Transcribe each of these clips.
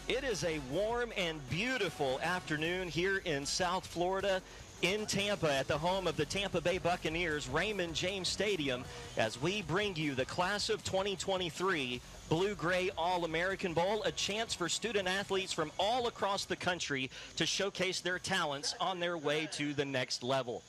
It is a warm and beautiful afternoon here in South Florida, in Tampa, at the home of the Tampa Bay Buccaneers, Raymond James Stadium, as we bring you the class of 2023 Blue-Gray All-American Bowl, a chance for student athletes from all across the country to showcase their talents on their way to the next level.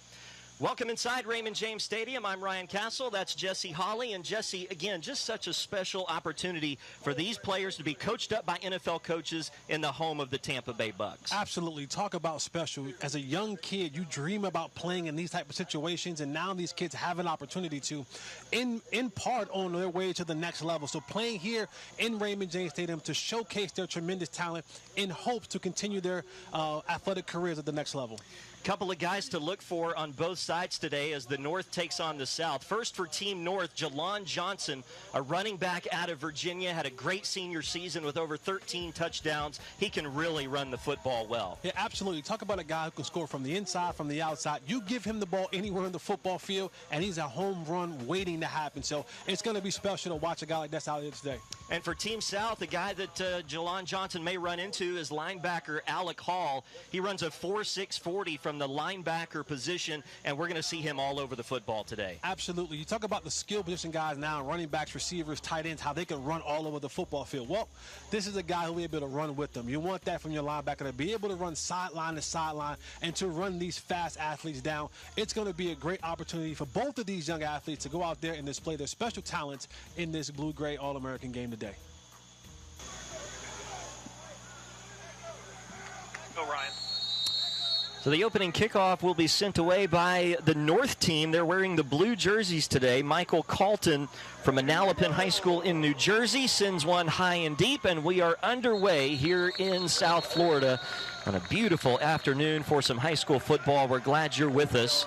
Welcome inside Raymond James Stadium. I'm Ryan Castle. That's Jesse Hawley. And Jesse, again, just such a special opportunity for these players to be coached up by NFL coaches in the home of the Tampa Bay Bucs. Absolutely. Talk about special. As a young kid, you dream about playing in these type of situations, and now these kids have an opportunity to, in part, on their way to the next level. So playing here in Raymond James Stadium to showcase their tremendous talent in hopes to continue their athletic careers at the next level. Couple of guys to look for on both sides today as the North takes on the South. First for Team North, Jalon Johnson, a running back out of Virginia, had a great senior season with over 13 touchdowns. He can really run the football well. Yeah, absolutely. Talk about a guy who can score from the inside, from the outside. You give him the ball anywhere in the football field, and he's a home run waiting to happen. So it's going to be special to watch a guy like this out here today. And for Team South, the guy that Jalon Johnson may run into is linebacker Alec Hall. He runs a 4.6 40 from the linebacker position, and we're going to see him all over the football today. Absolutely. You talk about the skill position guys now, running backs, receivers, tight ends, how they can run all over the football field. Well, this is a guy who will be able to run with them. You want that from your linebacker, to be able to run sideline to sideline and to run these fast athletes down. It's going to be a great opportunity for both of these young athletes to go out there and display their special talents in this Blue-Gray All-American game today. Go, Ryan. So the opening kickoff will be sent away by the North team. They're wearing the blue jerseys today. Michael Calton from Manalapan High School in New Jersey sends one high and deep, and we are underway here in South Florida on a beautiful afternoon for some high school football. We're glad you're with us.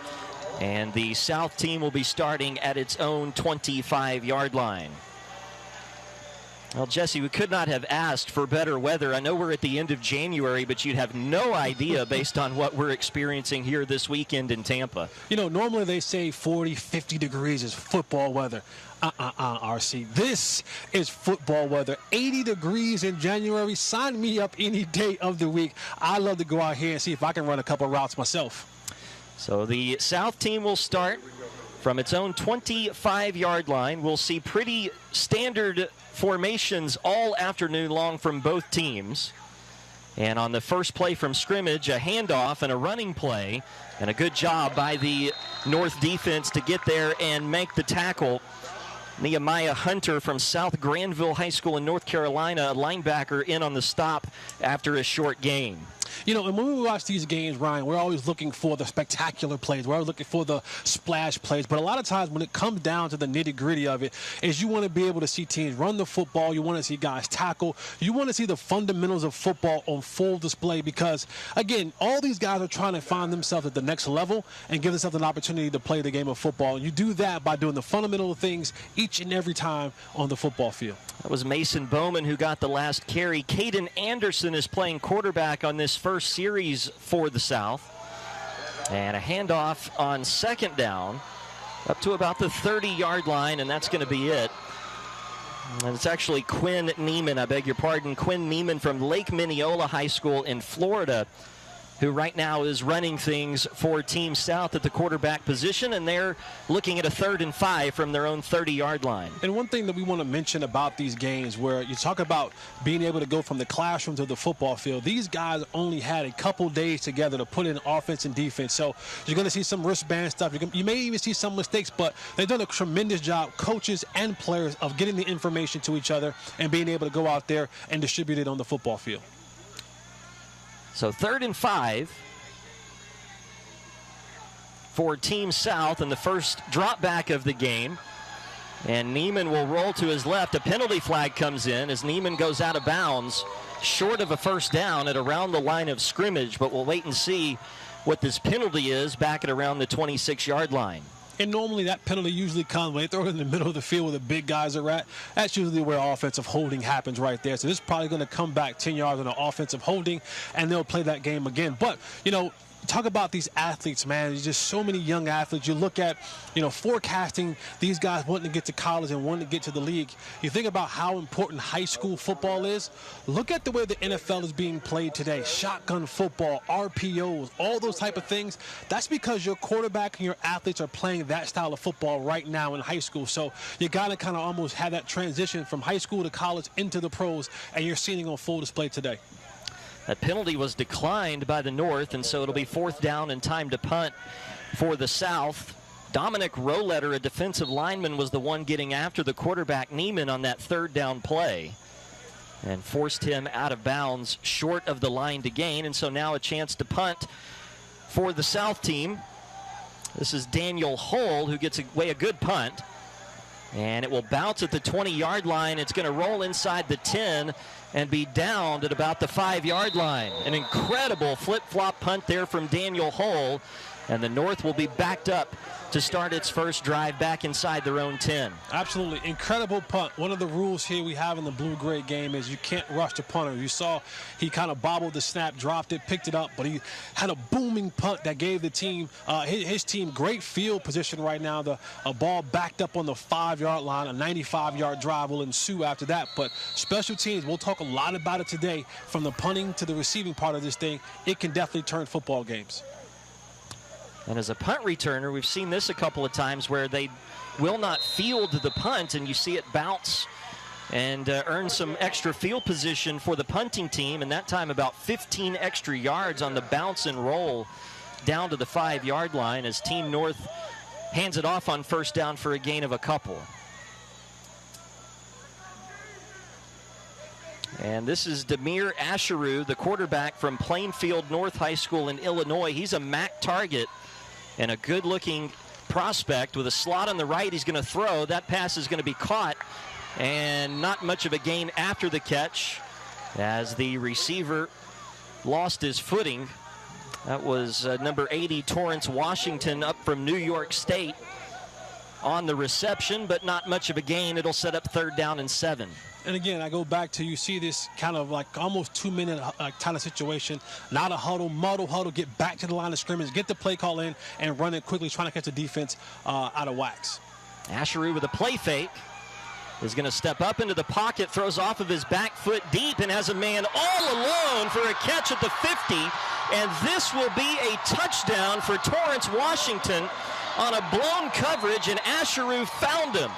And the South team will be starting at its own 25-yard line. Well, Jesse, we could not have asked for better weather. I know we're at the end of January, but you'd have no idea based on what we're experiencing here this weekend in Tampa. You know, normally they say 40, 50 degrees is football weather. RC. This is football weather. 80 degrees in January. Sign me up any day of the week. I love to go out here and see if I can run a couple routes myself. So the South team will start from its own 25-yard line. We'll see pretty standard formations all afternoon long from both teams. And on the first play from scrimmage, a handoff and a running play, and a good job by the North defense to get there and make the tackle. Nehemiah Hunter from South Granville High School in North Carolina, a linebacker, in on the stop after a short gain. You know, and when we watch these games, Ryan, we're always looking for the spectacular plays. We're always looking for the splash plays. But a lot of times when it comes down to the nitty-gritty of it, is you want to be able to see teams run the football. You want to see guys tackle. You want to see the fundamentals of football on full display because, again, all these guys are trying to find themselves at the next level and give themselves an opportunity to play the game of football. And you do that by doing the fundamental things each and every time on the football field. That was Mason Bowman who got the last carry. Caden Anderson is playing quarterback on this first series for the South. And a handoff on second down up to about the 30-yard line, and that's going to be it. And it's actually Quinn Neiman, I beg your pardon, Quinn Neiman from Lake Minneola High School in Florida, who right now is running things for Team South at the quarterback position, and they're looking at a 3rd and 5 from their own 30-yard line. And one thing that we want to mention about these games where you talk about being able to go from the classroom to the football field, these guys only had a couple days together to put in offense and defense. So you're going to see some wristband stuff. You may even see some mistakes, but they've done a tremendous job, coaches and players, of getting the information to each other and being able to go out there and distribute it on the football field. So 3rd and 5 for Team South, and the first drop back of the game. And Neiman will roll to his left. A penalty flag comes in as Neiman goes out of bounds, short of a first down at around the line of scrimmage. But we'll wait and see what this penalty is back at around the 26-yard line. And normally that penalty usually comes when they throw it in the middle of the field where the big guys are at. That's usually where offensive holding happens right there. So this is probably going to come back 10 yards on an offensive holding, and they'll play that game again. But, you know, talk about these athletes, man. There's just so many young athletes. You look at, forecasting these guys wanting to get to college and wanting to get to the league. You think about how important high school football is. Look at the way the NFL is being played today. Shotgun football, RPOs, all those type of things. That's because your quarterback and your athletes are playing that style of football right now in high school. So you got to kind of almost have that transition from high school to college into the pros, and you're seeing it on full display today. That penalty was declined by the North, and so it'll be 4th down and time to punt for the South. Dominic Roletter, a defensive lineman, was the one getting after the quarterback Neiman on that 3rd down play and forced him out of bounds short of the line to gain. And so now a chance to punt for the South team. This is Daniel Hull, who gets away a good punt. And it will bounce at the 20-yard line. It's going to roll inside the 10 and be downed at about the 5-yard line. An incredible flip-flop punt there from Daniel Hull. And the North will be backed up to start its first drive back inside their own 10. Absolutely. Incredible punt. One of the rules here we have in the blue-gray game is you can't rush the punter. You saw he kind of bobbled the snap, dropped it, picked it up, but he had a booming punt that gave the team, his team, great field position right now. A ball backed up on the 5-yard line. A 95-yard drive will ensue after that. But special teams, we'll talk a lot about it today. From the punting to the receiving part of this thing, it can definitely turn football games. And as a punt returner, we've seen this a couple of times where they will not field the punt, and you see it bounce and earn some extra field position for the punting team, and that time about 15 extra yards on the bounce and roll down to the 5-yard line as Team North hands it off on 1st down for a gain of a couple. And this is Demir Asheru, the quarterback from Plainfield North High School in Illinois. He's a MAC target and a good-looking prospect with a slot on the right. He's going to throw. That pass is going to be caught, and not much of a gain after the catch as the receiver lost his footing. That was number 80, Torrance Washington, up from New York State on the reception, but not much of a gain. It'll set up 3rd down and 7. And again, I go back to, you see this kind of like almost 2-minute kind of situation. Not a huddle, huddle, get back to the line of scrimmage, get the play call in, and run it quickly, trying to catch the defense out of wax. Asheru with a play fake is going to step up into the pocket, throws off of his back foot deep, and has a man all alone for a catch at the 50. And this will be a touchdown for Torrance Washington on a blown coverage, and Asheru found him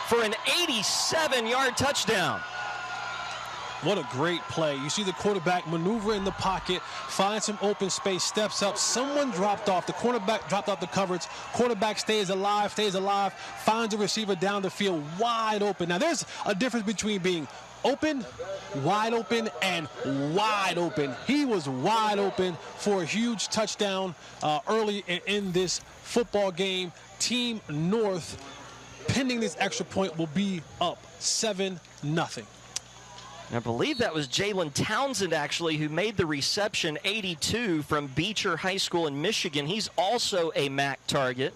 for an 87-yard touchdown. What a great play. You see the quarterback maneuver in the pocket, finds some open space, steps up. Someone dropped off. The cornerback dropped off the coverage. Quarterback stays alive, finds a receiver down the field wide open. Now, there's a difference between being open, wide open, and wide open. He was wide open for a huge touchdown early in this football game. Team North, pending this extra point, will be up 7-0. I believe that was Jalen Townsend, actually, who made the reception, 82, from Beecher High School in Michigan. He's also a MAC target.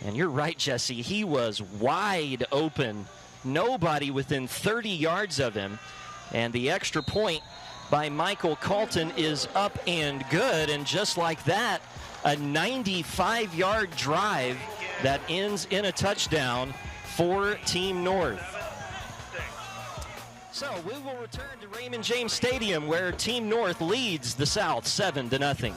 And you're right, Jesse. He was wide open. Nobody within 30 yards of him. And the extra point by Michael Calton is up and good. And just like that, a 95-yard drive that ends in a touchdown for Team North. So we will return to Raymond James Stadium, where Team North leads the South 7-0.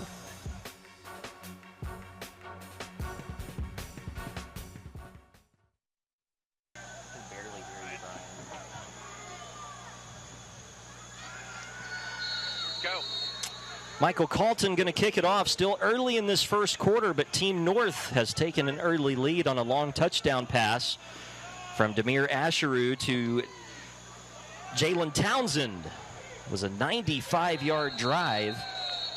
Michael Calton going to kick it off. Still early in this first quarter, but Team North has taken an early lead on a long touchdown pass from Demir Asheru to Jalen Townsend. It was a 95-yard drive,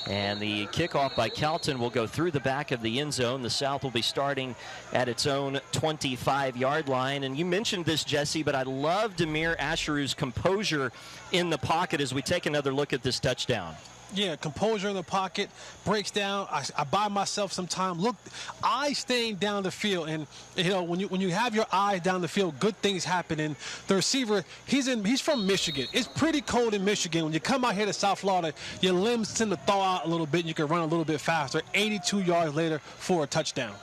and the kickoff by Calton will go through the back of the end zone. The South will be starting at its own 25-yard line. And you mentioned this, Jesse, but I love Demir Asheru's composure in the pocket as we take another look at this touchdown. Yeah, composure in the pocket, breaks down. I buy myself some time. Look, eyes staying down the field, and when you have your eyes down the field, good things happen. And the receiver, he's from Michigan. It's pretty cold in Michigan. When you come out here to South Florida, your limbs tend to thaw out a little bit, and you can run a little bit faster. 82 yards later for a touchdown.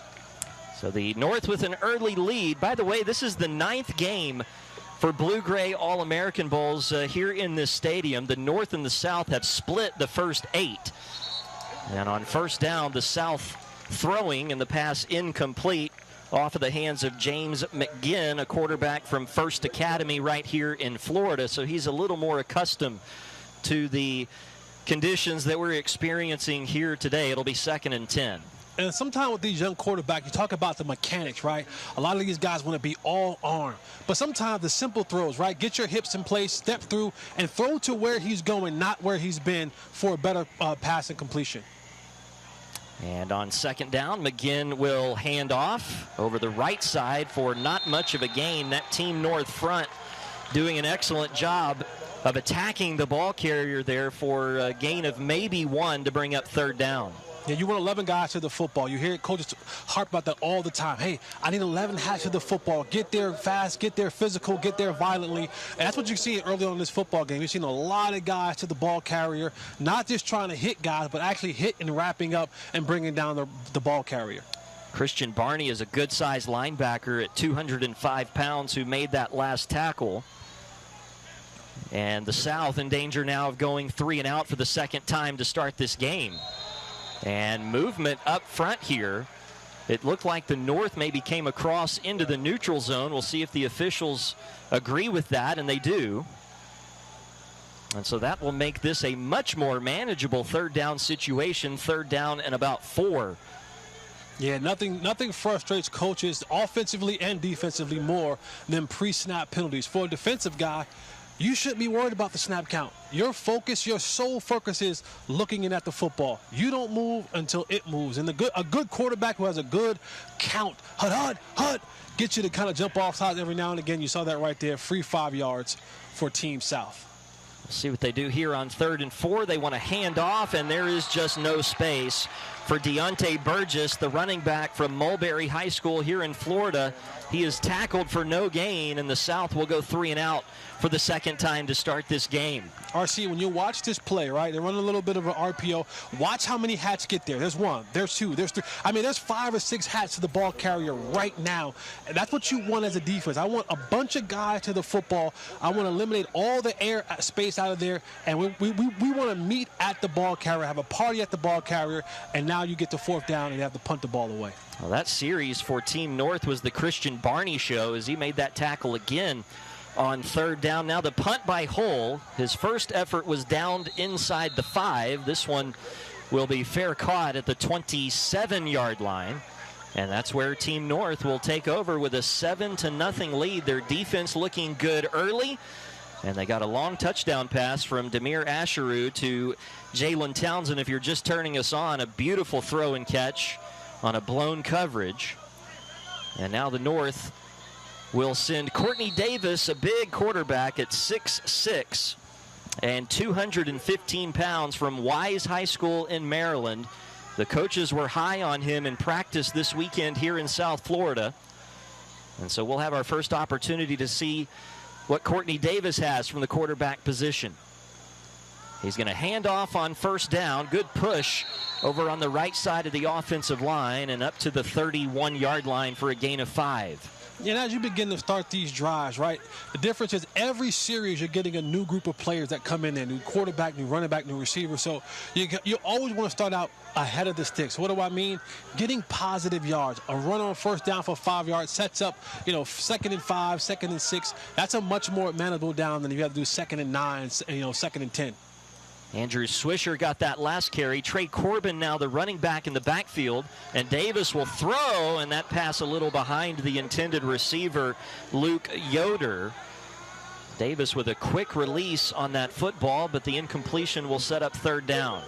So the North with an early lead. By the way, this is the 9th game for Blue-Gray All-American Bowls here in this stadium. The North and the South have split the first 8. And on first down, the South throwing, and the pass incomplete off of the hands of James McGinn, a quarterback from First Academy right here in Florida. So he's a little more accustomed to the conditions that we're experiencing here today. It'll be 2nd and 10. And sometimes with these young quarterbacks, you talk about the mechanics, right? A lot of these guys want to be all arm. But sometimes the simple throws, right? Get your hips in place, step through, and throw to where he's going, not where he's been, for a better pass and completion. And on 2nd down, McGinn will hand off over the right side for not much of a gain. That Team North front doing an excellent job of attacking the ball carrier there for a gain of maybe 1 to bring up 3rd down. Yeah, you want 11 guys to the football. You hear coaches harp about that all the time. Hey, I need 11 hats to the football. Get there fast, get there physical, get there violently. And that's what you see early on in this football game. You've seen a lot of guys to the ball carrier, not just trying to hit guys, but actually hit and wrapping up and bringing down the ball carrier. Christian Barney is a good-sized linebacker at 205 pounds who made that last tackle. And the South in danger now of going 3 and out for the 2nd time to start this game. And movement up front here. It looked like the North maybe came across into the neutral zone. We'll see if the officials agree with that, and they do. And so that will make this a much more manageable 3rd down situation. 3rd down and about 4. Yeah, nothing frustrates coaches offensively and defensively more than pre-snap penalties. For a defensive guy, you shouldn't be worried about the snap count. Your focus, your sole focus is looking in at the football. You don't move until it moves. And a good quarterback who has a good count, hut, gets you to kind of jump off sides every now and again. You saw that right there, free 5 yards for Team South. We'll see what they do here on 3rd and 4. They want to hand off, and there is just no space for Deontay Burgess, the running back from Mulberry High School here in Florida. He is tackled for no gain, and the South will go 3 and out for the 2nd time to start this game. RC, when you watch this play, right, they're running a little bit of an RPO. Watch how many hats get there. There's 1, there's 2, there's 3. I mean, there's 5 or 6 hats to the ball carrier right now. And that's what you want as a defense. I want a bunch of guys to the football. I want to eliminate all the air space out of there. And we want to meet at the ball carrier, have a party at the ball carrier, and now you get to 4th down and you have to punt the ball away. Well, that series for Team North was the Christian Barney show as he made that tackle again on 3rd down. Now the punt by Hull. His first effort was downed inside the 5. This one will be fair caught at the 27-yard line. And that's where Team North will take over with a 7-0 lead. Their defense looking good early. And they got a long touchdown pass from Demir Asheru to Jalen Townsend. If you're just turning us on, a beautiful throw and catch on a blown coverage. And now the North will send Courtney Davis, a big quarterback at 6'6" and 215 pounds from Wise High School in Maryland. The coaches were high on him in practice this weekend here in South Florida. And so we'll have our first opportunity to see what Courtney Davis has from the quarterback position. He's going to hand off on 1st down. Good push over on the right side of the offensive line and up to the 31-yard line for a gain of 5. And as you begin to start these drives, right, the difference is every series you're getting a new group of players that come in there, new quarterback, new running back, new receiver. So you always want to start out ahead of the sticks. What do I mean? Getting positive yards. A run on 1st down for 5 yards sets up, 2nd and 5, 2nd and 6. That's a much more manageable down than if you have to do 2nd and 9, 2nd and 10. Andrew Swisher got that last carry. Trey Corbin now the running back in the backfield. And Davis will throw, and that pass a little behind the intended receiver, Luke Yoder. Davis with a quick release on that football, but the incompletion will set up 3rd down.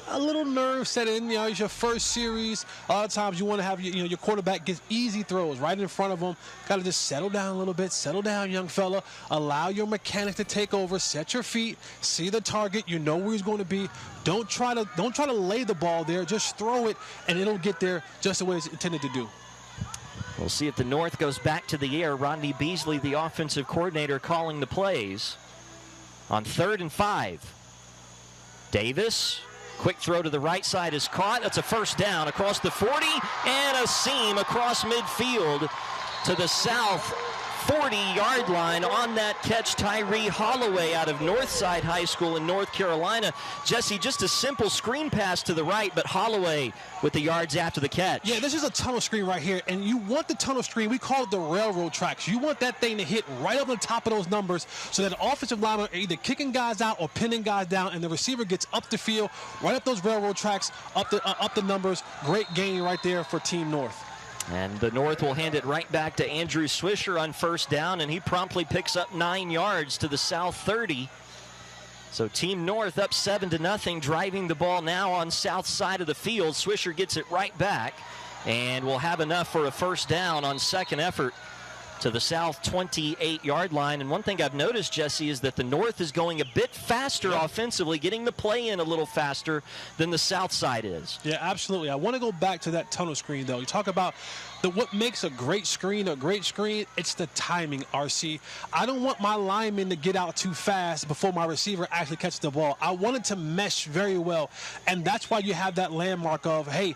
a little nerve set in. You know, it's your first series. A lot of times you want to have your quarterback get easy throws right in front of them. Got to just settle down a little bit. Settle down, young fella. Allow your mechanics to take over. Set your feet. See the target. You know where he's going to be. Don't try to lay the ball there. Just throw it, and it'll get there just the way it's intended to do. We'll see if the North goes back to the air. Rodney Beasley, the offensive coordinator, calling the plays. On 3rd and 5. Davis, quick throw to the right side is caught. That's a first down across the 40 and a seam across midfield to the south 40-yard line. On that catch, Tyree Holloway out of Northside High School in North Carolina. Jesse, just a simple screen pass to the right, but Holloway with the yards after the catch. Yeah, this is a tunnel screen right here, and you want the tunnel screen. We call it the railroad tracks. You want that thing to hit right up on top of those numbers so that the offensive linemen are either kicking guys out or pinning guys down, and the receiver gets up the field, right up those railroad tracks, up the numbers. Great gain right there for Team North. And the North will hand it right back to Andrew Swisher on first down, and he promptly picks up 9 yards to the south 30. So Team North up 7-0, driving the ball now on south side of the field. Swisher gets it right back, and will have enough for a first down on second effort to the south 28-yard line. And one thing I've noticed, Jesse, is that the North is going a bit faster offensively, getting the play in a little faster than the south side is. Yeah, absolutely. I want to go back to that tunnel screen, though. You talk about what makes a great screen. It's the timing, RC. I don't want my lineman to get out too fast before my receiver actually catches the ball. I want it to mesh very well, and that's why you have that landmark of, hey,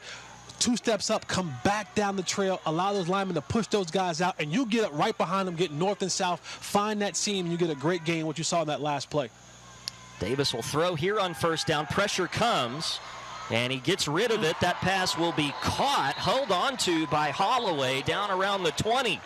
2 steps up, come back down the trail, allow those linemen to push those guys out, and you get up right behind them, get north and south, find that seam, and you get a great gain, what you saw in that last play. Davis will throw here on first down. Pressure comes, and he gets rid of it. That pass will be caught, held on to by Holloway down around the 20.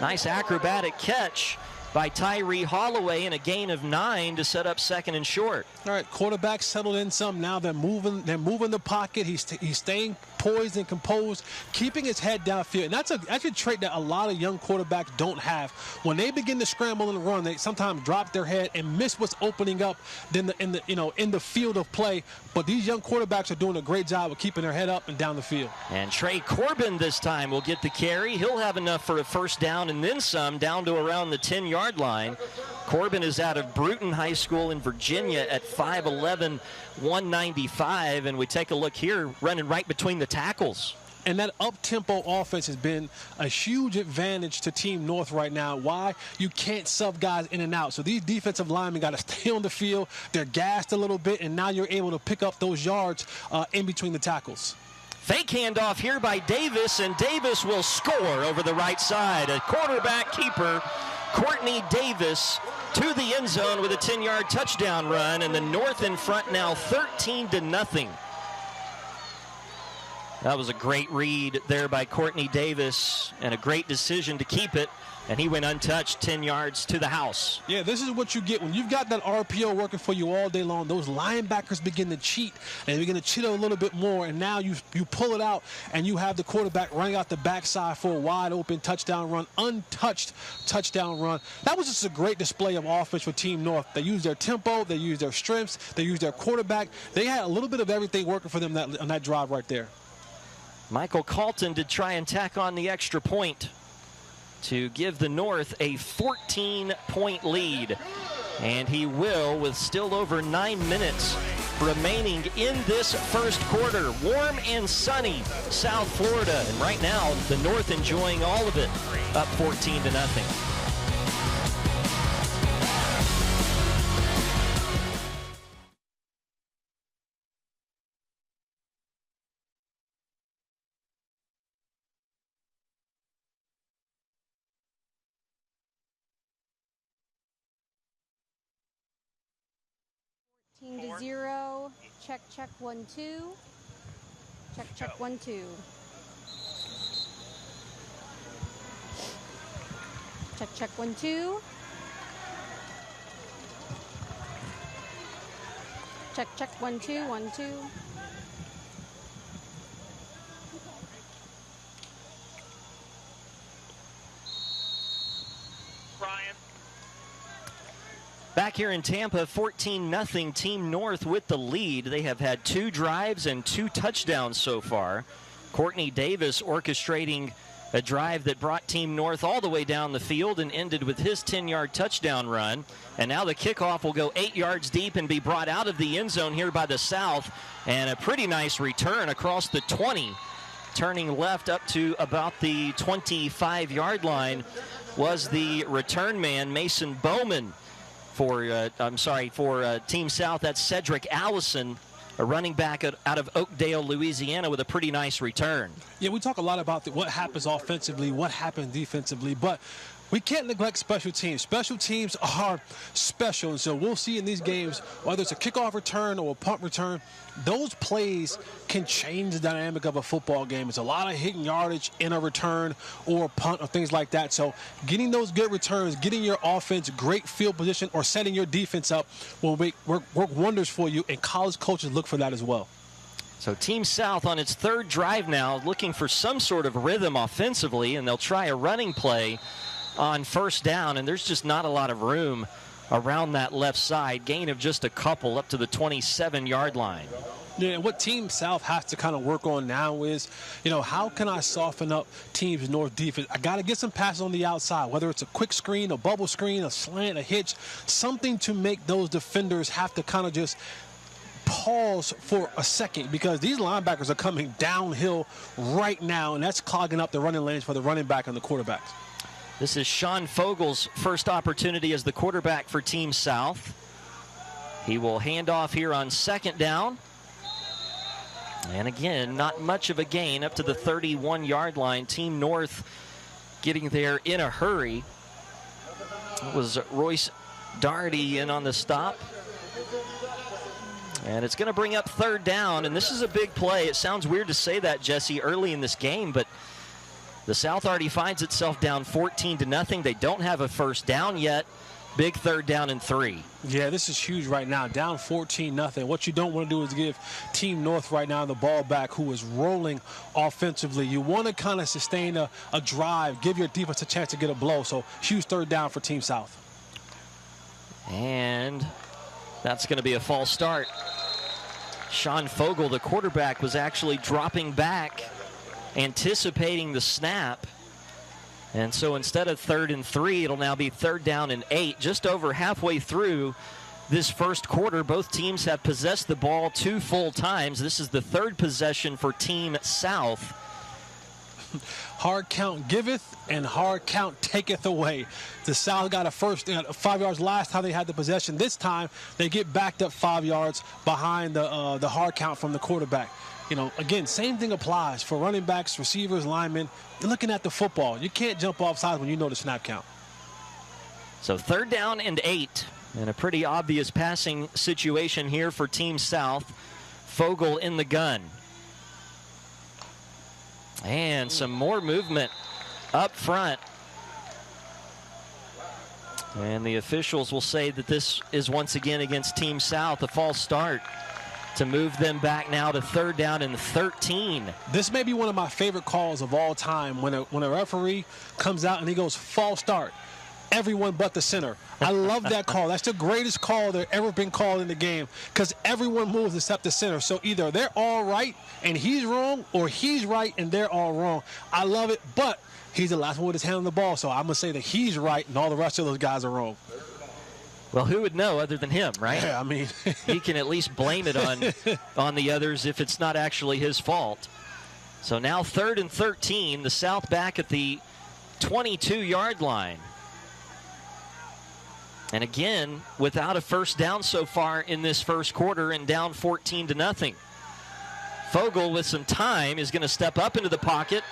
Nice acrobatic catch by Tyree Holloway, and a gain of 9 to set up 2nd and short. All right, quarterback settled in some. Now they're moving the pocket. He's staying poised and composed, keeping his head downfield. And that's a trait that a lot of young quarterbacks don't have. When they begin to scramble and run, they sometimes drop their head and miss what's opening up in the field of play. But these young quarterbacks are doing a great job of keeping their head up and down the field. And Trey Corbin this time will get the carry. He'll have enough for a first down and then some, down to around the 10-yard line. Corbin is out of Bruton High School in Virginia at 5'11", 195, and we take a look here, running right between the tackles. And that up-tempo offense has been a huge advantage to Team North right now. Why? You can't sub guys in and out. So these defensive linemen got to stay on the field. They're gassed a little bit, and now you're able to pick up those yards in between the tackles. Fake handoff here by Davis, and Davis will score over the right side. A quarterback keeper, Courtney Davis, to the end zone with a 10-yard touchdown run, and the North in front now 13-0. That was a great read there by Courtney Davis, and a great decision to keep it. And he went untouched, 10 yards to the house. Yeah, this is what you get when you've got that RPO working for you all day long. Those linebackers begin to cheat, and they begin to cheat a little bit more. And now you pull it out, and you have the quarterback running out the backside for a wide open touchdown run, untouched touchdown run. That was just a great display of offense for Team North. They used their tempo, they used their strengths, they used their quarterback. They had a little bit of everything working for them on that drive right there. Michael Calton did try and tack on the extra point to give the North a 14-point lead. And he will, with still over 9 minutes remaining in this first quarter. Warm and sunny South Florida. And right now, the North enjoying all of it, up 14-0. To 0. Check, 1, 2. Check, 1, 2. Check, 1, 2. Check, 1, 2, 1, 2. Back here in Tampa, 14-0, Team North with the lead. They have had 2 drives and 2 touchdowns so far. Courtney Davis orchestrating a drive that brought Team North all the way down the field and ended with his 10-yard touchdown run. And now the kickoff will go 8 yards deep and be brought out of the end zone here by the South. And a pretty nice return across the 20. Turning left up to about the 25-yard line was the return man, Mason Bowman. For Team South, that's Cedric Allison, a running back out of Oakdale, Louisiana, with a pretty nice return. Yeah, we talk a lot about what happens offensively, what happens defensively, but we can't neglect special teams. Special teams are special, and so we'll see in these games, whether it's a kickoff return or a punt return, those plays can change the dynamic of a football game. It's a lot of hitting yardage in a return or a punt or things like that. So getting those good returns, getting your offense great field position, or setting your defense up will work wonders for you, and college coaches look for that as well. So Team South on its 3rd drive now, looking for some sort of rhythm offensively, and they'll try a running play on 1st down, and there's just not a lot of room around that left side. Gain of just a couple up to the 27-yard line. Yeah, and what Team South has to kind of work on now is, how can I soften up Team North defense? I got to get some passes on the outside, whether it's a quick screen, a bubble screen, a slant, a hitch, something to make those defenders have to kind of just pause for a second, because these linebackers are coming downhill right now, and that's clogging up the running lanes for the running back and the quarterbacks. This is Sean Fogel's first opportunity as the quarterback for Team South. He will hand off here on 2nd down. And again, not much of a gain up to the 31-yard line. Team North getting there in a hurry. It was Royce Doherty in on the stop. And it's going to bring up 3rd down, and this is a big play. It sounds weird to say that, Jesse, early in this game, but the South already finds itself down 14-0. They don't have a 1st down yet. Big 3rd down and 3. Yeah, this is huge right now, down 14-0. What you don't want to do is give Team North right now the ball back, who is rolling offensively. You want to kind of sustain a drive, give your defense a chance to get a blow. So huge 3rd down for Team South. And that's going to be a false start. Sean Fogel, the quarterback, was actually dropping back, anticipating the snap. And so instead of 3rd and 3, it'll now be 3rd down and 8. Just over halfway through this first quarter, both teams have possessed the ball 2 full times. This is the 3rd possession for Team South. Hard count giveth and hard count taketh away. The South got a 5 yards last time they had the possession. This time they get backed up 5 yards behind the hard count from the quarterback. Again, same thing applies for running backs, receivers, linemen. You're looking at the football. You can't jump off sides when you know the snap count. So 3rd down and 8, and a pretty obvious passing situation here for Team South. Fogel in the gun. And some more movement up front. And the officials will say that this is once again against Team South, a false start, to move them back now to 3rd down and 13. This may be one of my favorite calls of all time, when a referee comes out and he goes, false start. Everyone but the center. I love that call. That's the greatest call that ever been called in the game, because everyone moves except the center. So either they're all right and he's wrong, or he's right and they're all wrong. I love it, but he's the last one with his hand on the ball, so I'm going to say that he's right and all the rest of those guys are wrong. Well, who would know other than him, right? Yeah, I mean. He can at least blame it on the others if it's not actually his fault. So now 3rd and 13, the South back at the 22-yard line. And again, without a 1st down so far in this first quarter, and down 14-0. Fogel, with some time, is going to step up into the pocket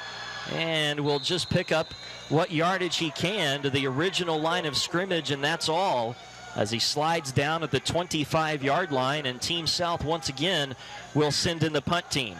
and will just pick up what yardage he can to the original line of scrimmage, and that's all, as he slides down at the 25-yard line, and Team South once again will send in the punt team.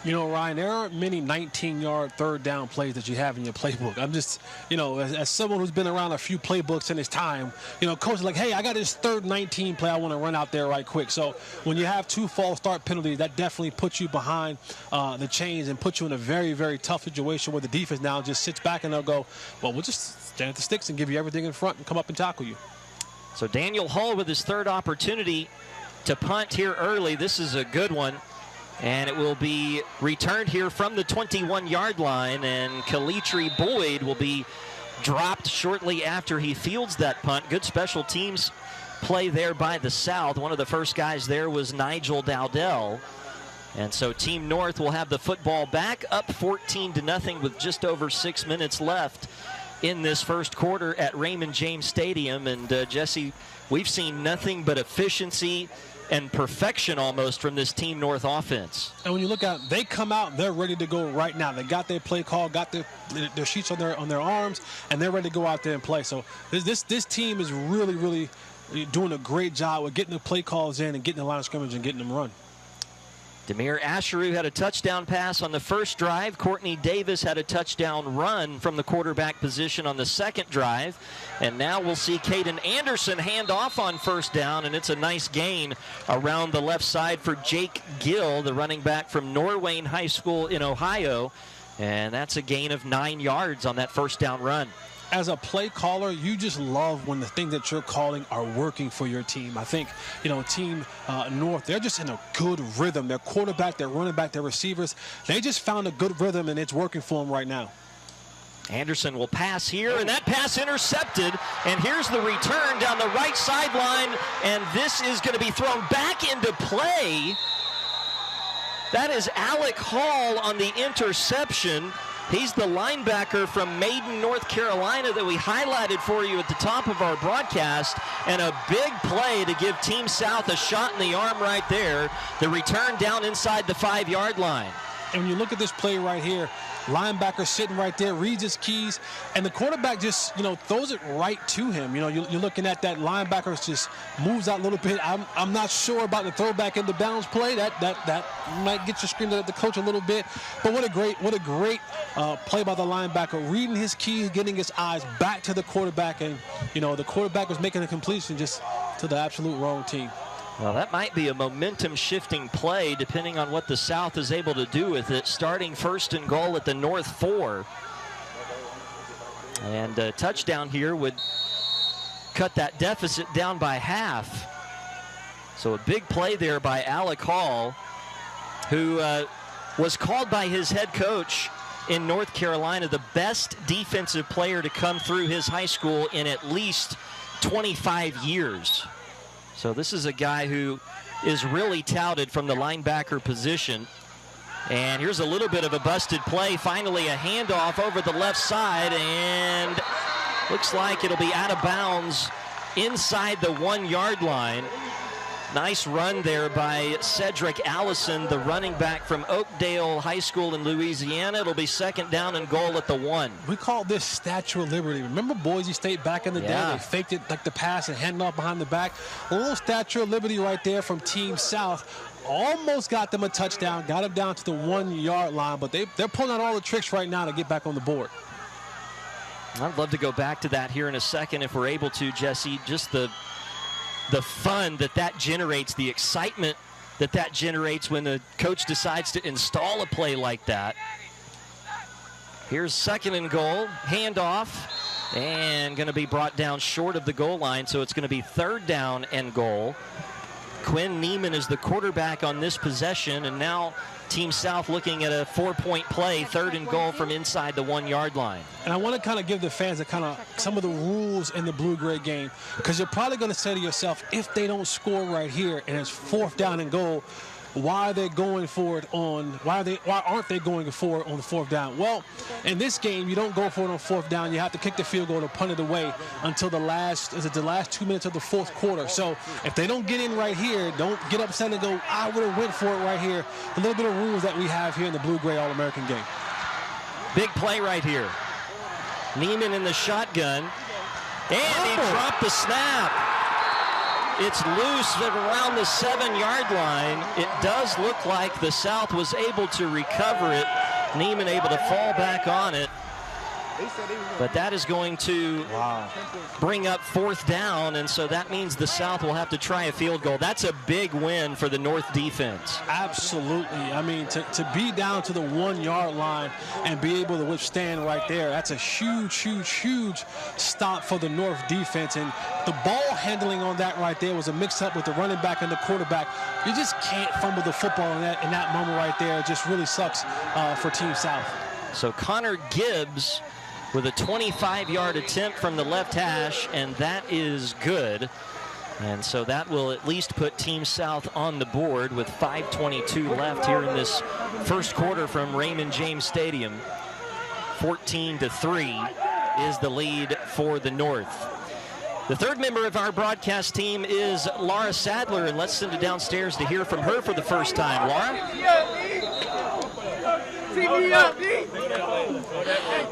Ryan, there aren't many 19-yard 3rd down plays that you have in your playbook. I'm just, as someone who's been around a few playbooks in his time, coach is like, hey, I got this 3rd 19 play I want to run out there right quick. So when you have 2 false start penalties, that definitely puts you behind the chains and puts you in a very, very tough situation where the defense now just sits back and they'll go, well, we'll just stand at the sticks and give you everything in front and come up and tackle you. So Daniel Hull with his third opportunity to punt here early. This is a good one. And it will be returned here from the 21-yard line. And Kalitri Boyd will be dropped shortly after he fields that punt. Good special teams play there by the South. One of the first guys there was Nigel Dowdell. And so Team North will have the football back, up 14-0 with just over 6 minutes left in this first quarter at Raymond James Stadium. And Jesse, we've seen nothing but efficiency and perfection almost from this Team North offense. And when you look at, they come out, they're ready to go right now. They got their play call, got their sheets on their arms, and they're ready to go out there and play. So this team is really doing a great job with getting the play calls in and getting the line of scrimmage and getting them run. Demir Asheru had a touchdown pass on the first drive. Courtney Davis had a touchdown run from the quarterback position on the second drive. And now we'll see Caden Anderson hand off on first down, and it's a nice gain around the left side for Jake Gill, the running back from Norwayne High School in Ohio. And that's a gain of 9 yards on that first down run. As a play caller, you just love when the things that you're calling are working for your team. I think, Team North, they're just in a good rhythm. Their quarterback, their running back, their receivers, they just found a good rhythm, and it's working for them right now. Anderson will pass here, and that pass intercepted. And here's the return down the right sideline, and this is going to be thrown back into play. That is Alec Hall on the interception. He's the linebacker from Maiden, North Carolina that we highlighted for you at the top of our broadcast. And a big play to give Team South a shot in the arm right there. The return down inside the 5-yard line. And when you look at this play right here, linebacker sitting right there, reads his keys, and the quarterback just, throws it right to him. You're looking at that linebacker just moves out a little bit. I'm not sure about the throwback into bounds play. That might get you screamed at the coach a little bit. But what a great play by the linebacker, reading his keys, getting his eyes back to the quarterback, and the quarterback was making a completion just to the absolute wrong team. Well, that might be a momentum-shifting play depending on what the South is able to do with it. Starting first and goal at the North 4. And a touchdown here would cut that deficit down by half. So a big play there by Alec Hall, who was called by his head coach in North Carolina the best defensive player to come through his high school in at least 25 years. So this is a guy who is really touted from the linebacker position. And here's a little bit of a busted play. Finally a handoff over the left side, and looks like it'll be out of bounds inside the 1-yard line. Nice run there by Cedric Allison, the running back from Oakdale High School in Louisiana. It'll be second down and goal at the 1. We call this Statue of Liberty. Remember Boise State back in the day? They faked it like the pass and handed off behind the back. A little Statue of Liberty right there from Team South. Almost got them a touchdown, got them down to the 1-yard line, but they're pulling out all the tricks right now to get back on the board. I'd love to go back to that here in a second if we're able to, Jesse. Just the fun that generates, the excitement that generates when the coach decides to install a play like that. Here's second and goal, handoff, and going to be brought down short of the goal line, so it's going to be third down and goal. Quinn Neiman is the quarterback on this possession, and now Team South looking at a 4-point play, third and goal from inside the 1-yard line. And I want to kind of give the fans some of the rules in the blue-gray game, because you're probably going to say to yourself, if they don't score right here and it's fourth down and goal, why are they going for it why aren't they going for it on the fourth down? Well, in this game, you don't go for it on fourth down. You have to kick the field goal or punt it away until the last 2 minutes of the fourth quarter. So if they don't get in right here, don't get upset and go, I would have went for it right here. A little bit of rules that we have here in the blue-gray All-American game. Big play right here. Neiman in the shotgun, and he dropped the snap. It's loose at around the 7-yard line. It does look like the South was able to recover it. Neiman able to fall back on it. But that is going to bring up 4th down, and so that means the South will have to try a field goal. That's a big win for the North defense. Absolutely. I mean, to be down to the 1-yard line and be able to withstand right there, that's a huge, huge, huge stop for the North defense. And the ball handling on that right there was a mix-up with the running back and the quarterback. You just can't fumble the football in that moment right there. It just really sucks for Team South. So Connor Gibbs with a 25-yard attempt from the left hash, and that is good. And so that will at least put Team South on the board with 5:22 left here in this first quarter from Raymond James Stadium. 14-3 is the lead for the North. The third member of our broadcast team is Laura Sadler, and let's send it downstairs to hear from her for the first time. Laura?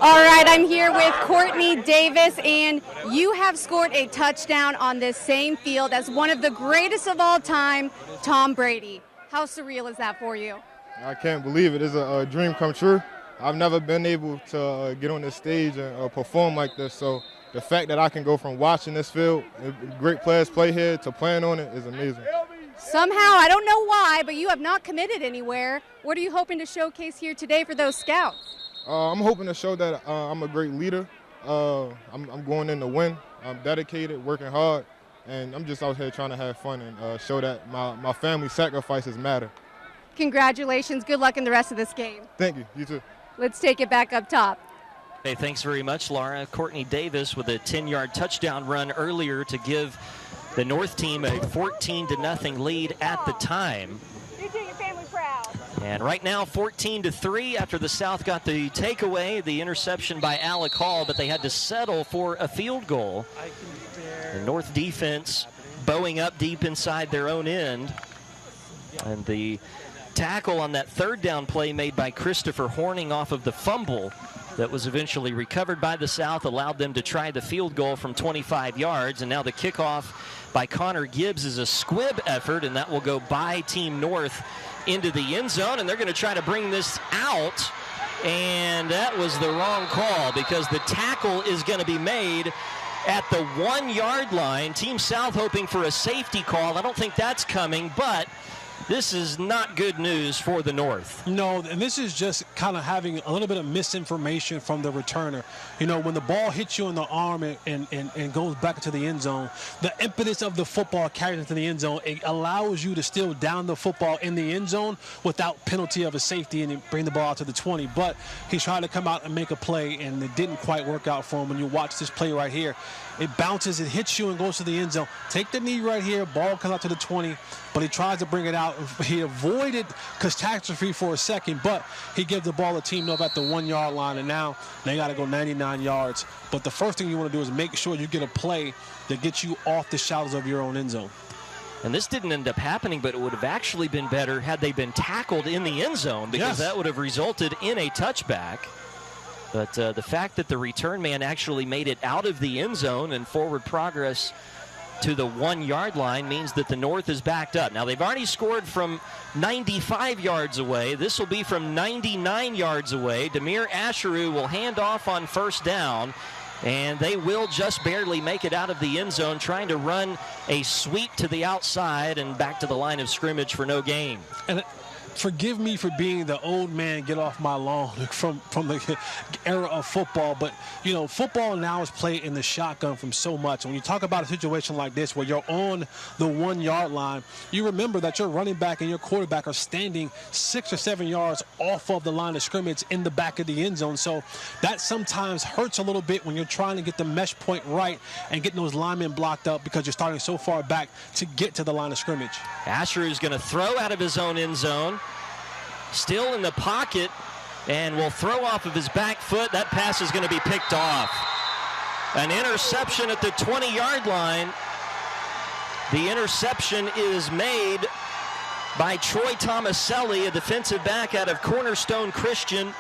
All right, I'm here with Courtney Davis, and you have scored a touchdown on this same field as one of the greatest of all time, Tom Brady. How surreal is that for you? I can't believe it. It's a dream come true. I've never been able to get on this stage and perform like this, so the fact that I can go from watching this field, great players play here, to playing on it is amazing. Somehow, I don't know why, but you have not committed anywhere. What are you hoping to showcase here today for those scouts? I'm hoping to show that I'm a great leader. I'm going in to win. I'm dedicated, working hard, and I'm just out here trying to have fun and show that my family sacrifices matter. Congratulations. Good luck in the rest of this game. Thank you. You too. Let's take it back up top. Hey, thanks very much, Laura. Courtney Davis with a 10-yard touchdown run earlier to give the North team a 14-0 lead at the time. You do your family proud. And right now, 14-3 after the South got the takeaway, the interception by Alec Hall, but they had to settle for a field goal. The North defense bowing up deep inside their own end. And the tackle on that third down play made by Christopher Horning off of the fumble that was eventually recovered by the South allowed them to try the field goal from 25 yards. And now the kickoff by Connor Gibbs is a squib effort, and that will go by Team North into the end zone, and they're going to try to bring this out, and that was the wrong call because the tackle is going to be made at the 1-yard line. Team South hoping for a safety call. I don't think that's coming, but this is not good news for the North. No, and this is just kind of having a little bit of misinformation from the returner. You know, when the ball hits you in the arm and goes back to the end zone, the impetus of the football carries into the end zone. It allows you to still down the football in the end zone without penalty of a safety and bring the ball out to the 20. But he tried to come out and make a play, and it didn't quite work out for him. When you watch this play right here, it bounces, it hits you and goes to the end zone. Take the knee right here, ball comes out to the 20, but he tries to bring it out. He avoided catastrophe for a second, but he gives the ball to Team North at the 1-yard line, and now they got to go 99 yards. But the first thing you want to do is make sure you get a play that gets you off the shadows of your own end zone. And this didn't end up happening, but it would have actually been better had they been tackled in the end zone, because that would have resulted in a touchback. But the fact that the return man actually made it out of the end zone and forward progress to the 1-yard line means that the North is backed up. Now, they've already scored from 95 yards away. This will be from 99 yards away. Demir Asheru will hand off on first down, and they will just barely make it out of the end zone, trying to run a sweep to the outside and back to the line of scrimmage for no gain. And forgive me for being the old man, get off my lawn from the era of football, but you know, football now is played in the shotgun from so much. When you talk about a situation like this where you're on the 1-yard line, you remember that your running back and your quarterback are standing 6 or 7 yards off of the line of scrimmage in the back of the end zone. So that sometimes hurts a little bit when you're trying to get the mesh point right and getting those linemen blocked up because you're starting so far back to get to the line of scrimmage. Asher is going to throw out of his own end zone. Still in the pocket, and will throw off of his back foot. That pass is going to be picked off. An interception at the 20-yard line. The interception is made by Troy Tomaselli, a defensive back out of Cornerstone Christian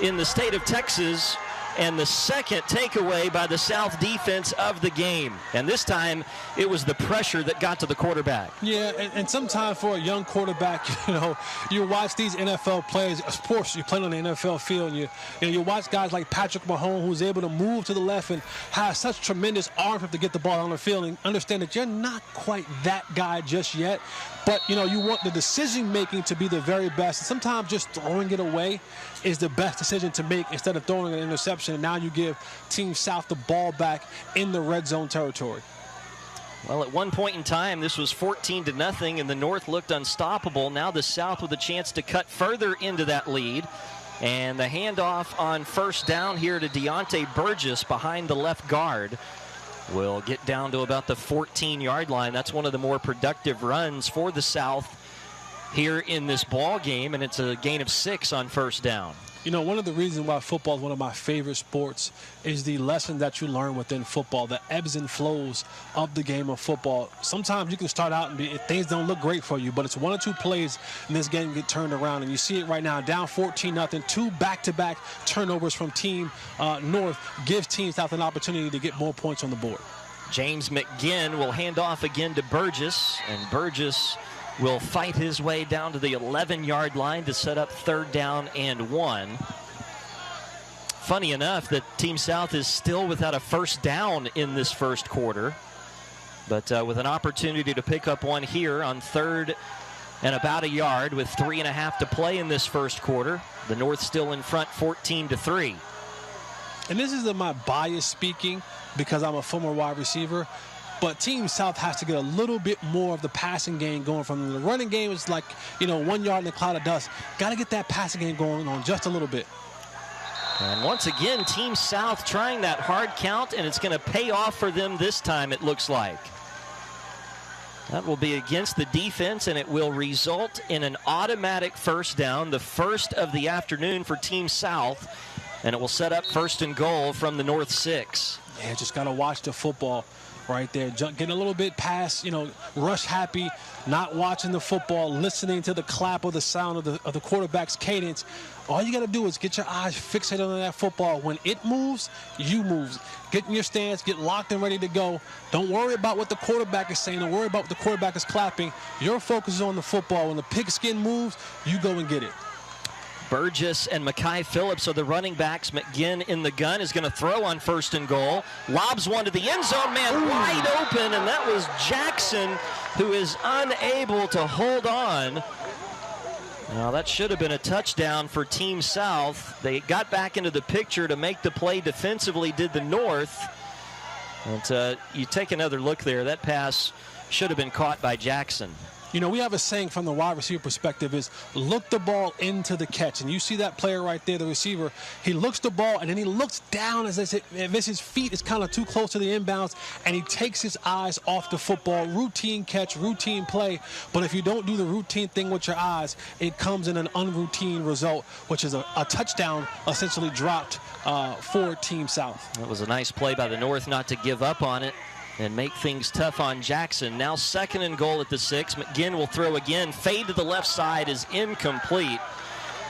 in the state of Texas. and the second takeaway by the South defense of the game. And this time, it was the pressure that got to the quarterback. Yeah, and sometimes for a young quarterback, you watch these NFL players. Of course, you play on the NFL field, and you watch guys like Patrick Mahomes, who's able to move to the left and have such tremendous arm to get the ball on the field, and understand that you're not quite that guy just yet. But, you want the decision-making to be the very best. And sometimes just throwing it away is the best decision to make instead of throwing an interception. And now you give Team South the ball back in the red zone territory. Well, at one point in time, this was 14-0, and the North looked unstoppable. Now the South with a chance to cut further into that lead. And the handoff on first down here to Deontay Burgess behind the left guard will get down to about the 14-yard line. That's one of the more productive runs for the South here in this ball game, and it's a gain of 6 on first down. One of the reasons why football is one of my favorite sports is the lesson that you learn within football, the ebbs and flows of the game of football. Sometimes you can start out and things don't look great for you, but it's one or two plays in this game get turned around, and you see it right now, down 14-0, 2 back-to-back turnovers from Team North gives Team South an opportunity to get more points on the board. James McGinn will hand off again to Burgess, and Burgess will fight his way down to the 11-yard line to set up 3rd down and 1. Funny enough that Team South is still without a first down in this first quarter, but with an opportunity to pick up one here on 3rd and about a yard with 3.5 to play in this first quarter. The North still in front 14-3. And this is my bias speaking because I'm a former wide receiver. But Team South has to get a little bit more of the passing game going from them. The running game is like, 1 yard in a cloud of dust. Got to get that passing game going on just a little bit. And once again, Team South trying that hard count, and it's going to pay off for them this time, it looks like. That will be against the defense, and it will result in an automatic first down, the first of the afternoon for Team South, and it will set up 1st and goal from the North 6. Yeah, just got to watch the football right there. Getting a little bit past, rush happy, not watching the football, listening to the clap or the sound of the quarterback's cadence. All you got to do is get your eyes fixated on that football. When it moves, you move. Get in your stance, get locked and ready to go. Don't worry about what the quarterback is saying. Don't worry about what the quarterback is clapping. Your focus is on the football. When the pigskin moves, you go and get it. Burgess and Mekhi Phillips are the running backs. McGinn in the gun is going to throw on 1st and goal. Lobs one to the end zone, man, wide open, and that was Jackson, who is unable to hold on. Now, that should have been a touchdown for Team South. They got back into the picture to make the play defensively, did the North. And you take another look there. That pass should have been caught by Jackson. We have a saying from the wide receiver perspective is look the ball into the catch. And you see that player right there, the receiver, he looks the ball and then he looks down as if his feet is kind of too close to the inbounds, and he takes his eyes off the football. Routine catch, routine play. But if you don't do the routine thing with your eyes, it comes in an unroutine result, which is a touchdown essentially dropped for Team South. That was a nice play by the North not to give up on it and make things tough on Jackson. Now 2nd and goal at the 6. McGinn will throw again. Fade to the left side is incomplete.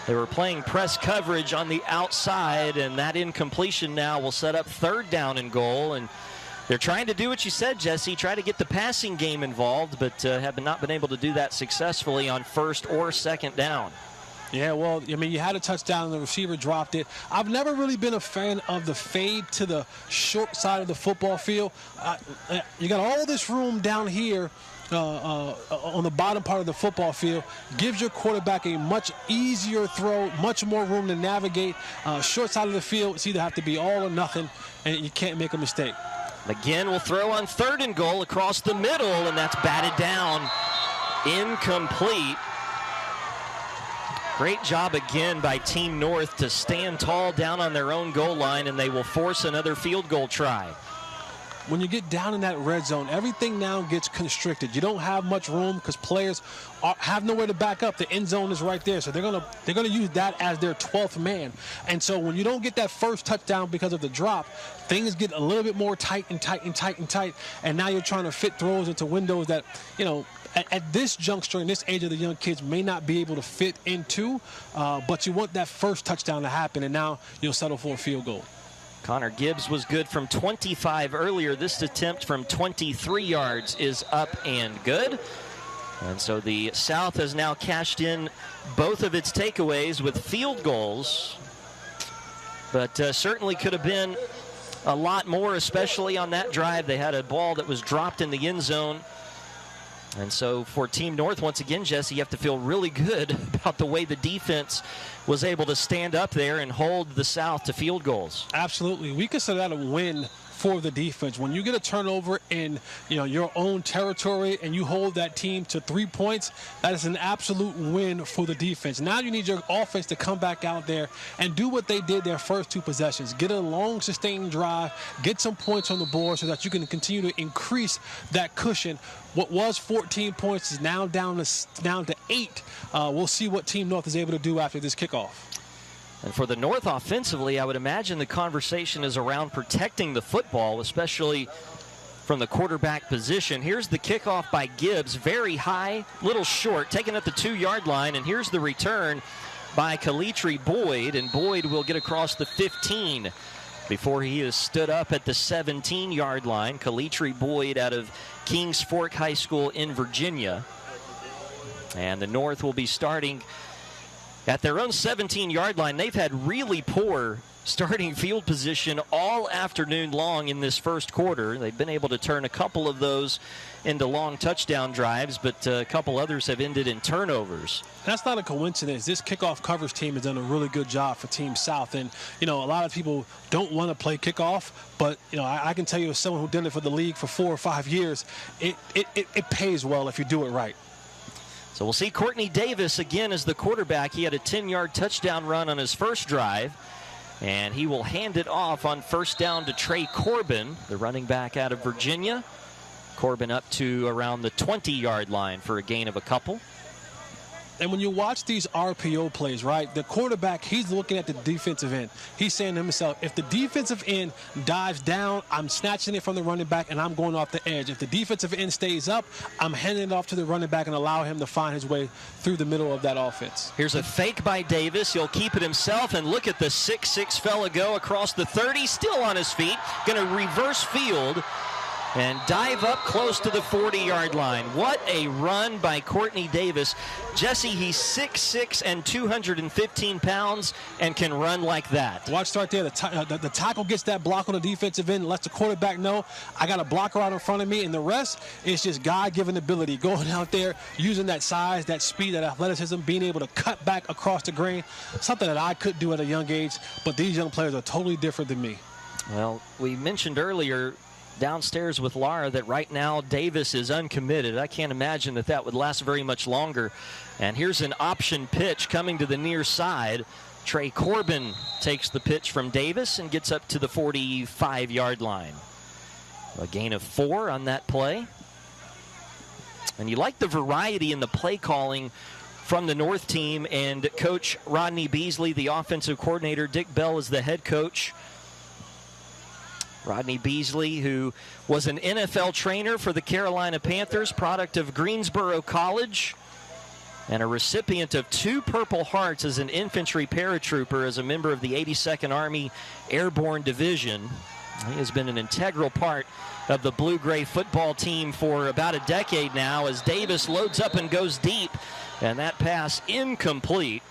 They were playing press coverage on the outside, and that incompletion now will set up 3rd down and goal. And they're trying to do what you said, Jesse, try to get the passing game involved, but have not been able to do that successfully on 1st or 2nd down. Yeah, well, you had a touchdown and the receiver dropped it. I've never really been a fan of the fade to the short side of the football field. You got all this room down here on the bottom part of the football field. Gives your quarterback a much easier throw, much more room to navigate. Short side of the field, it's either have to be all or nothing, and you can't make a mistake. McGinn will throw on 3rd and goal across the middle, and that's batted down. Incomplete. Great job again by Team North to stand tall down on their own goal line, and they will force another field goal try. When you get down in that red zone, everything now gets constricted. You don't have much room because players have nowhere to back up. The end zone is right there, so they're gonna use that as their 12th man. And so when you don't get that first touchdown because of the drop, things get a little bit more tight and tight and tight and tight. And now you're trying to fit throws into windows that, at this juncture, in this age of the young kids, may not be able to fit into, but you want that first touchdown to happen, and now you'll settle for a field goal. Connor Gibbs was good from 25 earlier. This attempt from 23 yards is up and good. And so the South has now cashed in both of its takeaways with field goals. But certainly could have been a lot more, especially on that drive. They had a ball that was dropped in the end zone. And so for Team North, once again, Jesse, you have to feel really good about the way the defense was able to stand up there and hold the South to field goals. Absolutely. We consider that a win for the defense. When you get a turnover in your own territory and you hold that team to 3 points, that is an absolute win for the defense. Now you need your offense to come back out there and do what they did their first 2 possessions. Get a long, sustained drive, get some points on the board so that you can continue to increase that cushion. What was 14 points is now down to 8. We'll see what Team North is able to do after this kickoff. And for the North offensively, I would imagine the conversation is around protecting the football, especially from the quarterback position. Here's the kickoff by Gibbs, very high, little short, taken at the 2-yard line. And here's the return by Kalitri Boyd, and Boyd will get across the 15 before he is stood up at the 17-yard line. Kalitri Boyd out of Kings Fork High School in Virginia. And the North will be starting at their own 17-yard line. They've had really poor starting field position all afternoon long in this first quarter. They've been able to turn a couple of those into long touchdown drives, but a couple others have ended in turnovers. That's not a coincidence. This kickoff coverage team has done a really good job for Team South. And, a lot of people don't want to play kickoff, but, I can tell you as someone who did it for the league for 4 or 5 years, it pays well if you do it right. So we'll see Courtney Davis again as the quarterback. He had a 10-yard touchdown run on his first drive, and he will hand it off on first down to Trey Corbin, the running back out of Virginia. Corbin up to around the 20-yard line for a gain of a couple. And when you watch these RPO plays, right, the quarterback, he's looking at the defensive end. He's saying to himself, if the defensive end dives down, I'm snatching it from the running back and I'm going off the edge. If the defensive end stays up, I'm handing it off to the running back and allow him to find his way through the middle of that offense. Here's a fake by Davis. He'll keep it himself, and look at the 6'6" fella go across the 30, still on his feet, going to reverse field and dive up close to the 40-yard line. What a run by Courtney Davis. Jesse, he's 6'6" and 215 pounds and can run like that. Watch right there. The tackle gets that block on the defensive end, lets the quarterback know, I got a blocker out in front of me, and the rest is just God-given ability. Going out there, using that size, that speed, that athleticism, being able to cut back across the grain, something that I couldn't do at a young age, but these young players are totally different than me. Well, we mentioned earlier downstairs with Laura that right now Davis is uncommitted. I can't imagine that would last very much longer. And here's an option pitch coming to the near side. Trey Corbin takes the pitch from Davis and gets up to the 45-yard line. A gain of 4 on that play. And you like the variety in the play calling from the North team, and Coach Rodney Beasley, the offensive coordinator, Dick Bell is the head coach. Rodney Beasley, who was an NFL trainer for the Carolina Panthers, product of Greensboro College, and a recipient of 2 Purple Hearts as an infantry paratrooper as a member of the 82nd Army Airborne Division. He has been an integral part of the blue-gray football team for about a decade now, as Davis loads up and goes deep, and that pass incomplete.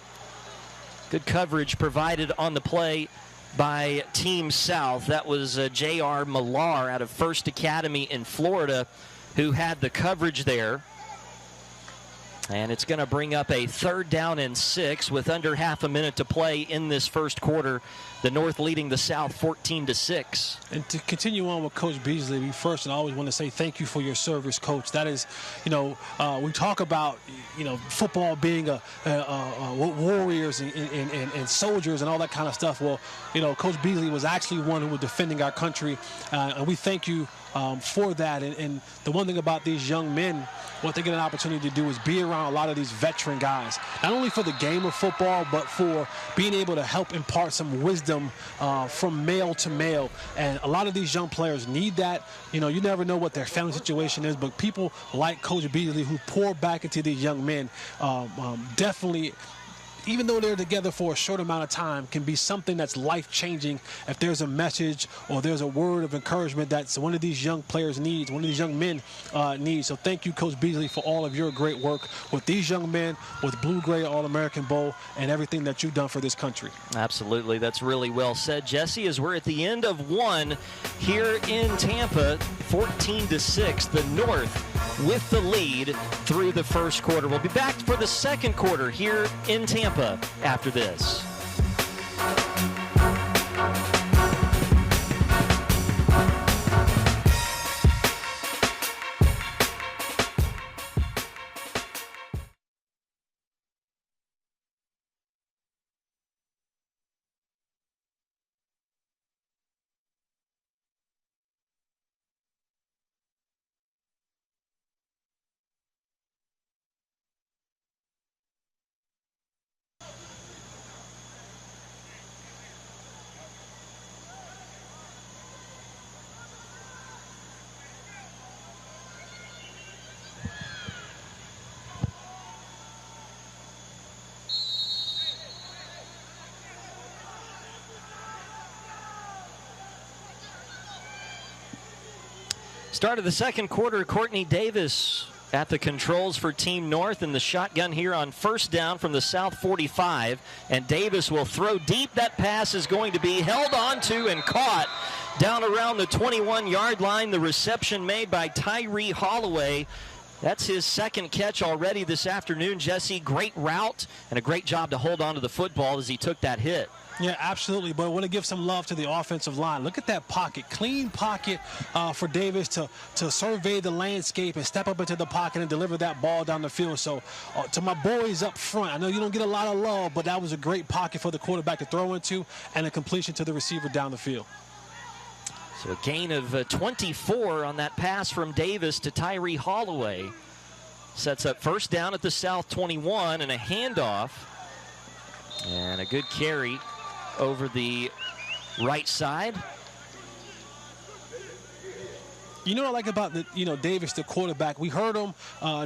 Good coverage provided on the play by Team South. That was J.R. Millar out of First Academy in Florida who had the coverage there. And it's going to bring up a 3rd down and 6 with under half a minute to play in this first quarter. The North leading the South 14-6. And to continue on with Coach Beasley, I always want to say thank you for your service, Coach. That is, we talk about, football being warriors and soldiers and all that kind of stuff. Well, Coach Beasley was actually one who was defending our country, and we thank you for that. And the one thing about these young men, what they get an opportunity to do is be around a lot of these veteran guys, not only for the game of football, but for being able to help impart some wisdom from male to male. And a lot of these young players need that. You never know what their family situation is, but people like Coach Beasley who pour back into these young men definitely even though they're together for a short amount of time, can be something that's life-changing if there's a message or there's a word of encouragement that one of these young players needs, one of these young men needs. So thank you, Coach Beasley, for all of your great work with these young men, with Blue Gray All-American Bowl, and everything that you've done for this country. Absolutely. That's really well said, Jesse, as we're at the end of one here in Tampa, 14-6, the North with the lead through the first quarter. We'll be back for the second quarter here in Tampa after this. Start of the second quarter, Courtney Davis at the controls for Team North in the shotgun here on first down from the South 45. And Davis will throw deep. That pass is going to be held onto and caught down around the 21-yard line. The reception made by Tyree Holloway. That's his second catch already this afternoon, Jesse. Great route and a great job to hold on to the football as he took that hit. Yeah, absolutely. But I want to give some love to the offensive line. Look at that pocket. Clean pocket for Davis to survey the landscape and step up into the pocket and deliver that ball down the field. So to my boys up front, I know you don't get a lot of love, but that was a great pocket for the quarterback to throw into and a completion to the receiver down the field. So a gain of 24 on that pass from Davis to Tyree Holloway. Sets up first down at the South 21 and a handoff. And a good carry over the right side. You know what I like about Davis, the quarterback? We heard him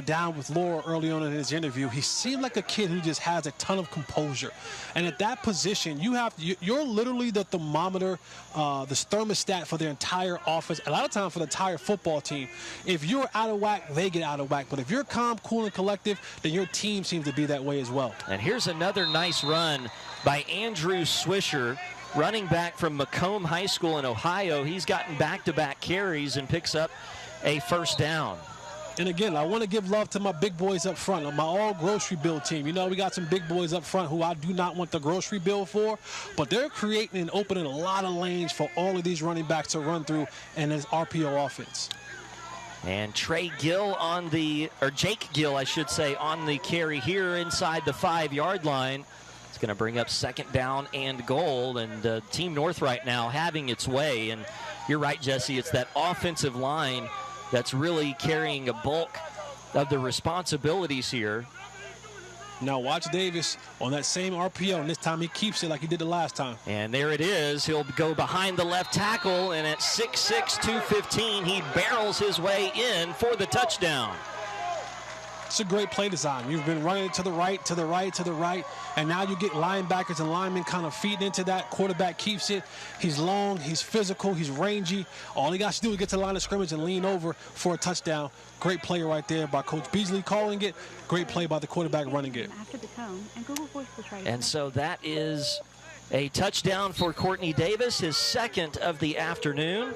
down with Laura early on in his interview. He seemed like a kid who just has a ton of composure. And at that position, you're literally the thermometer, the thermostat for their entire offense. A lot of times for the entire football team. If you're out of whack, they get out of whack. But if you're calm, cool, and collective, then your team seems to be that way as well. And here's another nice run by Andrew Swisher, running back from Macomb High School in Ohio. He's gotten back-to-back carries and picks up a first down. And again, I want to give love to my big boys up front, my all grocery bill team. You know, we got some big boys up front who I do not want the grocery bill for, but they're creating and opening a lot of lanes for all of these running backs to run through in this RPO offense. And Jake Gill, I should say, on the carry here inside the 5-yard line. Going to bring up second down and goal, and Team North right now having its way. And you're right, Jesse, it's that offensive line that's really carrying a bulk of the responsibilities here. Now watch Davis on that same RPO, and this time he keeps it like he did the last time. And there it is. He'll go behind the left tackle, and at 6'6", 215, he barrels his way in for the touchdown. It's a great play design. You've been running to the right, to the right, to the right, and now you get linebackers and linemen kind of feeding into that. Quarterback keeps it. He's long, he's physical, he's rangy. All he got to do is get to the line of scrimmage and lean over for a touchdown. Great play right there by Coach Beasley calling it. Great play by the quarterback running it. And so that is a touchdown for Courtney Davis, his second of the afternoon.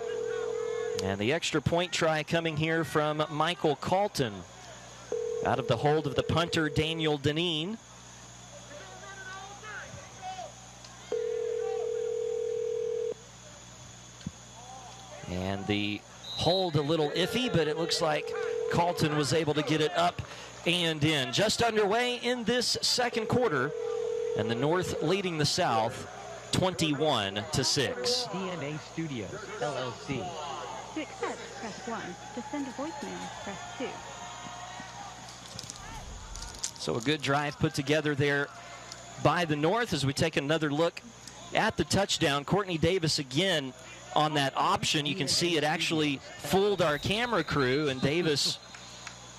And the extra point try coming here from Michael Calton, out of the hold of the punter, Daniel Deneen. And the hold a little iffy, but it looks like Calton was able to get it up and in. Just underway in this second quarter, and the North leading the South 21-6. DNA Studios, LLC. To accept, press 1. To send a voicemail, press 2. So a good drive put together there by the North as we take another look at the touchdown. Courtney Davis again on that option. You can see it actually fooled our camera crew, and Davis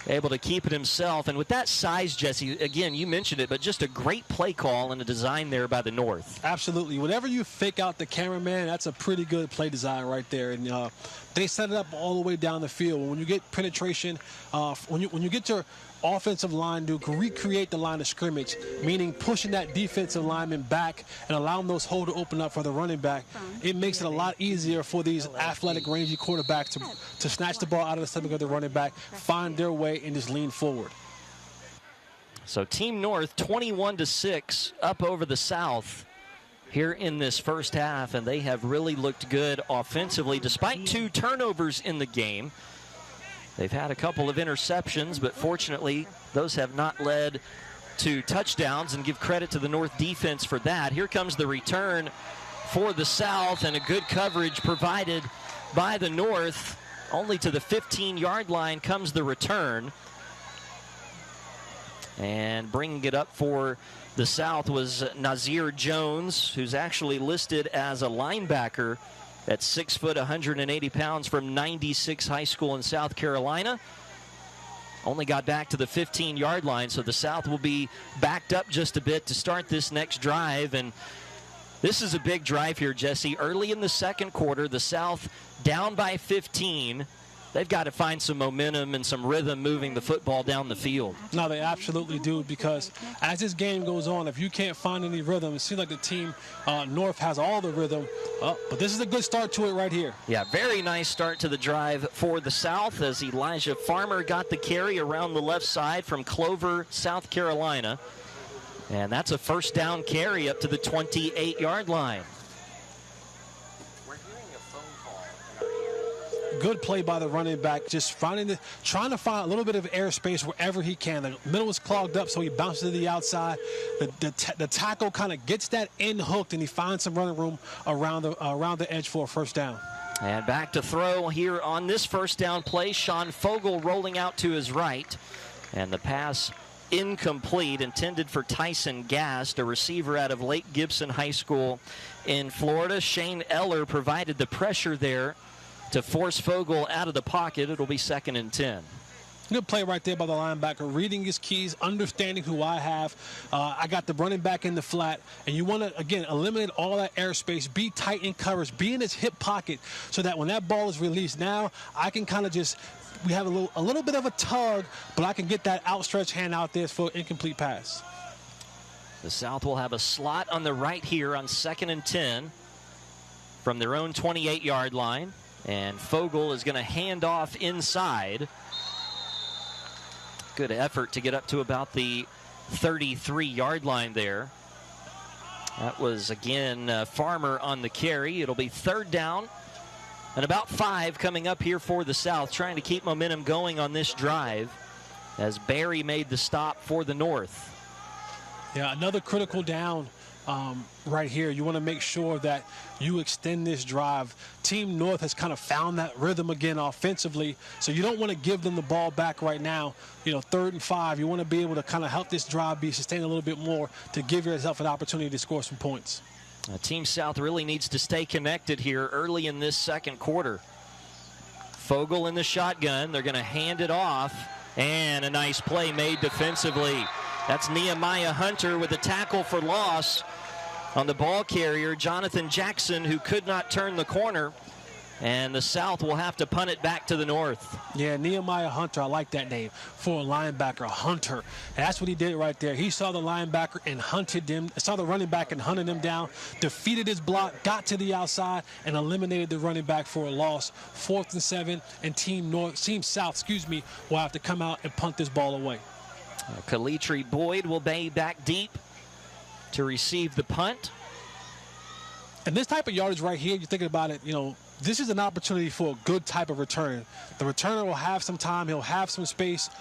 able to keep it himself. And with that size, Jesse, again, you mentioned it, but just a great play call and a design there by the North. Absolutely. Whenever you fake out the cameraman, that's a pretty good play design right there. And they set it up all the way down the field. When you get penetration, when you get your offensive line to recreate the line of scrimmage, meaning pushing that defensive lineman back and allowing those holes to open up for the running back, it makes it a lot easier for these athletic, rangy quarterbacks to snatch the ball out of the stomach of the running back, find their way, and just lean forward. So Team North 21-6 up over the South here in this first half, and they have really looked good offensively despite 2 turnovers in the game. They've had a couple of interceptions, but fortunately, those have not led to touchdowns, and give credit to the North defense for that. Here comes the return for the South, and a good coverage provided by the North. Only to the 15-yard line comes the return. And bringing it up for the South was Nazir Jones, who's actually listed as a linebacker at 6 foot, 180 pounds from 96 High School in South Carolina. Only got back to the 15-yard line, so the South will be backed up just a bit to start this next drive. And this is a big drive here, Jesse. Early in the second quarter, the South down by 15. They've got to find some momentum and some rhythm moving the football down the field. No, they absolutely do, because as this game goes on, if you can't find any rhythm, it seems like the team North has all the rhythm. But this is a good start to it right here. Yeah, very nice start to the drive for the South as Elijah Farmer got the carry around the left side from Clover, South Carolina. And that's a first down carry up to the 28-yard line. Good play by the running back, just trying to find a little bit of airspace wherever he can. The middle was clogged up, so he bounces to the outside. The tackle kind of gets that end hooked, and he finds some running room around the edge for a first down. And back to throw here on this first down play. Sean Fogle rolling out to his right. And the pass incomplete, intended for Tyson Gast, a receiver out of Lake Gibson High School in Florida. Shane Eller provided the pressure there to force Fogle out of the pocket. It'll be 2nd and 10. Good play right there by the linebacker, reading his keys, understanding who I have. I got the running back in the flat, and you want to, again, eliminate all that airspace, be tight in coverage, be in his hip pocket, so that when that ball is released, now I can kind of just, we have a little bit of a tug, but I can get that outstretched hand out there for an incomplete pass. The South will have a slot on the right here on 2nd and 10 from their own 28-yard line. And Fogle is going to hand off inside. Good effort to get up to about the 33-yard line there. That was, again, Farmer on the carry. It'll be 3rd down and about 5 coming up here for the South, trying to keep momentum going on this drive as Barry made the stop for the North. Yeah, another critical down right here. You want to make sure that you extend this drive. Team North has kind of found that rhythm again offensively, so you don't want to give them the ball back right now. 3rd and 5, you want to be able to kind of help this drive be sustained a little bit more to give yourself an opportunity to score some points. Team South really needs to stay connected here early in this second quarter. Fogle in the shotgun. They're going to hand it off, and a nice play made defensively. That's Nehemiah Hunter with a tackle for loss on the ball carrier, Jonathan Jackson, who could not turn the corner. And the South will have to punt it back to the North. Yeah, Nehemiah Hunter, I like that name for a linebacker, Hunter. And that's what he did right there. He saw the linebacker and hunted him, saw the running back and hunted him down, defeated his block, got to the outside, and eliminated the running back for a loss. 4th and 7, and Team South, will have to come out and punt this ball away. Kalitri Boyd will be back deep to receive the punt. And this type of yardage right here, you're thinking about it, this is an opportunity for a good type of return. The returner will have some time. He'll have some space.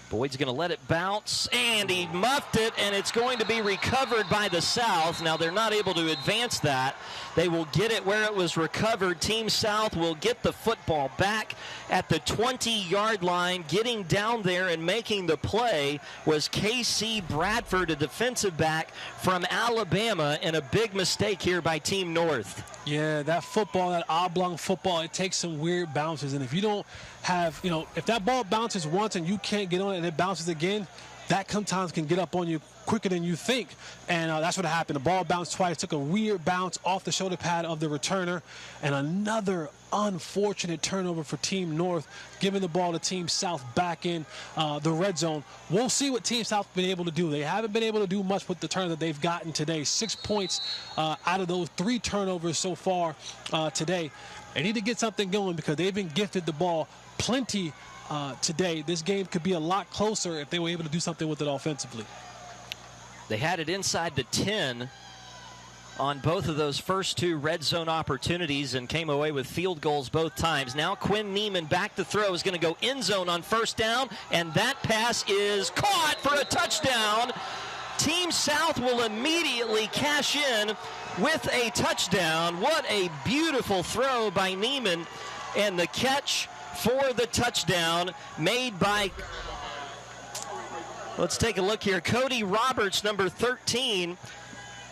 Boyd's going to let it bounce, and he muffed it, and it's going to be recovered by the South. Now, they're not able to advance that. They will get it where it was recovered. Team South will get the football back at the 20-yard line. Getting down there and making the play was K.C. Bradford, a defensive back from Alabama, and a big mistake here by Team North. Yeah, that football, that oblong football, it takes some weird bounces. And if you don't have, if that ball bounces once and you can't get on it and it bounces again, that sometimes can get up on you quicker than you think. And that's what happened. The ball bounced twice, took a weird bounce off the shoulder pad of the returner, and another unfortunate turnover for Team North, giving the ball to Team South back in the red zone. We'll see what Team South has been able to do. They haven't been able to do much with the turn that they've gotten today. 6 points out of those 3 turnovers so far today. They need to get something going because they've been gifted the ball plenty today. This game could be a lot closer if they were able to do something with it offensively. They had it inside the 10 on both of those first 2 red zone opportunities and came away with field goals both times. Now Quinn Neiman back to throw, is going to go end zone on first down, and that pass is caught for a touchdown. Team South will immediately cash in with a touchdown. What a beautiful throw by Neiman, and the catch for the touchdown made by, let's take a look here, Cody Roberts, number 13,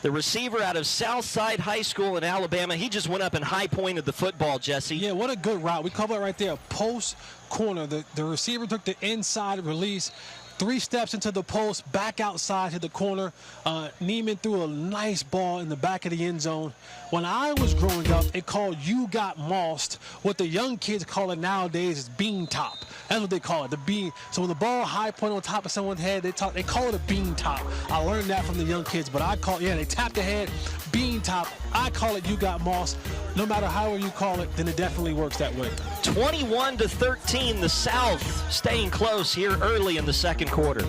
the receiver out of Southside High School in Alabama. He just went up and high-pointed the football, Jesse. Yeah, what a good route. We call it right there, post corner. The receiver took the inside release, 3 steps into the post, back outside to the corner. Neiman threw a nice ball in the back of the end zone. When I was growing up, it called "you got mossed." What the young kids call it nowadays is bean top. That's what they call it, the bean. So when the ball high point on top of someone's head, they call it a bean top. I learned that from the young kids, but I call, they tap the head, bean top. I call it "you got mossed." No matter how you call it, then it definitely works that way. 21-13, the South staying close here early in the second quarter.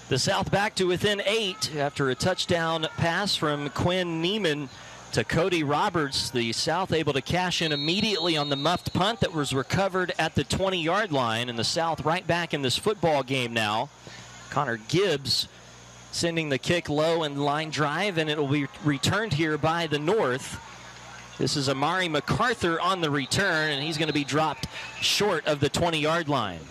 The South back to within 8 after a touchdown pass from Quinn Neiman to Cody Roberts. The South able to cash in immediately on the muffed punt that was recovered at the 20-yard line, and the South right back in this football game now. Connor Gibbs sending the kick low and line drive, and it will be returned here by the North. This is Amari MacArthur on the return, and he's going to be dropped short of the 20-yard line.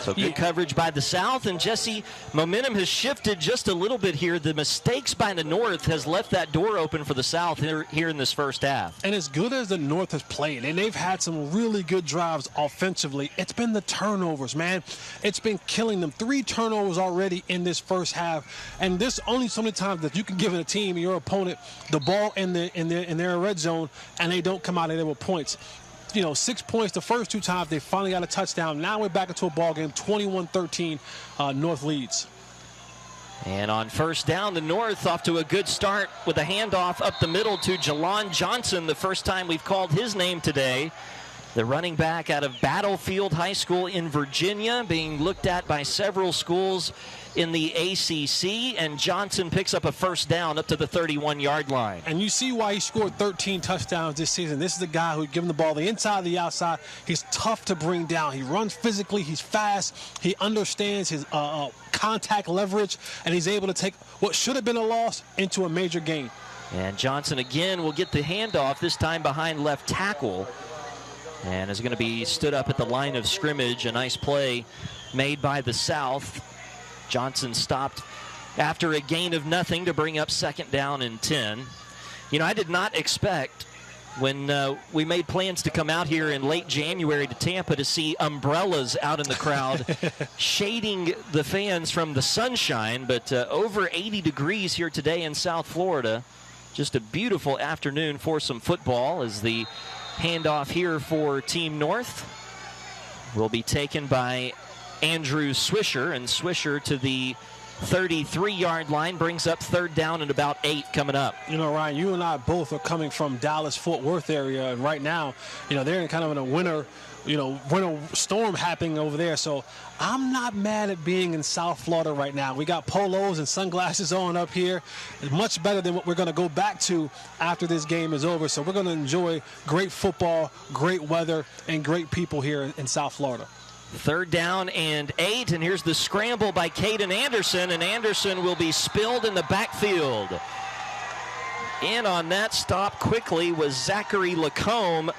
So good coverage by the South, and Jesse, momentum has shifted just a little bit here. The mistakes by the North has left that door open for the South here in this first half. And as good as the North has played, and they've had some really good drives offensively, it's been the turnovers, man. It's been killing them. 3 turnovers already in this first half, and there's only so many times that you can give a team, your opponent, the ball in their red zone, and they don't come out of there with points. 6 points the first 2 times. They finally got a touchdown. Now we're back into a ball game. 21-13, North leads. And on first down, the North off to a good start with a handoff up the middle to Jalon Johnson, the first time we've called his name today. The running back out of Battlefield High School in Virginia, being looked at by several schools in the ACC, and Johnson picks up a first down up to the 31-yard line. And you see why he scored 13 touchdowns this season. This is the guy who given the ball the inside, the outside. He's tough to bring down. He runs physically. He's fast. He understands his contact leverage, and he's able to take what should have been a loss into a major gain. And Johnson again will get the handoff, this time behind left tackle, and is going to be stood up at the line of scrimmage. A nice play made by the South. Johnson stopped after a gain of nothing to bring up second down and 10. I did not expect when we made plans to come out here in late January to Tampa to see umbrellas out in the crowd shading the fans from the sunshine, but over 80 degrees here today in South Florida. Just a beautiful afternoon for some football as the handoff here for Team North will be taken by Andrew Swisher, and Swisher to the 33-yard line brings up third down and about 8 coming up. You know, Ryan, you and I both are coming from Dallas-Fort Worth area, and right now, you know, they're in a winter storm happening over there. So I'm not mad at being in South Florida right now. We got polos and sunglasses on up here. It's much better than what we're going to go back to after this game is over. So we're going to enjoy great football, great weather, and great people here in South Florida. Third down and 8, and here's the scramble by Caden Anderson, and Anderson will be spilled in the backfield. In on that stop quickly was Zachary Lacombe.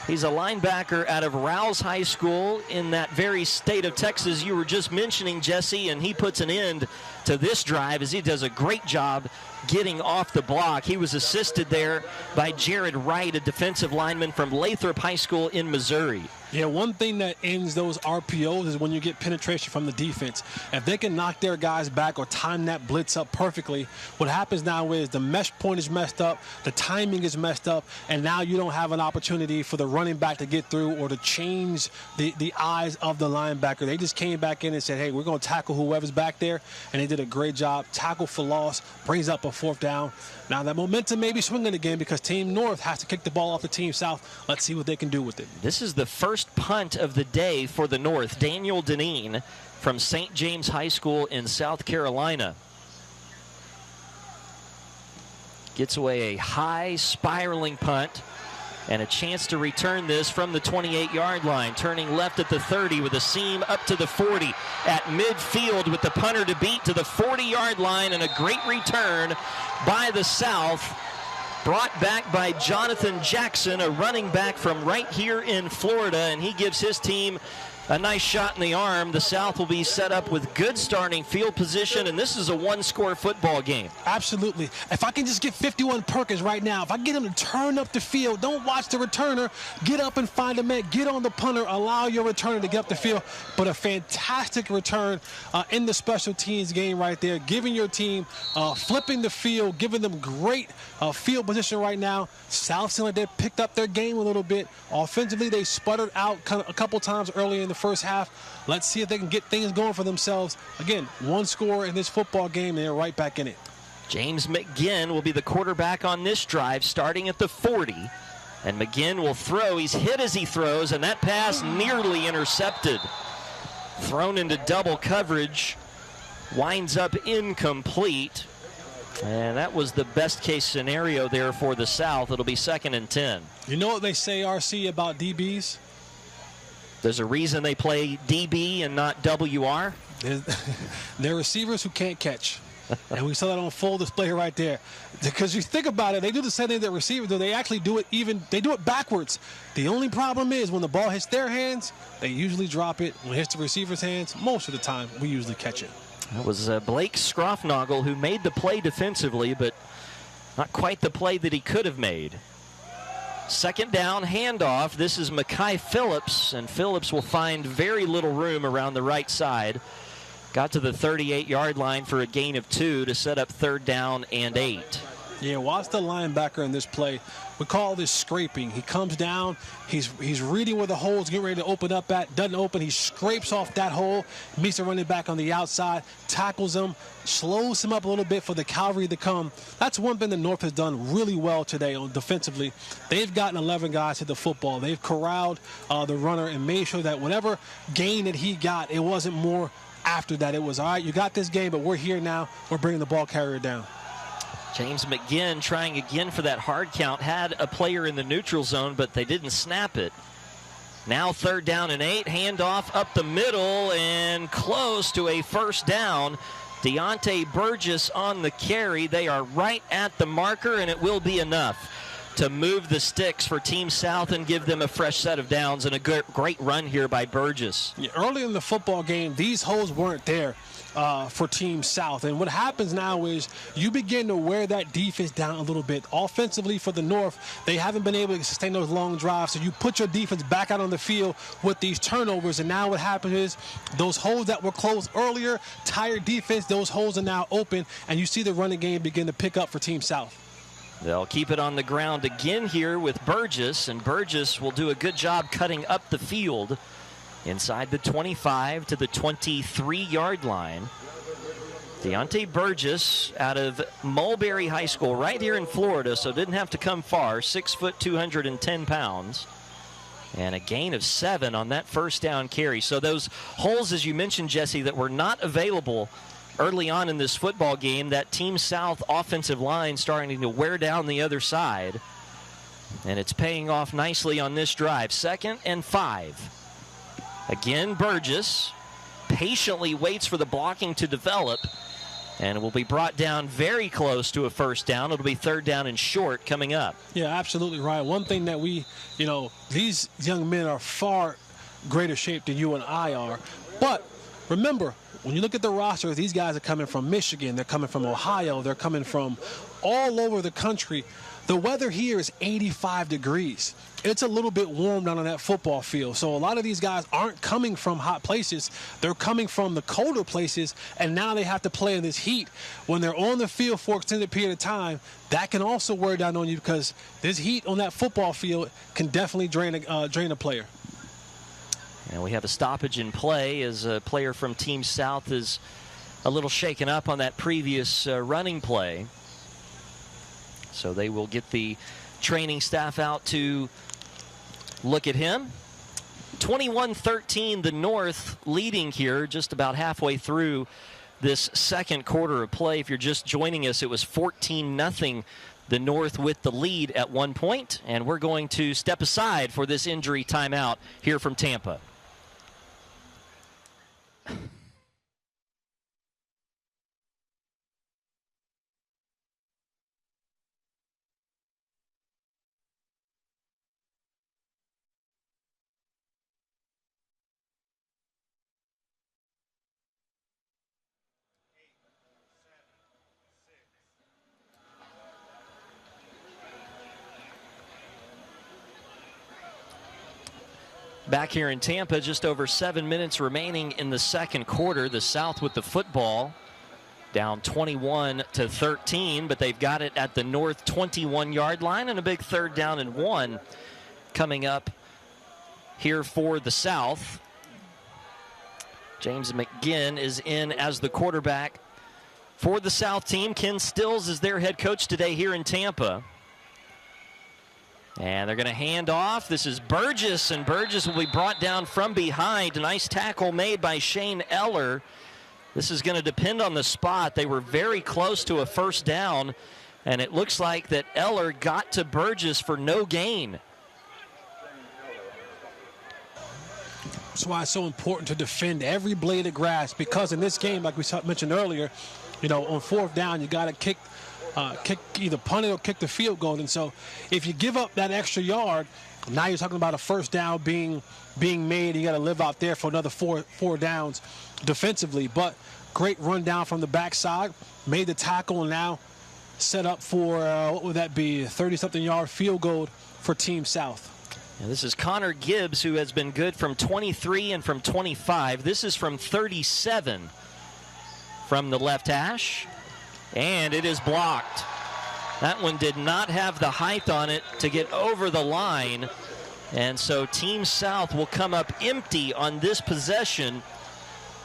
He's a linebacker out of Rouse High School in that very state of Texas you were just mentioning, Jesse, and he puts an end to this drive as he does a great job getting off the block. He was assisted there by Jared Wright, a defensive lineman from Lathrop High School in Missouri. Yeah, one thing that ends those RPOs is when you get penetration from the defense. If they can knock their guys back or time that blitz up perfectly, what happens now is the mesh point is messed up, the timing is messed up, and now you don't have an opportunity for the running back to get through or to change the eyes of the linebacker. They just came back in and said, hey, we're going to tackle whoever's back there, and they did a great job. Tackle for loss, brings up a fourth down. Now that momentum may be swinging again because Team North has to kick the ball off to Team South. Let's see what they can do with it. This is the first punt of the day for the North. Daniel Deneen from St. James High School in South Carolina gets away a high spiraling punt and a chance to return this from the 28-yard line, turning left at the 30 with a seam up to the 40 at midfield with the punter to beat to the 40-yard line, and a great return by the South, brought back by Jonathan Jackson, a running back from right here in Florida, and he gives his team a nice shot in the arm. The South will be set up with good starting field position, and this is a one-score football game. Absolutely. If I can just get 51 Perkins right now, if I get him to turn up the field, don't watch the returner, get up and find a man, get on the punter, allow your returner to get up the field. But a fantastic return in the special teams game right there, giving your team, flipping the field, giving them great field position right now. South seemed like they picked up their game a little bit. Offensively, they sputtered out a couple times early in the first half. Let's see if they can get things going for themselves. Again, one score in this football game, and they're right back in it. James McGinn will be the quarterback on this drive, starting at the 40. And McGinn will throw. He's hit as he throws, and that pass nearly intercepted. Thrown into double coverage. Winds up incomplete. And that was the best case scenario there for the South. It'll be 2nd and 10. You know what they say, RC, about DBs? There's a reason they play DB and not WR. They're receivers who can't catch. And we saw that on full display right there. Because you think about it, they do the same thing that receivers do. They actually do it they do it backwards. The only problem is when the ball hits their hands, they usually drop it. When it hits the receiver's hands, most of the time, we usually catch it. It was Blake Scrofnagel who made the play defensively, but not quite the play that he could have made. Second down, handoff. This is Mekhi Phillips, and Phillips will find very little room around the right side. Got to the 38-yard line for a gain of 2 to set up 3rd down and 8. Yeah, watch the linebacker in this play. We call this scraping. He comes down, he's reading where the hole's getting ready to open up at. Doesn't open, he scrapes off that hole, meets the running back on the outside, tackles him, slows him up a little bit for the cavalry to come. That's one thing the North has done really well today on defensively. They've gotten 11 guys to the football. They've corralled the runner and made sure that whatever gain that he got, it wasn't more after that. It was, all right, you got this game, but we're here now. We're bringing the ball carrier down. James McGinn trying again for that hard count. Had a player in the neutral zone, but they didn't snap it. Now 3rd down and 8. Handoff up the middle and close to a first down. Deontay Burgess on the carry. They are right at the marker, and it will be enough to move the sticks for Team South and give them a fresh set of downs, and a great run here by Burgess. Yeah, early in the football game, these holes weren't there for Team South. And what happens now is you begin to wear that defense down a little bit. Offensively for the North, they haven't been able to sustain those long drives, so you put your defense back out on the field with these turnovers, and now what happens is those holes that were closed earlier, tired defense, those holes are now open, and you see the running game begin to pick up for Team South. They'll keep it on the ground again here with Burgess, and Burgess will do a good job cutting up the field inside the 25 to the 23-yard line. Deontay Burgess out of Mulberry High School right here in Florida, so didn't have to come far. 6 foot, 210 pounds. And a gain of 7 on that first down carry. So those holes, as you mentioned, Jesse, that were not available early on in this football game, that Team South offensive line starting to wear down the other side. And it's paying off nicely on this drive. 2nd and 5. Again, Burgess patiently waits for the blocking to develop, and will be brought down very close to a first down. It'll be 3rd down and short coming up. Yeah, absolutely right. One thing that these young men are far greater shape than you and I are. But remember, when you look at the roster, these guys are coming from Michigan. They're coming from Ohio. They're coming from all over the country. The weather here is 85 degrees. It's a little bit warm down on that football field. So a lot of these guys aren't coming from hot places. They're coming from the colder places, and now they have to play in this heat. When they're on the field for an extended period of time, that can also wear down on you, because this heat on that football field can definitely drain a player. And we have a stoppage in play as a player from Team South is a little shaken up on that previous running play. So they will get the training staff out to look at him. 21-13, the North leading here just about halfway through this second quarter of play. If you're just joining us, it was 14-0, the North with the lead at one point. And we're going to step aside for this injury timeout here from Tampa. Back here in Tampa, just over 7 minutes remaining in the second quarter. The South with the football, down 21-13, but they've got it at the North 21-yard line, and a big 3rd down and 1 coming up here for the South. James McGinn is in as the quarterback for the South team. Ken Stills is their head coach today here in Tampa. And they're going to hand off. This is Burgess, and Burgess will be brought down from behind. A nice tackle made by Shane Eller. This is going to depend on the spot. They were very close to a first down, and it looks like that Eller got to Burgess for no gain. That's why it's so important to defend every blade of grass, because in this game, like we mentioned earlier, on 4th down, you got to kick, either punt it or kick the field goal. And so if you give up that extra yard, now you're talking about a first down being made. You got to live out there for another four downs defensively. But great run down from the backside, made the tackle, and now set up for, what would that be, a 30-something yard field goal for Team South. And this is Connor Gibbs, who has been good from 23 and from 25. This is from 37 from the left hash. And it is blocked. That one did not have the height on it to get over the line. And so Team South will come up empty on this possession.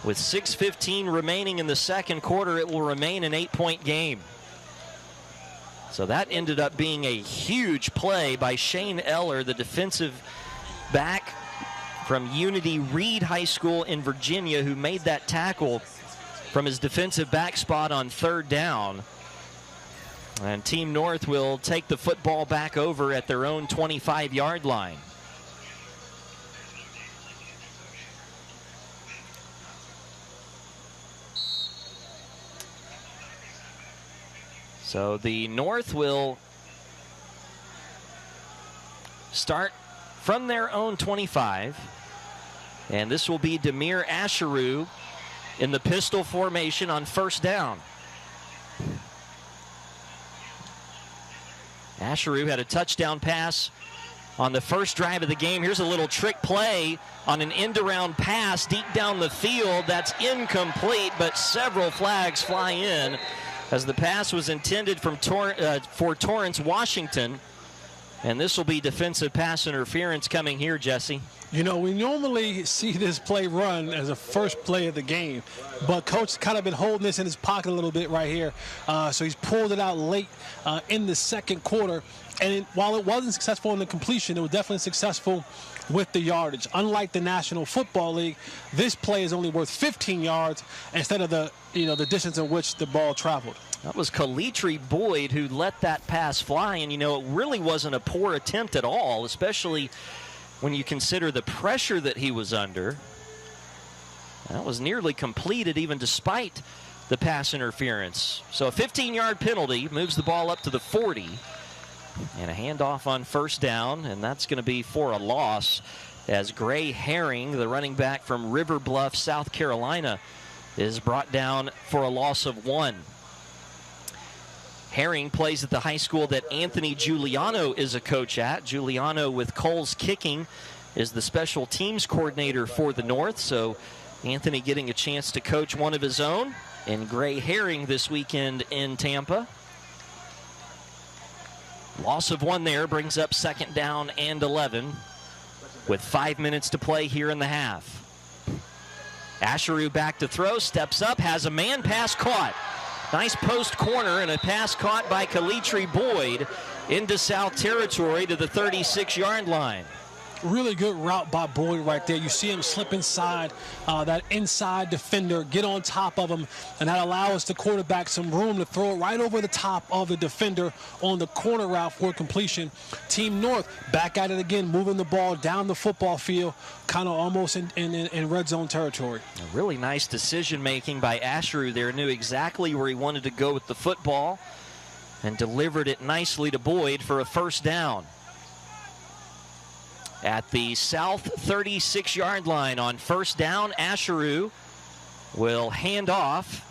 With 6:15 remaining in the second quarter, it will remain an 8-point game. So that ended up being a huge play by Shane Eller, the defensive back from Unity Reed High School in Virginia, who made that tackle from his defensive back spot on 3rd down. And Team North will take the football back over at their own 25-yard line. So the North will start from their own 25. And this will be Demir Asheru in the pistol formation on 1st down. Asheru had a touchdown pass on the first drive of the game. Here's a little trick play on an end-around pass deep down the field. That's incomplete, but several flags fly in as the pass was intended for Torrance Washington. And this will be defensive pass interference coming here, Jesse. You know, we normally see this play run as a first play of the game, but Coach kind of been holding this in his pocket a little bit right here. So he's pulled it out late in the second quarter. And while it wasn't successful in the completion, it was definitely successful with the yardage. Unlike the National Football League, this play is only worth 15 yards instead of the distance in which the ball traveled. That was Kalitri Boyd who let that pass fly, and it really wasn't a poor attempt at all, especially when you consider the pressure that he was under. That was nearly completed even despite the pass interference. So a 15-yard penalty moves the ball up to the 40. And a handoff on first down, and that's going to be for a loss as Gray Herring, the running back from River Bluff, South Carolina, is brought down for a loss of 1. Herring plays at the high school that Anthony Giuliano is a coach at. Giuliano with Coles Kicking is the special teams coordinator for the North, so Anthony getting a chance to coach one of his own. And Gray Herring this weekend in Tampa. Loss of 1 there brings up second down and 11 with 5 minutes to play here in the half. Asheru back to throw, steps up, has a man pass caught. Nice post corner and a pass caught by Kalitri Boyd into South Territory to the 36-yard line. Really good route by Boyd right there. You see him slip inside that inside defender, get on top of him, and that allows the quarterback some room to throw it right over the top of the defender on the corner route for completion. Team North back at it again, moving the ball down the football field, kind of almost in red zone territory. A really nice decision-making by Asheru there. Knew exactly where he wanted to go with the football and delivered it nicely to Boyd for a first down. At the South 36-yard line on first down, Asheru will hand off.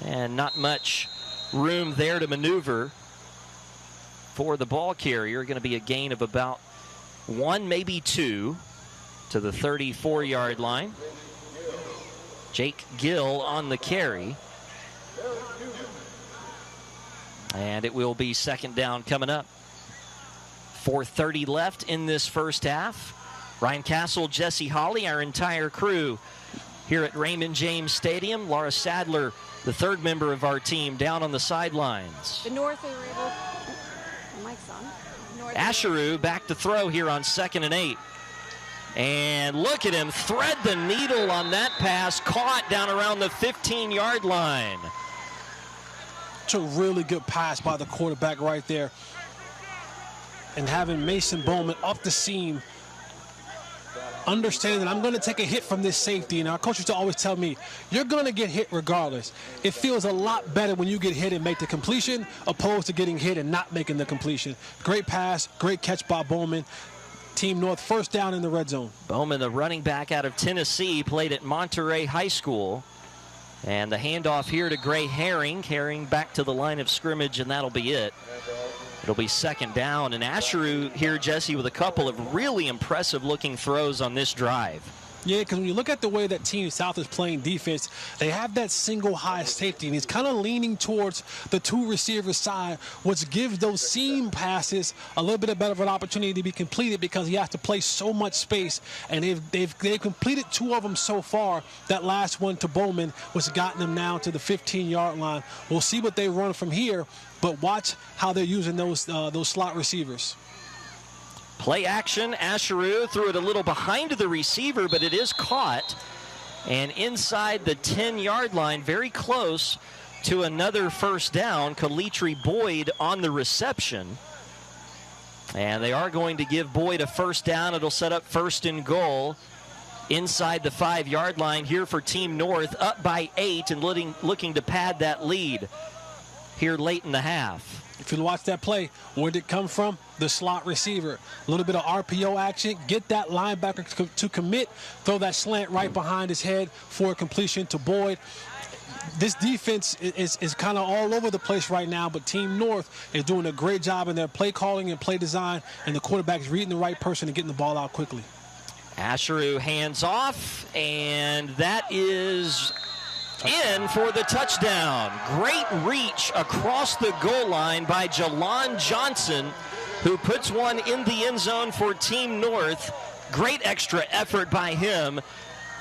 And not much room there to maneuver for the ball carrier. Going to be a gain of about 1, maybe 2 to the 34-yard line. Jake Gill on the carry. And it will be second down coming up. 4:30 left in this first half. Ryan Castle, Jesse Hawley, our entire crew here at Raymond James Stadium. Laura Sadler, the third member of our team, down on the sidelines. The North, they were able. Mike's on. Asheru back to throw here on 2nd and 8. And look at him thread the needle on that pass, caught down around the 15-yard line. It's a really good pass by the quarterback right there. And having Mason Bowman up the seam, understanding that I'm going to take a hit from this safety. And our coach used to always tell me, you're going to get hit regardless. It feels a lot better when you get hit and make the completion opposed to getting hit and not making the completion. Great pass, great catch by Bowman. Team North first down in the red zone. Bowman, the running back out of Tennessee, played at Monterey High School. And the handoff here to Gray Herring. Herring back to the line of scrimmage, and that'll be it. It'll be second down, and Asheru here, Jesse, with a couple of really impressive-looking throws on this drive. Yeah, because when you look at the way that Team South is playing defense, they have that single high safety, and he's kind of leaning towards the two receiver side, which gives those seam passes a little bit better of an opportunity to be completed because he has to play so much space, and they've completed 2 of them so far. That last one to Bowman was gotten them now to the 15-yard line. We'll see what they run from here, but watch how they're using those slot receivers. Play action. Asheru threw it a little behind the receiver, but it is caught. And inside the 10-yard line, very close to another first down. Kalitri Boyd on the reception. And they are going to give Boyd a first down. It'll set up 1st and goal inside the 5-yard line here for Team North, up by 8 and looking to pad that lead here late in the half. If you watch that play, where did it come from? The slot receiver. A little bit of RPO action. Get that linebacker to commit. Throw that slant right behind his head for a completion to Boyd. This defense is kind of all over the place right now, but Team North is doing a great job in their play calling and play design, and the quarterback is reading the right person and getting the ball out quickly. Asheru hands off, and that is In for the touchdown. Great reach across the goal line by Jalon Johnson, who puts one in the end zone for Team North. Great extra effort by him.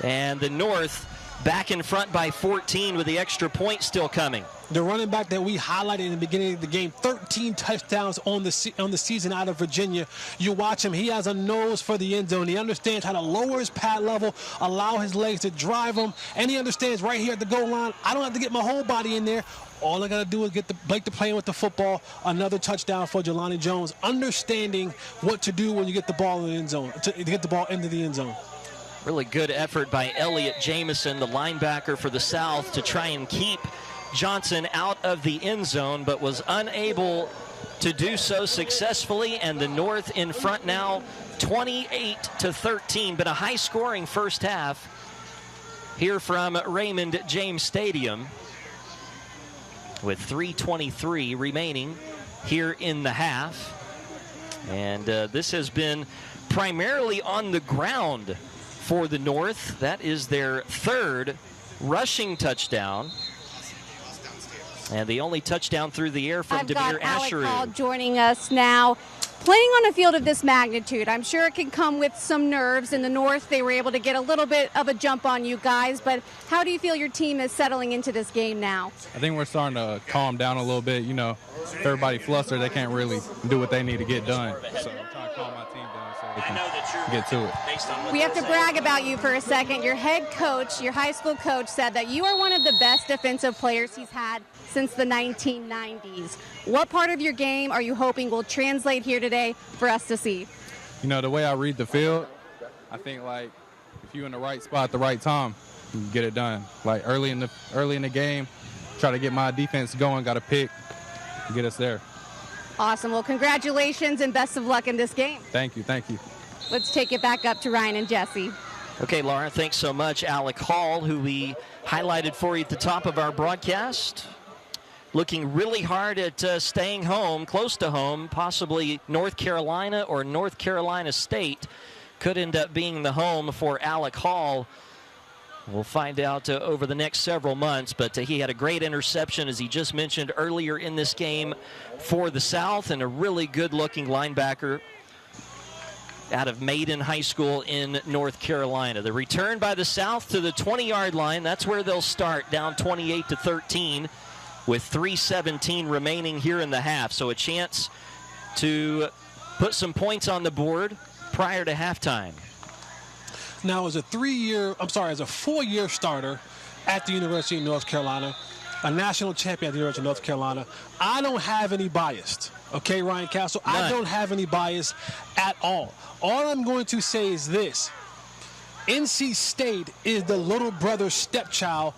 And the North back in front by 14 with the extra point still coming. The running back that we highlighted in the beginning of the game, 13 touchdowns on the season out of Virginia. You watch him, he has a nose for the end zone. He understands how to lower his pad level, allow his legs to drive him, and he understands right here at the goal line, I don't have to get my whole body in there. All I got to do is break the plane with the football. Another touchdown for Jelani Jones, understanding what to do when you get the ball in the end zone, to get the ball into the end zone. Really good effort by Elliott Jamison, the linebacker for the South, to try and keep Johnson out of the end zone, but was unable to do so successfully, and the North in front now 28-13, but a high-scoring first half here from Raymond James Stadium with 3:23 remaining here in the half. And this has been primarily on the ground for the North. That is their third rushing touchdown. And the only touchdown through the air from Demir Asheru. Alec Hall joining us now. Playing on a field of this magnitude, I'm sure it can come with some nerves. In the North, they were able to get a little bit of a jump on you guys, but how do you feel your team is settling into this game now? I think we're starting to calm down a little bit. You know, if everybody flustered, they can't really do what they need to get done. So I'm trying to calm my team down so they can get to it. We have to brag about you for a second. Your head coach, your high school coach, said that you are one of the best defensive players he's had since the 1990s. What part of your game are you hoping will translate here today for us to see? You know, the way I read the field, I think, like, if you're in the right spot at the right time, you can get it done. Like, early in the game, try to get my defense going, got a pick, get us there. Awesome. Well, congratulations and best of luck in this game. Thank you. Thank you. Let's take it back up to Ryan and Jesse. Okay, Laura, thanks so much. Alec Hall, who we highlighted for you at the top of our broadcast, looking really hard at staying home, close to home. Possibly North Carolina or North Carolina State could end up being the home for Alec Hall. We'll find out over the next several months, but he had a great interception, as he just mentioned earlier in this game, for the South, and a really good-looking linebacker out of Maiden High School in North Carolina. The return by the South to the 20-yard line. That's where they'll start, down 28-13. With 3:17 remaining here in the half. So a chance to put some points on the board prior to halftime. Now, as a 4-year starter at the University of North Carolina, a national champion at the University of North Carolina, I don't have any bias. Okay, Ryan Castle? None. I don't have any bias at all. All I'm going to say is this. NC State is the little brother stepchild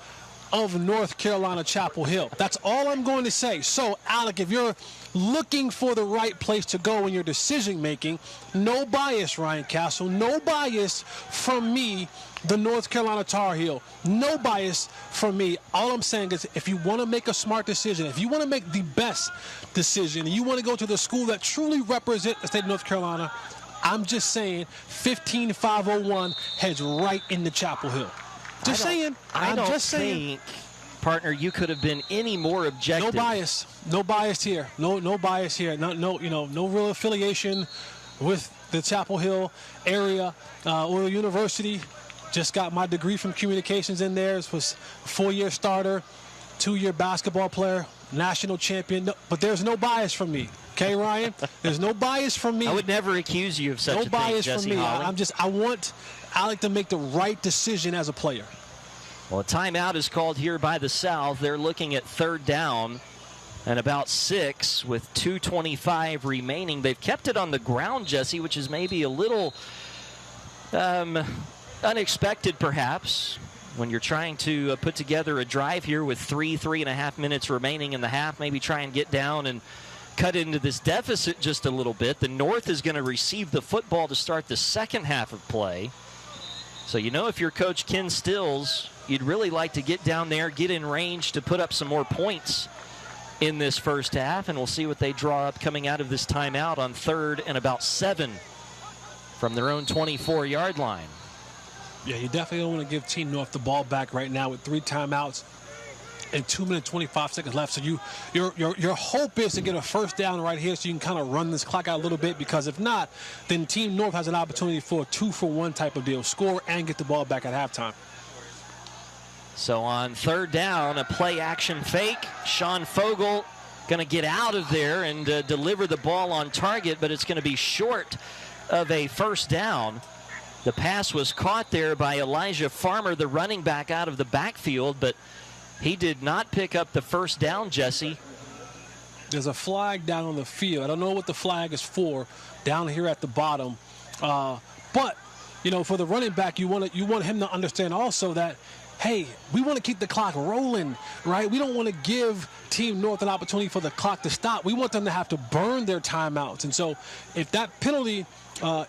of North Carolina Chapel Hill. That's all I'm going to say. So, Alec, if you're looking for the right place to go in your decision making, no bias, Ryan Castle, no bias from me, the North Carolina Tar Heel. No bias from me. All I'm saying is, if you want to make a smart decision, if you want to make the best decision, and you want to go to the school that truly represents the state of North Carolina, I'm just saying 15501 heads right into Chapel Hill. Just saying. I don't think, partner, you could have been any more objective. No bias. No bias here. No bias here. No real affiliation with the Chapel Hill area or university. Just got my degree from communications in there. It was a 4-year starter, 2-year basketball player, national champion. But there's no bias from me. Okay, Ryan? There's no bias from me. I would never accuse you of such a thing, bias Jesse from me. Holland. I want Alec to make the right decision as a player. Well, a timeout is called here by the South. They're looking at third down and about 6 with 2:25 remaining. They've kept it on the ground, Jesse, which is maybe a little unexpected, perhaps, when you're trying to put together a drive here with 3.5 minutes remaining in the half. Maybe try and get down and cut into this deficit just a little bit. The North is going to receive the football to start the second half of play. So, if you're Coach Ken Stills, you'd really like to get down there, get in range to put up some more points in this first half, and we'll see what they draw up coming out of this timeout on 3rd and about 7 from their own 24-yard line. Yeah, you definitely don't want to give Team North the ball back right now with 3 timeouts and 2 minutes 25 seconds left. So your hope is to get a first down right here so you can kind of run this clock out a little bit, because if not, then Team North has an opportunity for a 2-for-1 type of deal. Score and get the ball back at halftime. So on third down, a play action fake. Sean Fogel going to get out of there and deliver the ball on target, but it's going to be short of a first down. The pass was caught there by Elijah Farmer, the running back out of the backfield, but he did not pick up the first down, Jesse. There's a flag down on the field. I don't know what the flag is for down here at the bottom. But, you know, for the running back, you want him to understand also that, hey, we want to keep the clock rolling, right? We don't want to give Team North an opportunity for the clock to stop. We want them to have to burn their timeouts. And so if that penalty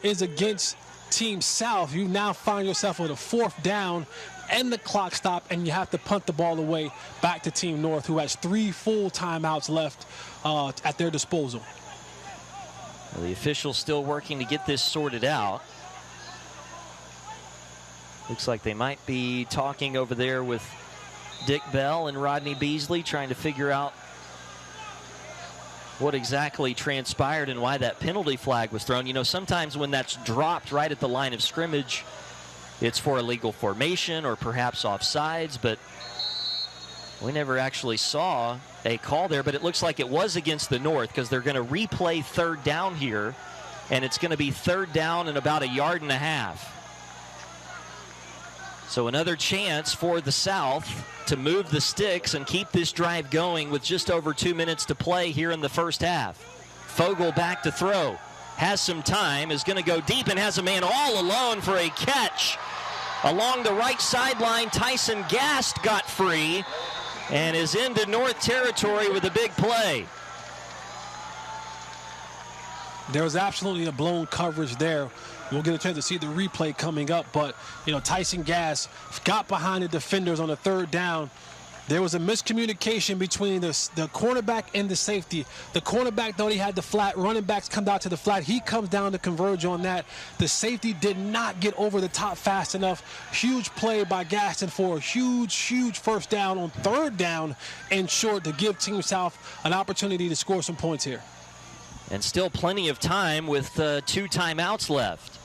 is against Team South, you now find yourself with a 4th down and the clock stop, and you have to punt the ball away back to Team North, who has 3 full timeouts left at their disposal. Well, the officials still working to get this sorted out. Looks like they might be talking over there with Dick Bell and Rodney Beasley, trying to figure out what exactly transpired and why that penalty flag was thrown. You know, sometimes when that's dropped right at the line of scrimmage, it's for illegal formation or perhaps offsides, but we never actually saw a call there. But it looks like it was against the North, because they're going to replay third down here, and it's going to be third down and about 1.5 yards. So another chance for the South to move the sticks and keep this drive going with just over 2 minutes to play here in the first half. Fogel back to throw. Has some time, is going to go deep, and has a man all alone for a catch. Along the right sideline, Tyson Gast got free and is into North territory with a big play. There was absolutely a blown coverage there. We'll get a chance to see the replay coming up, but, you know, Tyson Gast got behind the defenders on the 3rd down. There was a miscommunication between the cornerback and the safety. The cornerback thought he had the flat. Running backs come out to the flat. He comes down to converge on that. The safety did not get over the top fast enough. Huge play by Gaston for a huge first down on 3rd down and short to give Team South an opportunity to score some points here. And still plenty of time with 2 timeouts left.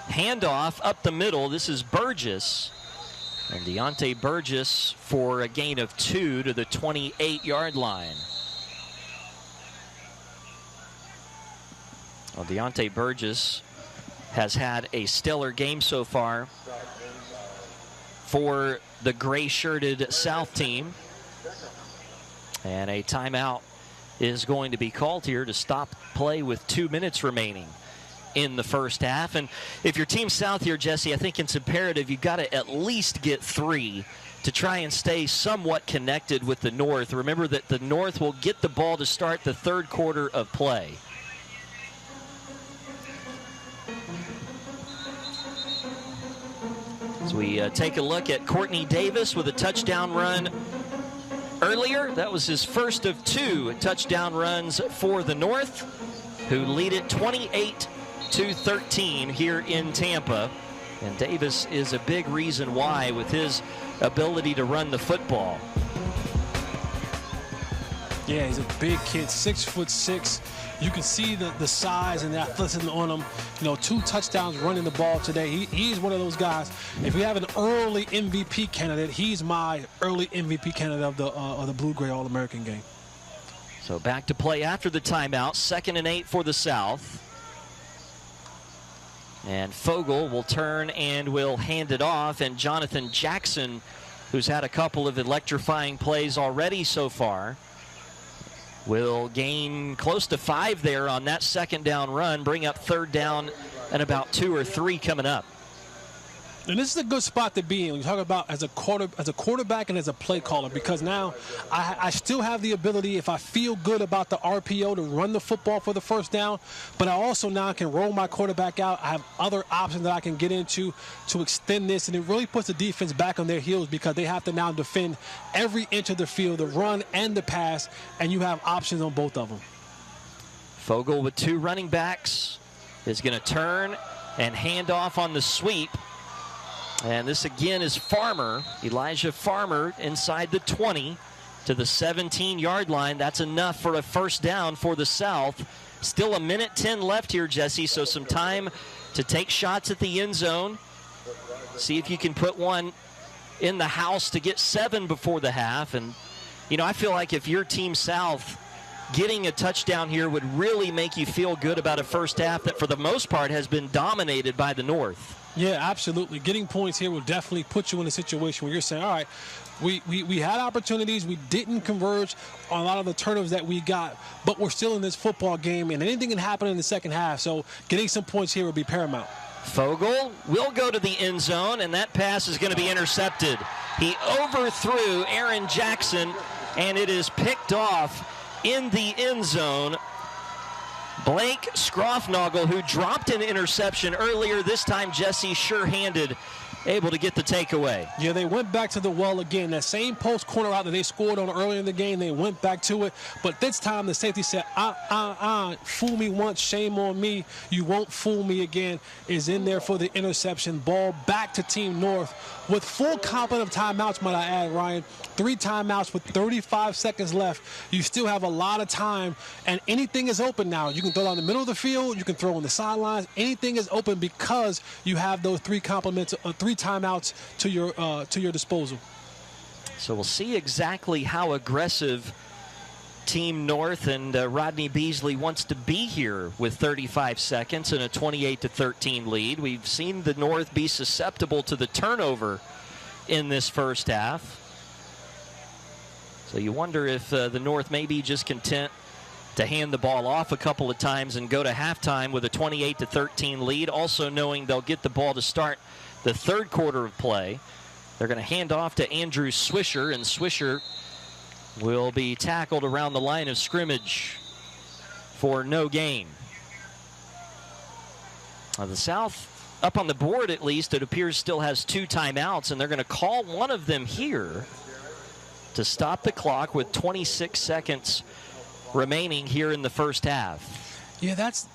Handoff up the middle. This is Burgess. And Deontay Burgess for a gain of 2 to the 28-yard line. Well, Deontay Burgess has had a stellar game so far for the gray-shirted South team. And a timeout is going to be called here to stop play with 2 minutes remaining in the first half. And if your Team South here, Jesse, I think it's imperative you've got to at least get 3 to try and stay somewhat connected with the North. Remember that the North will get the ball to start the 3rd quarter of play. As we take a look at Courtney Davis with a touchdown run earlier. That was his first of 2 touchdown runs for the North, who lead it 28-13 here in Tampa. And Davis is a big reason why, with his ability to run the football. Yeah, he's a big kid, 6'6". You can see the size and the athleticism on him. You know, 2 touchdowns running the ball today. He's one of those guys. If we have an early MVP candidate, he's my early MVP candidate of the Blue-Gray All-American game. So back to play after the timeout. 2nd and 8 for the South. And Fogel will turn and will hand it off. And Jonathan Jackson, who's had a couple of electrifying plays already so far, will gain close to 5 there on that 2nd down run, bring up 3rd down and about 2 or 3 coming up. And this is a good spot to be in when you talk about as a quarterback and as a play caller, because now I still have the ability, if I feel good about the RPO, to run the football for the first down, but I also now can roll my quarterback out. I have other options that I can get into to extend this, and it really puts the defense back on their heels, because they have to now defend every inch of the field, the run and the pass, and you have options on both of them. Fogel with 2 running backs is going to turn and hand off on the sweep. And this again is Farmer, Elijah Farmer, inside the 20 to the 17-yard line. That's enough for a first down for the South. Still a minute 10 left here, Jesse, so some time to take shots at the end zone. See if you can put one in the house to get 7 before the half. And, you know, I feel like if you're Team South, getting a touchdown here would really make you feel good about a first half that for the most part has been dominated by the North. Yeah, absolutely. Getting points here will definitely put you in a situation where you're saying, all right, we had opportunities. We didn't converge on a lot of the turnovers that we got, but we're still in this football game, and anything can happen in the second half. So getting some points here would be paramount. Fogel will go to the end zone, and that pass is going to be intercepted. He overthrew Aaron Jackson, and it is picked off in the end zone. Blake Scroffnagel, who dropped an interception earlier, this time Jesse sure-handed, able to get the takeaway. Yeah, they went back to the well again. That same post corner out that they scored on earlier in the game, they went back to it. But this time the safety said, fool me once, shame on me. You won't fool me again. Is in there for the interception. Ball back to Team North with full complement of timeouts, might I add, Ryan. 3 timeouts with 35 seconds left. You still have a lot of time, and anything is open now. You can throw down the middle of the field. You can throw on the sidelines. Anything is open because you have those 3 timeouts to your disposal. So we'll see exactly how aggressive Team North and Rodney Beasley wants to be here with 35 seconds and a 28-13 lead. We've seen the North be susceptible to the turnover in this first half. So you wonder if the North may be just content to hand the ball off a couple of times and go to halftime with a 28-13 lead, also knowing they'll get the ball to start the third quarter of play. They're going to hand off to Andrew Swisher, and Swisher will be tackled around the line of scrimmage for no gain. The South, up on the board at least, it appears still has 2 timeouts, and they're going to call one of them here to stop the clock with 26 seconds remaining here in the first half. Yeah, that's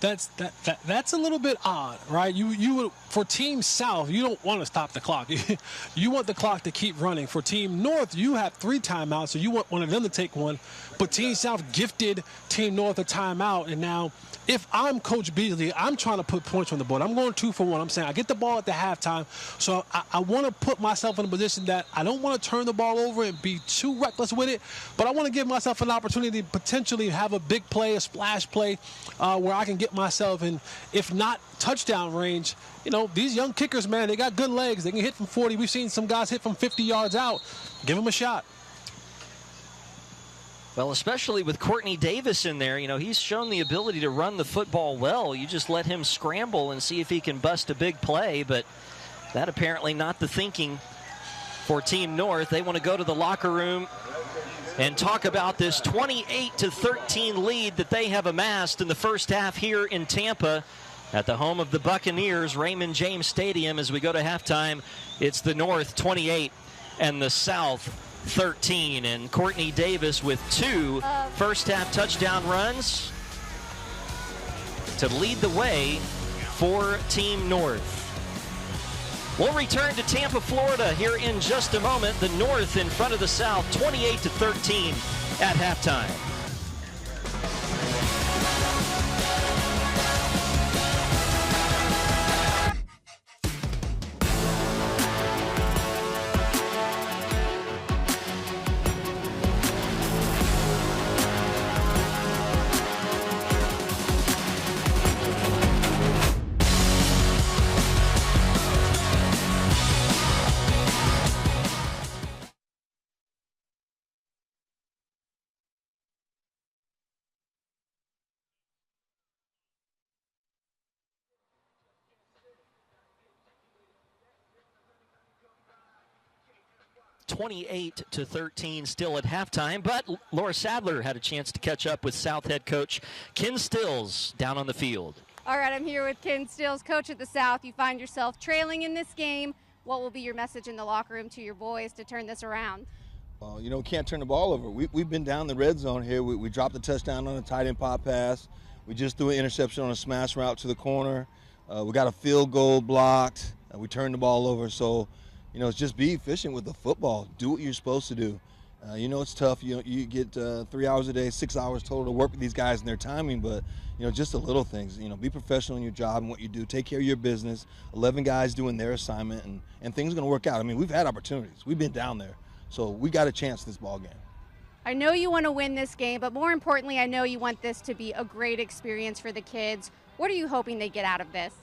a little bit odd, right? You would, for Team South, you don't want to stop the clock. You want the clock to keep running. For Team North, you have 3 timeouts, so you want one of them to take one. But Team South gifted Team North a timeout, and now if I'm Coach Beasley, I'm trying to put points on the board. I'm going 2 for 1. I'm saying I get the ball at the halftime, so I want to put myself in a position that I don't want to turn the ball over and be too reckless with it, but I want to give myself an opportunity to potentially have a big play, a splash play, where I can get myself in, if not touchdown range. You know, these young kickers, man, they got good legs. They can hit from 40. We've seen some guys hit from 50 yards out. Give them a shot. Well, especially with Courtney Davis in there, you know, he's shown the ability to run the football well. You just let him scramble and see if he can bust a big play, but that apparently not the thinking for Team North. They want to go to the locker room and talk about this 28-13 lead that they have amassed in the first half here in Tampa at the home of the Buccaneers, Raymond James Stadium. As we go to halftime, it's the North 28 and the South 13, and Courtney Davis with 2 first half touchdown runs to lead the way for Team North. We'll return to Tampa, Florida here in just a moment. The North in front of the South, 28-13 at halftime. (28-13) still at halftime, but Laura Sadler had a chance to catch up with South head coach Ken Stills down on the field. All right, I'm here with Ken Stills, coach at the South. You find yourself trailing in this game. What will be your message in the locker room to your boys to turn this around? Well, you know, we can't turn the ball over. We've been down the red zone here. We dropped a touchdown on a tight end pop pass. We just threw an interception on a smash route to the corner. We got a field goal blocked. We turned the ball over. So, it's just be efficient with the football. Do what you're supposed to do. It's tough. You get 3 hours a day, 6 hours total to work with these guys and their timing, but, just the little things. Be professional in your job and what you do. Take care of your business. 11 guys doing their assignment, and things are going to work out. I mean, we've had opportunities. We've been down there. So we got a chance this ball game. I know you want to win this game, but more importantly, I know you want this to be a great experience for the kids. What are you hoping they get out of this?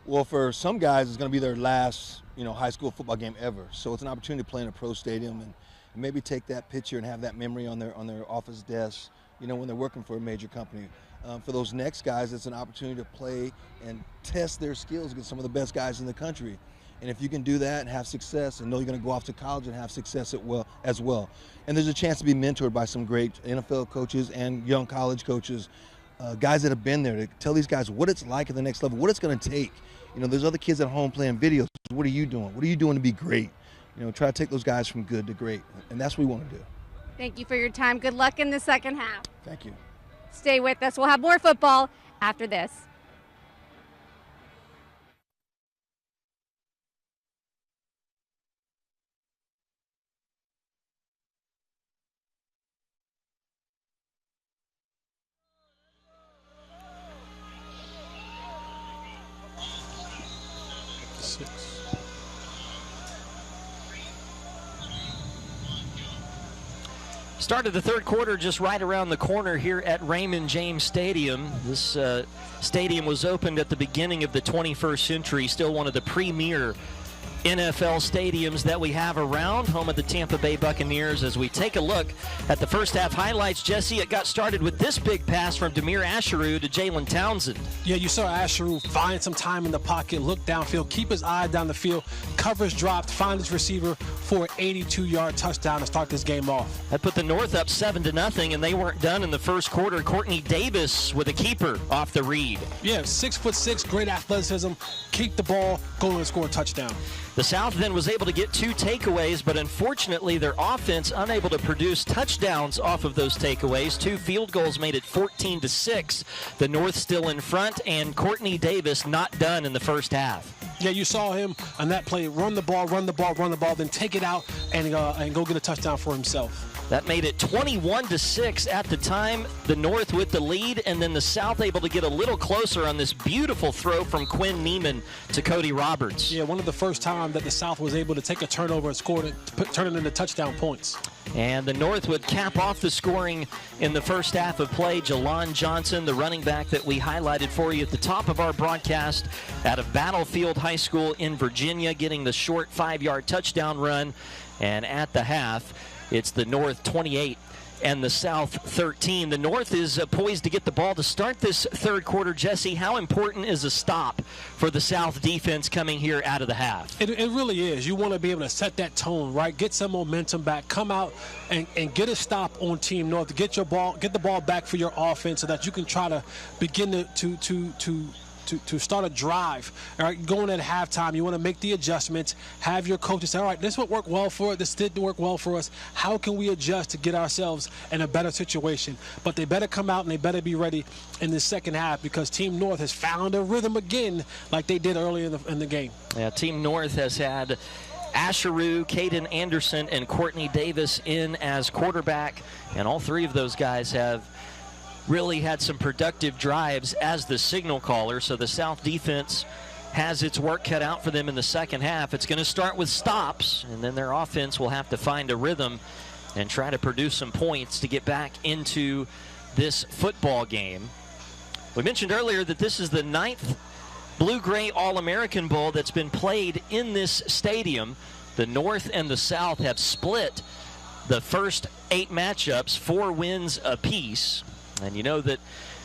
Well, for some guys, it's going to be their last, high school football game ever. So it's an opportunity to play in a pro stadium and maybe take that picture and have that memory on their office desk, when they're working for a major company. For those next guys, it's an opportunity to play and test their skills against some of the best guys in the country. And if you can do that and have success and know you're going to go off to college and have success as well. And there's a chance to be mentored by some great NFL coaches and young college coaches, guys that have been there, to tell these guys what it's like at the next level, what it's going to take. There's other kids at home playing videos. What are you doing? What are you doing to be great? Try to take those guys from good to great. And that's what we want to do. Thank you for your time. Good luck in the second half. Thank you. Stay with us. We'll have more football after this. Started the third quarter just right around the corner here at Raymond James Stadium. This stadium was opened at the beginning of the 21st century, still one of the premier NFL stadiums that we have around, home of the Tampa Bay Buccaneers. As we take a look at the first half highlights, Jesse, it got started with this big pass from Demir Asheru to Jalen Townsend. Yeah, you saw Asheru find some time in the pocket, look downfield, keep his eye down the field, coverage dropped, find his receiver for an 82-yard touchdown to start this game off. That put the North up 7-0, and they weren't done in the first quarter. Courtney Davis with a keeper off the read. Yeah, 6'6", great athleticism, keep the ball, go and score a touchdown. The South then was able to get 2 takeaways, but unfortunately their offense unable to produce touchdowns off of those takeaways. 2 field goals made it 14-6. The North still in front, and Courtney Davis not done in the first half. Yeah, you saw him on that play, run the ball, then take it out and go get a touchdown for himself. That made it 21-6 at the time. The North with the lead, and then the South able to get a little closer on this beautiful throw from Quinn Neiman to Cody Roberts. Yeah, one of the first time that the South was able to take a turnover and score it, turn it into touchdown points. And the North would cap off the scoring in the first half of play. Jalon Johnson, the running back that we highlighted for you at the top of our broadcast out of Battlefield High School in Virginia, getting the short 5-yard touchdown run. And at the half, it's the North 28 and the South 13. The North is poised to get the ball to start this third quarter. Jesse, how important is a stop for the South defense coming here out of the half? It really is. You want to be able to set that tone, right? Get some momentum back. Come out and get a stop on Team North to get the ball back for your offense so that you can try to begin to start a drive. All right, going at halftime, you want to make the adjustments, have your coaches say, all right, this would work well for us, this didn't work well for us. How can we adjust to get ourselves in a better situation? But they better come out and they better be ready in the second half, because Team North has found a rhythm again like they did earlier in the game. Yeah, Team North has had Asheru, Caden Anderson, and Courtney Davis in as quarterback, and all 3 of those guys have really had some productive drives as the signal caller. So the South defense has its work cut out for them in the second half. It's going to start with stops, and then their offense will have to find a rhythm and try to produce some points to get back into this football game. We mentioned earlier that this is the 9th Blue-Gray All-American Bowl that's been played in this stadium. The North and the South have split the first 8 matchups, 4 wins apiece. And you know that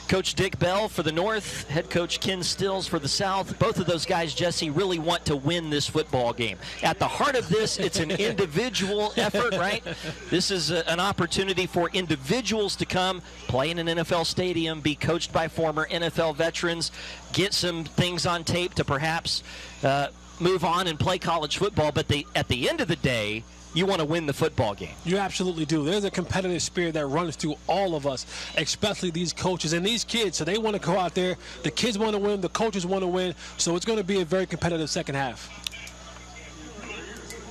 Coach Dick Bell for the North, head coach Ken Stills for the South, both of those guys, Jesse, really want to win this football game. At the heart of this, it's an individual effort, right? This is an opportunity for individuals to come, play in an NFL stadium, be coached by former NFL veterans, get some things on tape to perhaps move on and play college football, but at the end of the day, you want to win the football game. You absolutely do. There's a competitive spirit that runs through all of us, especially these coaches and these kids. So they want to go out there. The kids want to win. The coaches want to win. So it's going to be a very competitive second half.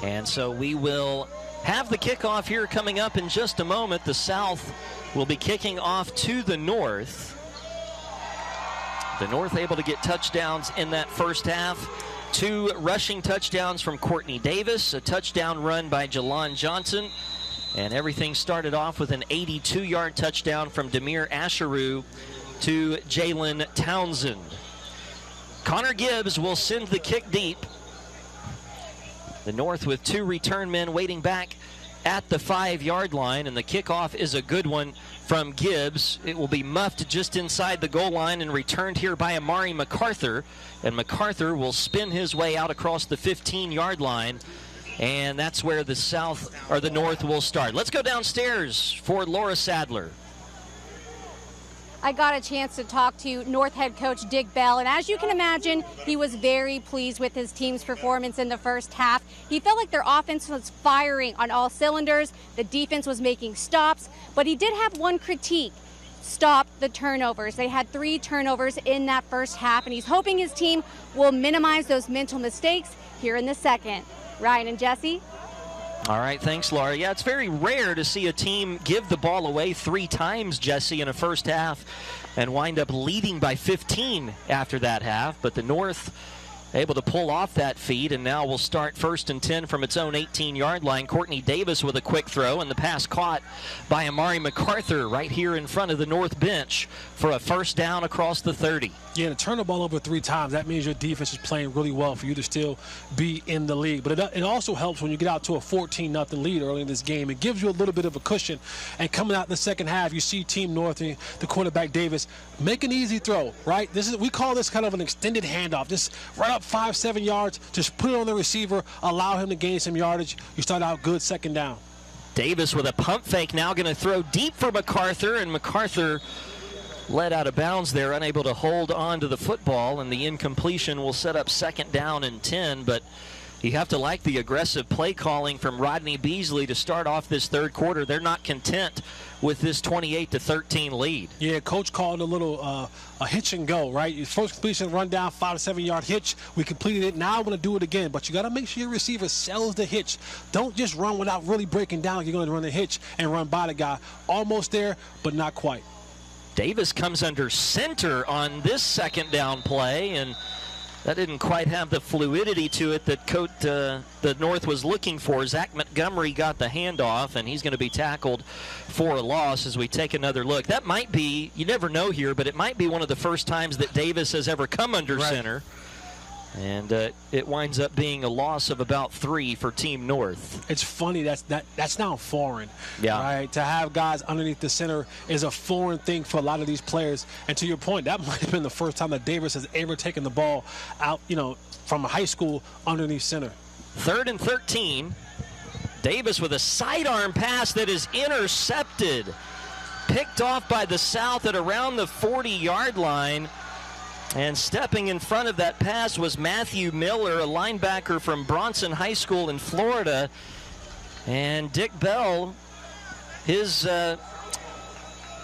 And so we will have the kickoff here coming up in just a moment. The South will be kicking off to the North. The North able to get touchdowns in that first half. 2 rushing touchdowns from Courtney Davis, a touchdown run by Jalon Johnson, and everything started off with an 82-yard touchdown from Demir Asheru to Jalen Townsend. Connor Gibbs will send the kick deep. The North with 2 return men waiting back at the 5-yard line, and the kickoff is a good one from Gibbs. It will be muffed just inside the goal line and returned here by Amari MacArthur, and MacArthur will spin his way out across the 15-yard line, and that's where the North will start. Let's go downstairs for Laura Sadler. I got a chance to talk to North head coach Dick Bell, and as you can imagine, he was very pleased with his team's performance in the first half. He felt like their offense was firing on all cylinders. The defense was making stops, but he did have one critique: stop the turnovers. They had 3 turnovers in that first half, and he's hoping his team will minimize those mental mistakes here in the second. Ryan and Jesse. All right, thanks, Laura. Yeah, it's very rare to see a team give the ball away 3 times, Jesse, in a first half and wind up leading by 15 after that half. But the North able to pull off that feed, and now will start 1st and 10 from its own 18-yard line. Courtney Davis with a quick throw, and the pass caught by Amari MacArthur right here in front of the North bench for a first down across the 30. Yeah, to turn the ball over 3 times, that means your defense is playing really well for you to still be in the league. But it also helps when you get out to a 14-0 lead early in this game. It gives you a little bit of a cushion. And coming out in the second half, you see Team North, the quarterback Davis, make an easy throw, right? We call this kind of an extended handoff. Just right up 5-7 yards, just put it on the receiver, allow him to gain some yardage. You start out good, second down. Davis with a pump fake, now going to throw deep for MacArthur, and MacArthur led out of bounds there, unable to hold on to the football, and the incompletion will set up 2nd down and 10. But you have to like the aggressive play calling from Rodney Beasley to start off this third quarter. They're not content with this 28-13 lead. Yeah, coach called a little a hitch and go, right? Your first completion, run down, 5 to 7 yard hitch. We completed it. Now I want to do it again. But you got to make sure your receiver sells the hitch. Don't just run without really breaking down like you're going to run the hitch and run by the guy. Almost there, but not quite. Davis comes under center on this 2nd down play, and that didn't quite have the fluidity to it that the North was looking for. Zach Montgomery got the handoff, and he's going to be tackled for a loss as we take another look. That might be, you never know here, but it might be one of the first times that Davis has ever come under center. And it winds up being a loss of about 3 for Team North. It's funny, that's now foreign. Yeah. Right? To have guys underneath the center is a foreign thing for a lot of these players. And to your point, that might have been the first time that Davis has ever taken the ball out, from a high school underneath center. 3rd and 13. Davis with a sidearm pass that is intercepted. Picked off by the South at around the 40-yard line. And stepping in front of that pass was Matthew Miller, a linebacker from Bronson High School in Florida. And Dick Bell, his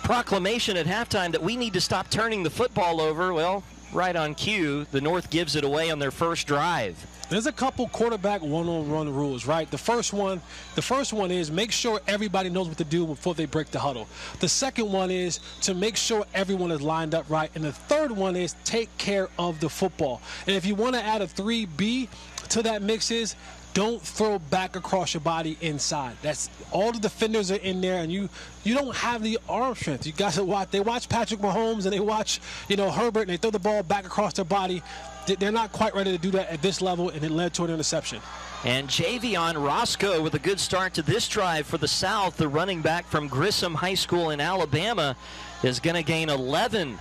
proclamation at halftime that we need to stop turning the football over, well, right on cue, the North gives it away on their first drive. There's a couple quarterback one-on-one rules, right? The first one is make sure everybody knows what to do before they break the huddle. The second one is to make sure everyone is lined up right. And the third one is take care of the football. And if you want to add a 3B to that mix is don't throw back across your body inside. That's all the defenders are in there, and you don't have the arm strength. You guys watch Patrick Mahomes and they watch Herbert, and they throw the ball back across their body. They're not quite ready to do that at this level, and it led to an interception. And Javion Roscoe with a good start to this drive for the South. The running back from Grissom High School in Alabama is going to gain 11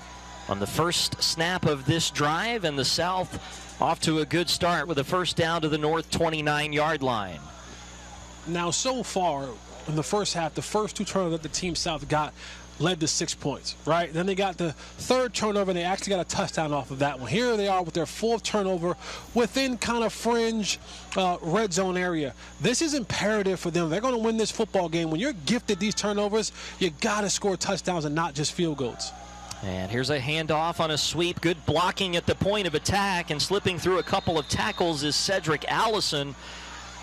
on the first snap of this drive, and the South off to a good start with a first down to the North 29-yard line. Now, so far in the first half, the first 2 turnovers that the Team South got, led to 6 points, right? Then they got the third turnover, and they actually got a touchdown off of that one. Here they are with their fourth turnover within kind of fringe red zone area. This is imperative for them. They're going to win this football game. When you're gifted these turnovers, you got to score touchdowns and not just field goals. And here's a handoff on a sweep. Good blocking at the point of attack, and slipping through a couple of tackles is Cedric Allison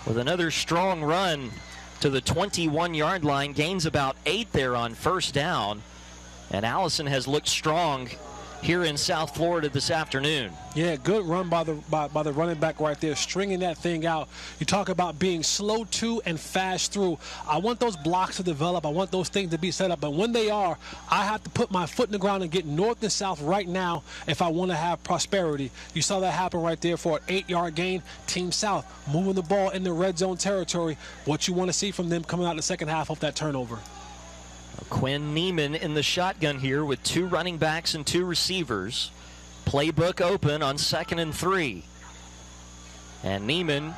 with another strong run to the 21-yard line. Gains about 8 there on first down. And Allison has looked strong here in South Florida this afternoon. Yeah, good run by the running back right there, stringing that thing out. You talk about being slow to and fast through. I want those blocks to develop. I want those things to be set up. And when they are, I have to put my foot in the ground and get north and south right now if I want to have prosperity. You saw that happen right there for an 8-yard gain. Team South moving the ball in the red zone territory. What you want to see from them coming out in the second half of that turnover. Quinn Neiman in the shotgun here with 2 running backs and 2 receivers. Playbook open on 2nd and 3. And Neiman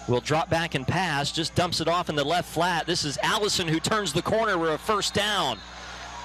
will drop back and pass, just dumps it off in the left flat. This is Allison who turns the corner with a first down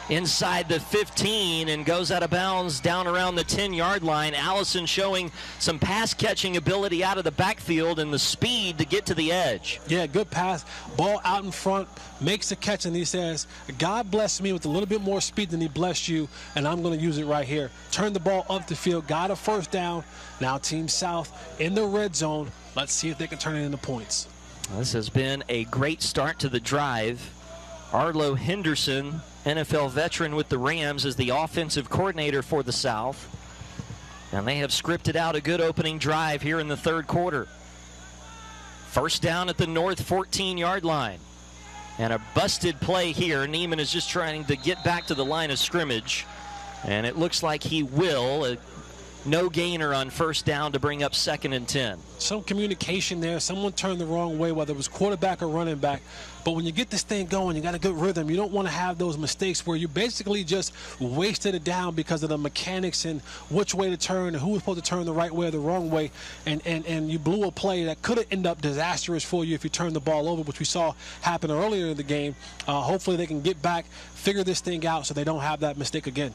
inside the 15 and goes out of bounds down around the 10-yard line. Allison showing some pass catching ability out of the backfield and the speed to get to the edge. Yeah, good pass. Ball out in front, makes the catch, and he says, God blessed me with a little bit more speed than he blessed you, and I'm going to use it right here. Turn the ball up the field, got a first down. Now Team South in the red zone. Let's see if they can turn it into points. This has been a great start to the drive. Arlo Henderson, NFL veteran with the Rams, is the offensive coordinator for the South. And they have scripted out a good opening drive here in the third quarter. First down at the north 14-yard line. And a busted play here. Neiman is just trying to get back to the line of scrimmage. And it looks like he will. No gainer on first down to bring up 2nd and 10. Some communication there. Someone turned the wrong way, whether it was quarterback or running back. But when you get this thing going, you got a good rhythm. You don't want to have those mistakes where you basically just wasted it down because of the mechanics and which way to turn and who was supposed to turn the right way or the wrong way. And you blew a play that could have ended up disastrous for you if you turned the ball over, which we saw happen earlier in the game. Hopefully they can get back, figure this thing out so they don't have that mistake again.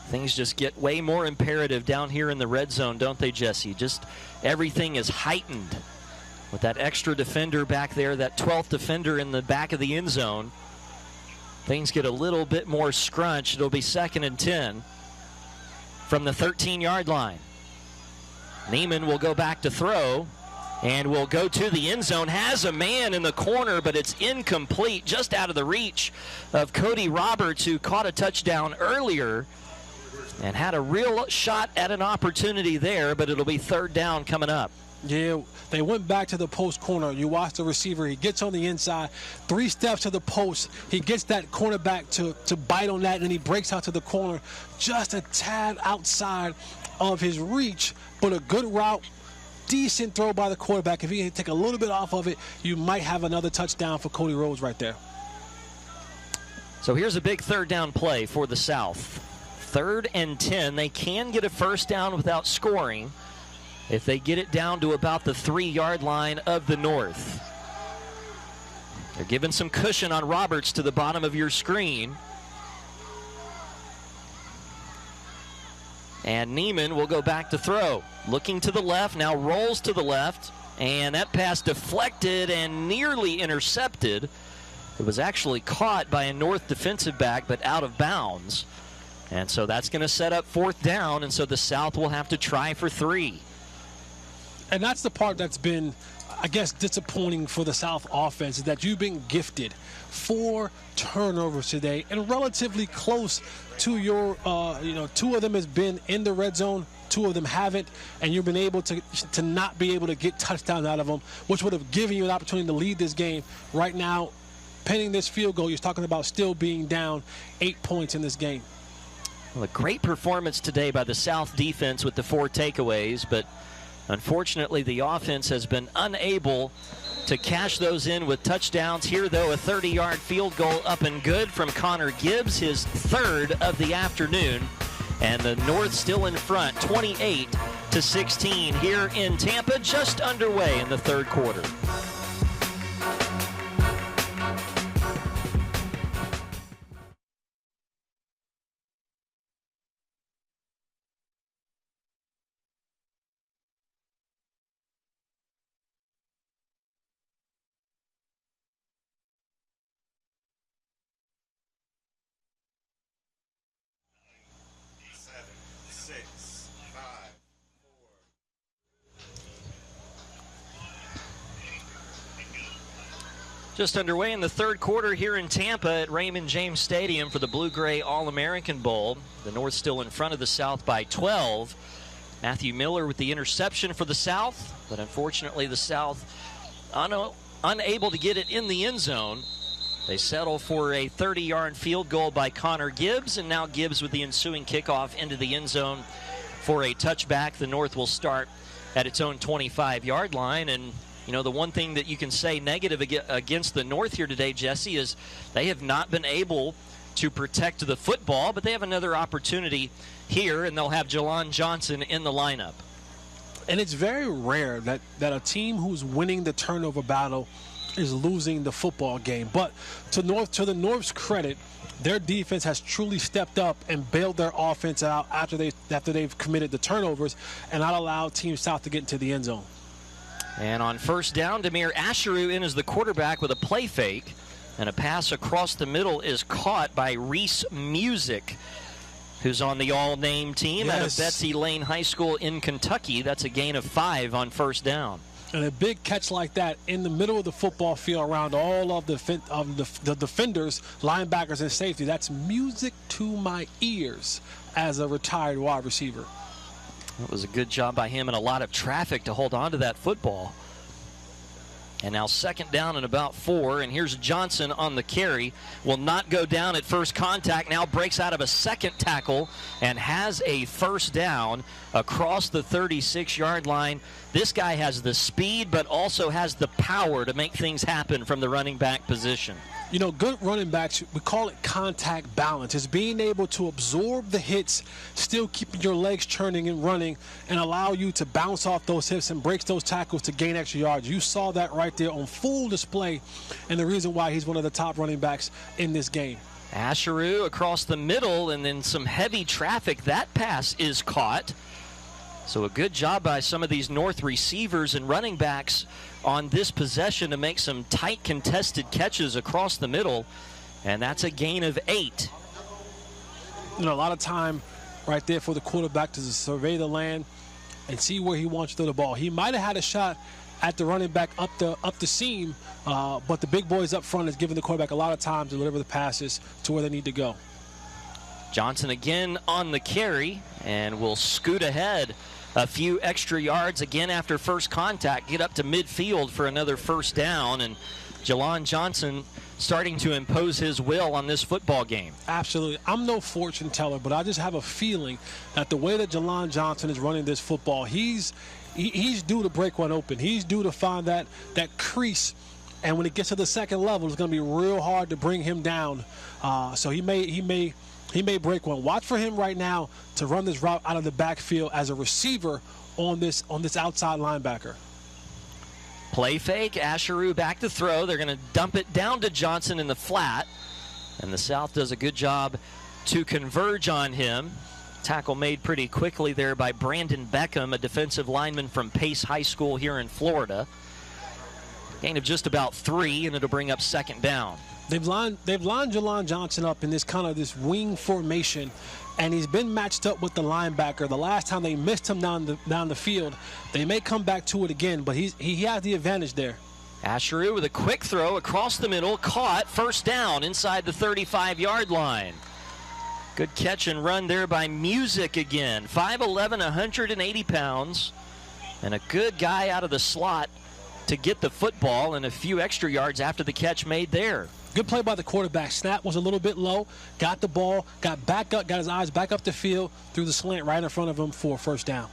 Things just get way more imperative down here in the red zone, don't they, Jesse? Just everything is heightened with that extra defender back there, that 12th defender in the back of the end zone. Things get a little bit more scrunched. It'll be 2nd and 10 from the 13-yard line. Neiman will go back to throw and will go to the end zone. Has a man in the corner, but it's incomplete, just out of the reach of Cody Roberts, who caught a touchdown earlier and had a real shot at an opportunity there, but it'll be third down coming up. Yeah, they went back to the post corner. You watch the receiver. He gets on the inside, 3 steps to the post. He gets that cornerback to bite on that, and then he breaks out to the corner just a tad outside of his reach, but a good route. Decent throw by the quarterback. If he can take a little bit off of it, you might have another touchdown for Cody Rhodes right there. So here's a big third down play for the South. 3rd and 10. They can get a first down without scoring if they get it down to about the 3-yard line of the north. They're giving some cushion on Roberts to the bottom of your screen. And Neiman will go back to throw. Looking to the left, now rolls to the left. And that pass deflected and nearly intercepted. It was actually caught by a North defensive back, but out of bounds. And so that's going to set up 4th down, and so the South will have to try for 3. And that's the part that's been, I guess, disappointing for the South offense, is that you've been gifted 4 turnovers today and relatively close to your, 2 of them has been in the red zone, 2 of them haven't, and you've been able to not be able to get touchdowns out of them, which would have given you an opportunity to lead this game. Right now, penning this field goal, you're talking about still being down 8 points in this game. Well, a great performance today by the South defense with the 4 takeaways, but unfortunately the offense has been unable to cash those in with touchdowns. Here, though, a 30-yard field goal up and good from Connor Gibbs, his 3rd of the afternoon. And the North still in front, 28-16 here in Tampa, just underway in the third quarter. Just underway in the third quarter here in Tampa at Raymond James Stadium for the Blue-Gray All-American Bowl. The North still in front of the South by 12. Matthew Miller with the interception for the South, but unfortunately the South unable to get it in the end zone. They settle for a 30-yard field goal by Connor Gibbs, and now Gibbs with the ensuing kickoff into the end zone for a touchback. The North will start at its own 25-yard line. And you know, the one thing that you can say negative against the North here today, Jesse, is they have not been able to protect the football, but they have another opportunity here, and they'll have Jelon Johnson in the lineup. And it's very rare that a team who's winning the turnover battle is losing the football game. But to the North's credit, their defense has truly stepped up and bailed their offense out after they've committed the turnovers and not allowed Team South to get into the end zone. And on first down, Demir Asheru in as the quarterback with a play fake. And a pass across the middle is caught by Reese Music, who's on the all-name team out of Betsy Lane High School in Kentucky. That's a gain of 5 on first down. And a big catch like that in the middle of the football field around all of the defenders, linebackers, and safety. That's music to my ears as a retired wide receiver. That was a good job by him and a lot of traffic to hold on to that football. And now second down and about 4, and here's Johnson on the carry. Will not go down at first contact, now breaks out of a second tackle and has a first down across the 36-yard line. This guy has the speed but also has the power to make things happen from the running back position. You know, good running backs, we call it contact balance. It's being able to absorb the hits, still keeping your legs churning and running, and allow you to bounce off those hits and break those tackles to gain extra yards. You saw that right there on full display, and the reason why he's one of the top running backs in this game. Asheru across the middle, and then some heavy traffic. That pass is caught. So a good job by some of these North receivers and running backs on this possession to make some tight contested catches across the middle, and that's a gain of 8. You know, a lot of time right there for the quarterback to survey the land and see where he wants to throw the ball. He might have had a shot at the running back up the seam, but the big boys up front is giving the quarterback a lot of time to deliver the passes to where they need to go. Johnson again on the carry and will scoot ahead a few extra yards again after first contact, get up to midfield for another first down, and Jelon Johnson starting to impose his will on this football game. Absolutely. I'm no fortune teller, but I just have a feeling that the way that Jelon Johnson is running this football, he's due to break one open. He's due to find that crease, and when it gets to the second level, it's going to be real hard to bring him down. So he may break one. Watch for him right now to run this route out of the backfield as a receiver on this outside linebacker. Play fake, Asheru back to throw. They're going to dump it down to Johnson in the flat, and the South does a good job to converge on him. Tackle made pretty quickly there by Brandon Beckham, a defensive lineman from Pace High School here in Florida. Gain of just about 3, and it'll bring up second down. They've lined Jelon Johnson up in this wing formation, and he's been matched up with the linebacker. The last time they missed him down the field, they may come back to it again, but he has the advantage there. Asheru with a quick throw across the middle, caught, first down inside the 35-yard line. Good catch and run there by Music again. 5'11", 180 pounds, and a good guy out of the slot to get the football and a few extra yards after the catch made there. Good play by the quarterback. Snap was a little bit low, got the ball, got back up, got his eyes back up the field, threw the slant right in front of him for a first down.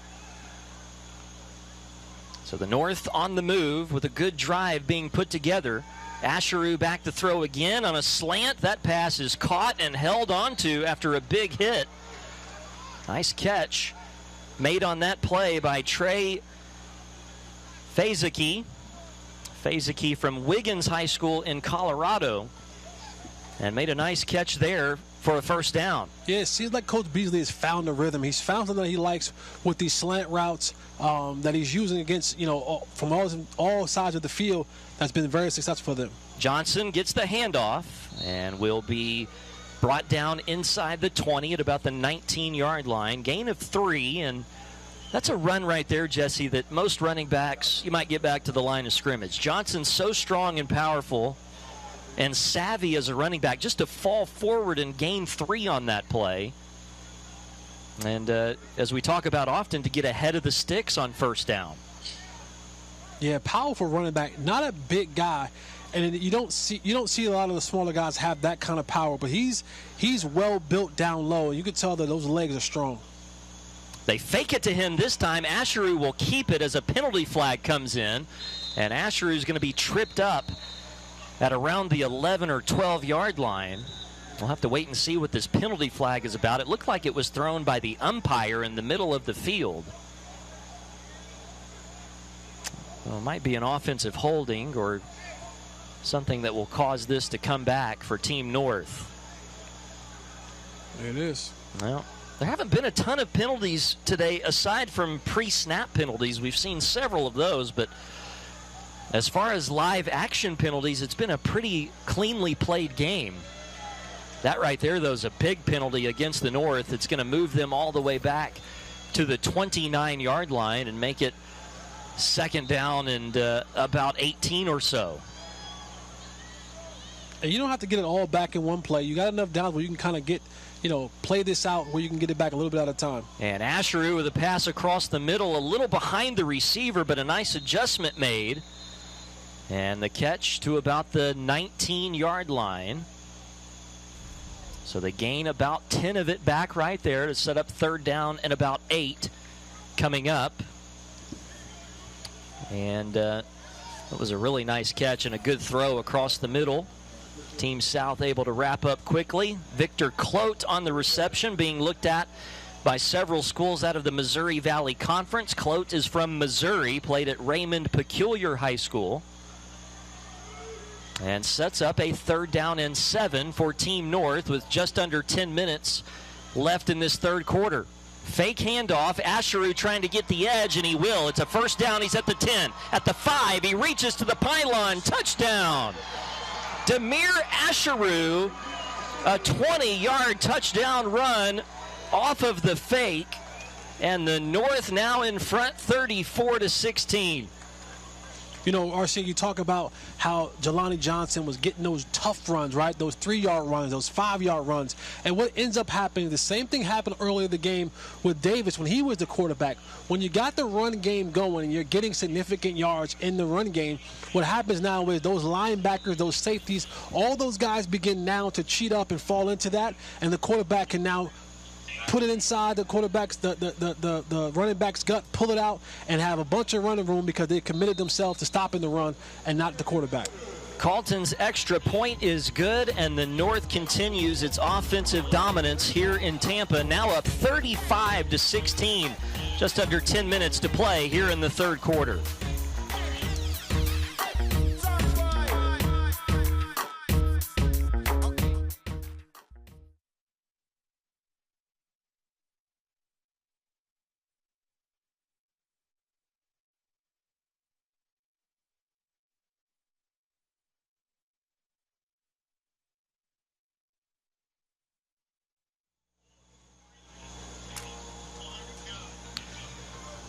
So the North on the move with a good drive being put together. Asheru back to throw again on a slant. That pass is caught and held onto after a big hit. Nice catch made on that play by Trey Fazeki. Fazeki from Wiggins High School in Colorado, and made a nice catch there for a first down. Yeah, it seems like Coach Beasley has found a rhythm. He's found something that he likes with these slant routes that he's using against, from all sides of the field. That's been very successful for them. Johnson gets the handoff and will be brought down inside the 20 at about the 19-yard line. Gain of 3, and that's a run right there, Jesse, that most running backs, you might get back to the line of scrimmage. Johnson's so strong and powerful and savvy as a running back, just to fall forward and gain 3 on that play. And as we talk about often, to get ahead of the sticks on first down. Yeah, powerful running back, not a big guy. And you don't see a lot of the smaller guys have that kind of power, but he's well built down low. You can tell that those legs are strong. They fake it to him this time. Asheru will keep it as a penalty flag comes in, and Asheru is going to be tripped up at around the 11 or 12-yard line. We'll have to wait and see what this penalty flag is about. It looked like it was thrown by the umpire in the middle of the field. Well, it might be an offensive holding or something that will cause this to come back for Team North. It is. Well, there haven't been a ton of penalties today aside from pre-snap penalties. We've seen several of those, but as far as live action penalties, it's been a pretty cleanly played game. That right there, though, is a big penalty against the North. It's going to move them all the way back to the 29-yard line and make it second down and about 18 or so. And you don't have to get it all back in one play. You got enough downs where you can kind of get, play this out where you can get it back a little bit at a time. And Asheru with a pass across the middle, a little behind the receiver, but a nice adjustment made. And the catch to about the 19-yard line. So they gain about 10 of it back right there to set up third down and about 8 coming up. And that was a really nice catch and a good throw across the middle. Team South able to wrap up quickly. Victor Clote on the reception, being looked at by several schools out of the Missouri Valley Conference. Clote is from Missouri, played at Raymond Peculiar High School. And sets up a third down and 7 for Team North with just under 10 minutes left in this third quarter. Fake handoff, Asheru trying to get the edge, and he will. It's a first down. He's at the 10, at the 5. He reaches to the pylon. Touchdown. Demir Asheru, a 20-yard touchdown run off of the fake, and the North now in front 34-16. RC, you talk about how Jelani Johnson was getting those tough runs, right? Those 3-yard runs, those 5-yard runs. And what ends up happening, the same thing happened earlier in the game with Davis when he was the quarterback. When you got the run game going and you're getting significant yards in the run game, what happens now is those linebackers, those safeties, all those guys begin now to cheat up and fall into that, and the quarterback can now put it inside the quarterback's, the running back's gut, pull it out, and have a bunch of running room because they committed themselves to stopping the run and not the quarterback. Carlton's extra point is good, and the North continues its offensive dominance here in Tampa, now up 35-16. Just under 10 minutes to play here in the third quarter.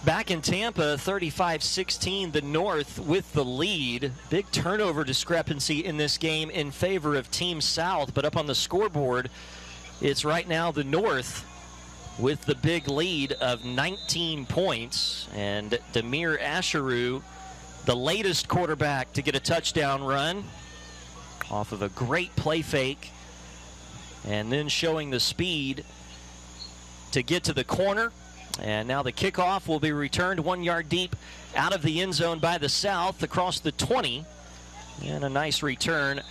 Back in Tampa, 35-16, the North with the lead. Big turnover discrepancy in this game in favor of Team South, but up on the scoreboard, it's right now the North with the big lead of 19 points. And Demir Asheru, the latest quarterback to get a touchdown run off of a great play fake, and then showing the speed to get to the corner. And now the kickoff will be returned 1 yard deep out of the end zone by the South across the 20. And a nice return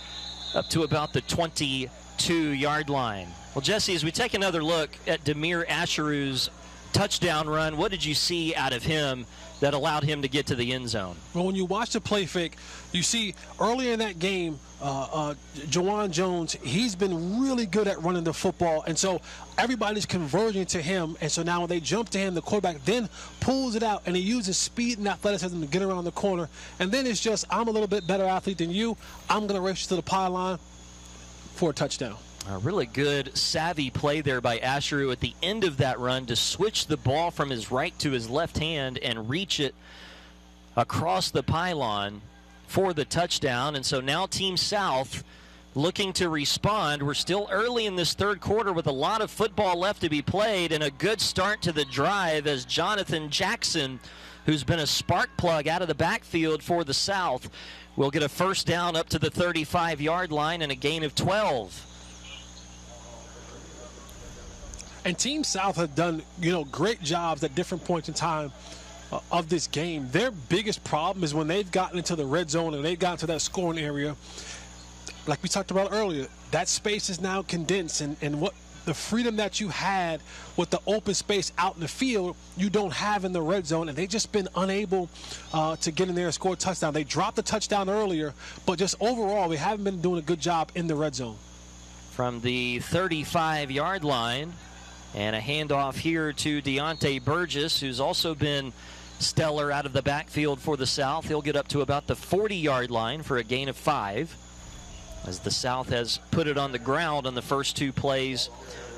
up to about the 22-yard line. Well, Jesse, as we take another look at Demir Asheru's touchdown run, what did you see out of him that allowed him to get to the end zone? Well, when you watch the play fake, you see earlier in that game, Jawan Jones, he's been really good at running the football, and so everybody's converging to him, and so now when they jump to him, the quarterback then pulls it out, and he uses speed and athleticism to get around the corner, and then it's just, I'm a little bit better athlete than you, I'm going to race you to the pylon for a touchdown. A really good, savvy play there by Asheru at the end of that run to switch the ball from his right to his left hand and reach it across the pylon for the touchdown. And so now Team South looking to respond. We're still early in this third quarter with a lot of football left to be played, and a good start to the drive as Jonathan Jackson, who's been a spark plug out of the backfield for the South, will get a first down up to the 35-yard line and a gain of 12. And Team South has done, great jobs at different points in time of this game. Their biggest problem is when they've gotten into the red zone and they've gotten to that scoring area, like we talked about earlier, that space is now condensed, and what the freedom that you had with the open space out in the field, you don't have in the red zone, and they've just been unable to get in there and score a touchdown. They dropped the touchdown earlier, but just overall, they haven't been doing a good job in the red zone. From the 35-yard line, and a handoff here to Deontay Burgess, who's also been stellar out of the backfield for the South. He'll get up to about the 40-yard line for a gain of 5, as the South has put it on the ground on the first 2 plays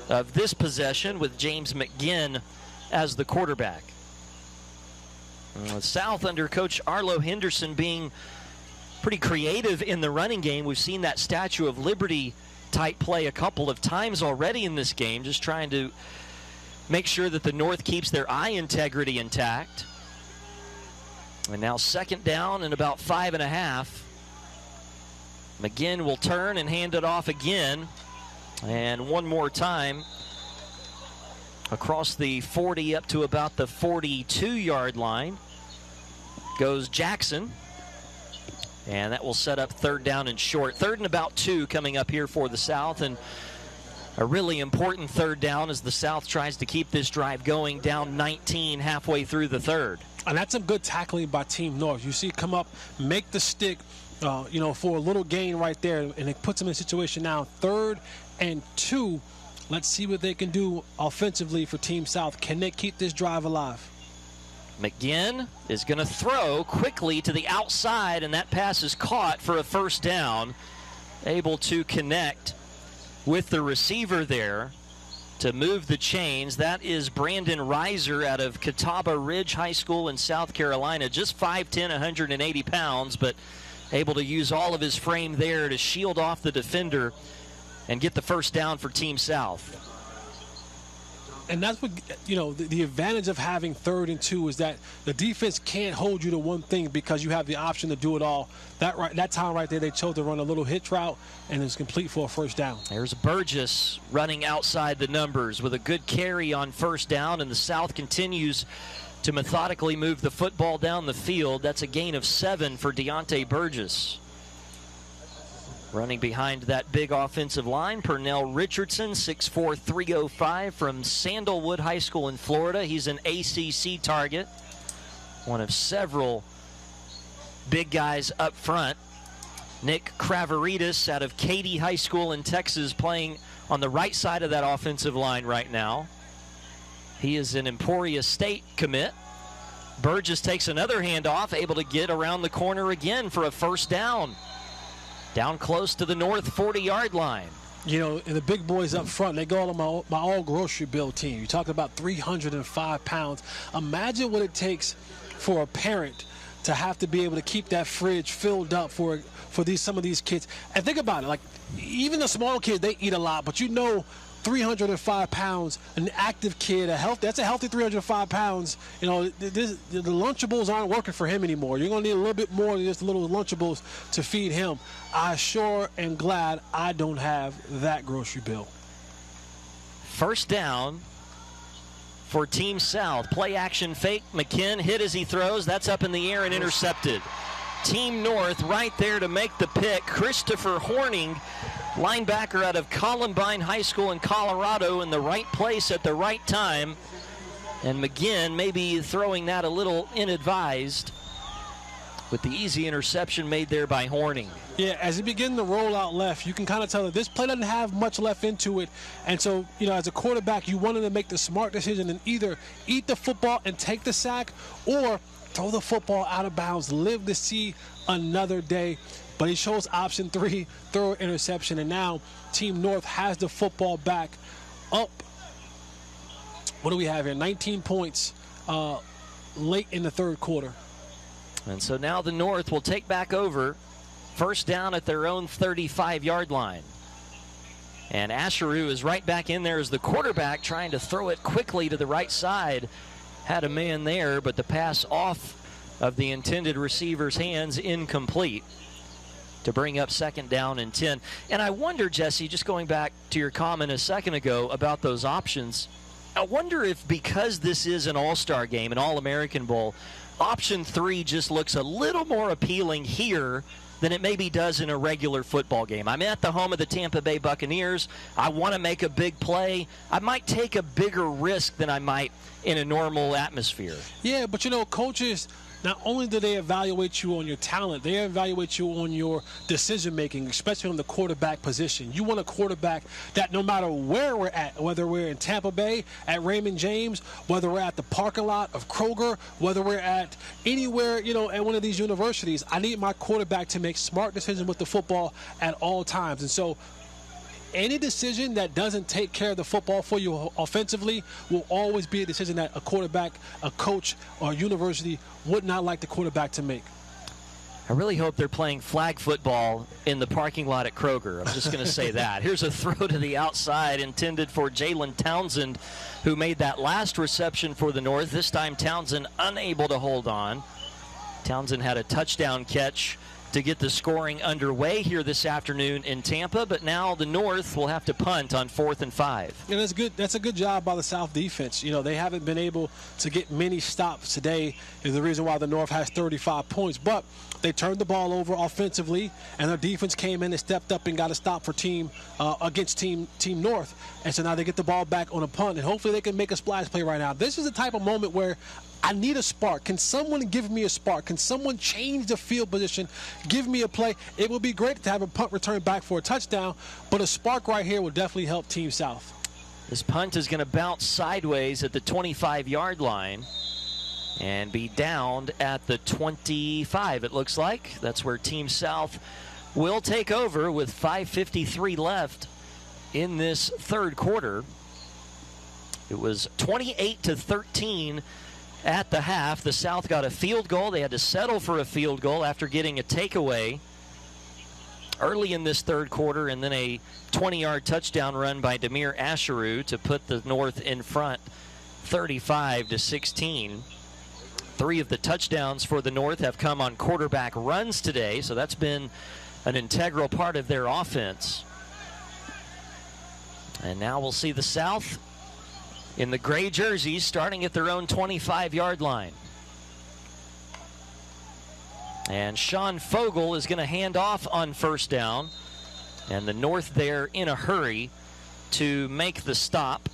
of this possession with James McGinn as the quarterback. The South under Coach Arlo Henderson being pretty creative in the running game. We've seen that Statue of Liberty type play a couple of times already in this game, just trying to make sure that the North keeps their eye integrity intact. And now second down and about 5.5. McGinn will turn and hand it off again. And one more time across the 40 up to about the 42-yard line goes Jackson. And that will set up third down and short. 3rd and about 2 coming up here for the South. And a really important third down as the South tries to keep this drive going, down 19 halfway through the third. And that's some good tackling by Team North. You see it come up, make the stick, for a little gain right there, and it puts them in a situation now 3rd and 2. Let's see what they can do offensively for Team South. Can they keep this drive alive? McGinn is going to throw quickly to the outside, and that pass is caught for a first down. Able to connect with the receiver there to move the chains. That is Brandon Reiser out of Catawba Ridge High School in South Carolina. Just 5'10", 180 pounds, but able to use all of his frame there to shield off the defender and get the first down for Team South. And that's what, the advantage of having 3rd and 2 is that the defense can't hold you to one thing because you have the option to do it all. That time right there, they chose to run a little hitch route, and it's complete for a first down. There's Burgess running outside the numbers with a good carry on first down, and the South continues to methodically move the football down the field. That's a gain of 7 for Deontay Burgess. Running behind that big offensive line, Pernell Richardson, 6'4", 305 from Sandalwood High School in Florida. He's an ACC target, one of several big guys up front. Nick Kraveritis out of Katy High School in Texas, playing on the right side of that offensive line right now. He is an Emporia State commit. Burgess takes another handoff, able to get around the corner again for a first down. Down close to the North 40-yard line. And the big boys up front, they go on my all-grocery bill team. You talk about 305 pounds. Imagine what it takes for a parent to have to be able to keep that fridge filled up for some of these kids. And think about it, like even the small kids, they eat a lot, but 305 pounds, an active kid, that's a healthy 305 pounds. The Lunchables aren't working for him anymore. You're going to need a little bit more than just little Lunchables to feed him. I sure am glad I don't have that grocery bill. First down for Team South. Play action fake. McGinn hit as he throws. That's up in the air and intercepted. Team North right there to make the pick. Christopher Horning, linebacker out of Columbine High School in Colorado, in the right place at the right time. And McGinn maybe throwing that a little inadvised with the easy interception made there by Horning. Yeah, as he begins to roll out left, you can kind of tell that this play doesn't have much left into it. And so, as a quarterback, you wanted to make the smart decision and either eat the football and take the sack or throw the football out of bounds, live to see another day. but he chose option 3, throw an interception, and now Team North has the football back up. What do we have here? 19 points late in the third quarter. And so now the North will take back over. First down at their own 35-yard line. And Asheru is right back in there as the quarterback, trying to throw it quickly to the right side. Had a man there, but the pass off of the intended receiver's hands, incomplete, to bring up second down and 10. And I wonder, Jesse, just going back to your comment a second ago about those options, I wonder if because this is an all-star game, an All-American Bowl, option 3 just looks a little more appealing here than it maybe does in a regular football game. I'm at the home of the Tampa Bay Buccaneers. I want to make a big play. I might take a bigger risk than I might in a normal atmosphere. Yeah, but you know, coaches, not only do they evaluate you on your talent, they evaluate you on your decision-making, especially on the quarterback position. You want a quarterback that no matter where we're at, whether we're in Tampa Bay, at Raymond James, whether we're at the parking lot of Kroger, whether we're at anywhere, you know, at one of these universities, I need my quarterback to make smart decisions with the football at all times. And so any decision that doesn't take care of the football for you offensively will always be a decision that a quarterback, a coach, or a university would not like the quarterback to make. I really hope they're playing flag football in the parking lot at Kroger. I'm just going to say that. Here's a throw to the outside intended for Jalen Townsend, who made that last reception for the North. This time Townsend unable to hold on. Townsend had a touchdown catch to get the scoring underway here this afternoon in Tampa, but now the North will have to punt on 4th and 5. And that's good. That's a good job by the South defense. You know, they haven't been able to get many stops today, is the reason why the North has 35 points. But they turned the ball over offensively, and their defense came in and stepped up and got a stop for against Team North. And so now they get the ball back on a punt, and hopefully they can make a splash play right now. This is the type of moment where I need a spark. Can someone give me a spark? Can someone change the field position? Give me a play. It would be great to have a punt return back for a touchdown, but a spark right here will definitely help Team South. This punt is going to bounce sideways at the 25-yard line and be downed at the 25, it looks like. That's where Team South will take over with 5:53 left in this third quarter. It was 28-13 at the half. The South got a field goal. They had to settle for a field goal after getting a takeaway early in this third quarter, and then a 20-yard touchdown run by Demir Asheru to put the North in front 35-16. 3 of the touchdowns for the North have come on quarterback runs today, so that's been an integral part of their offense. And now we'll see the South in the gray jerseys starting at their own 25-yard line. And Sean Fogel is going to hand off on first down. And the North there in a hurry to make the stop.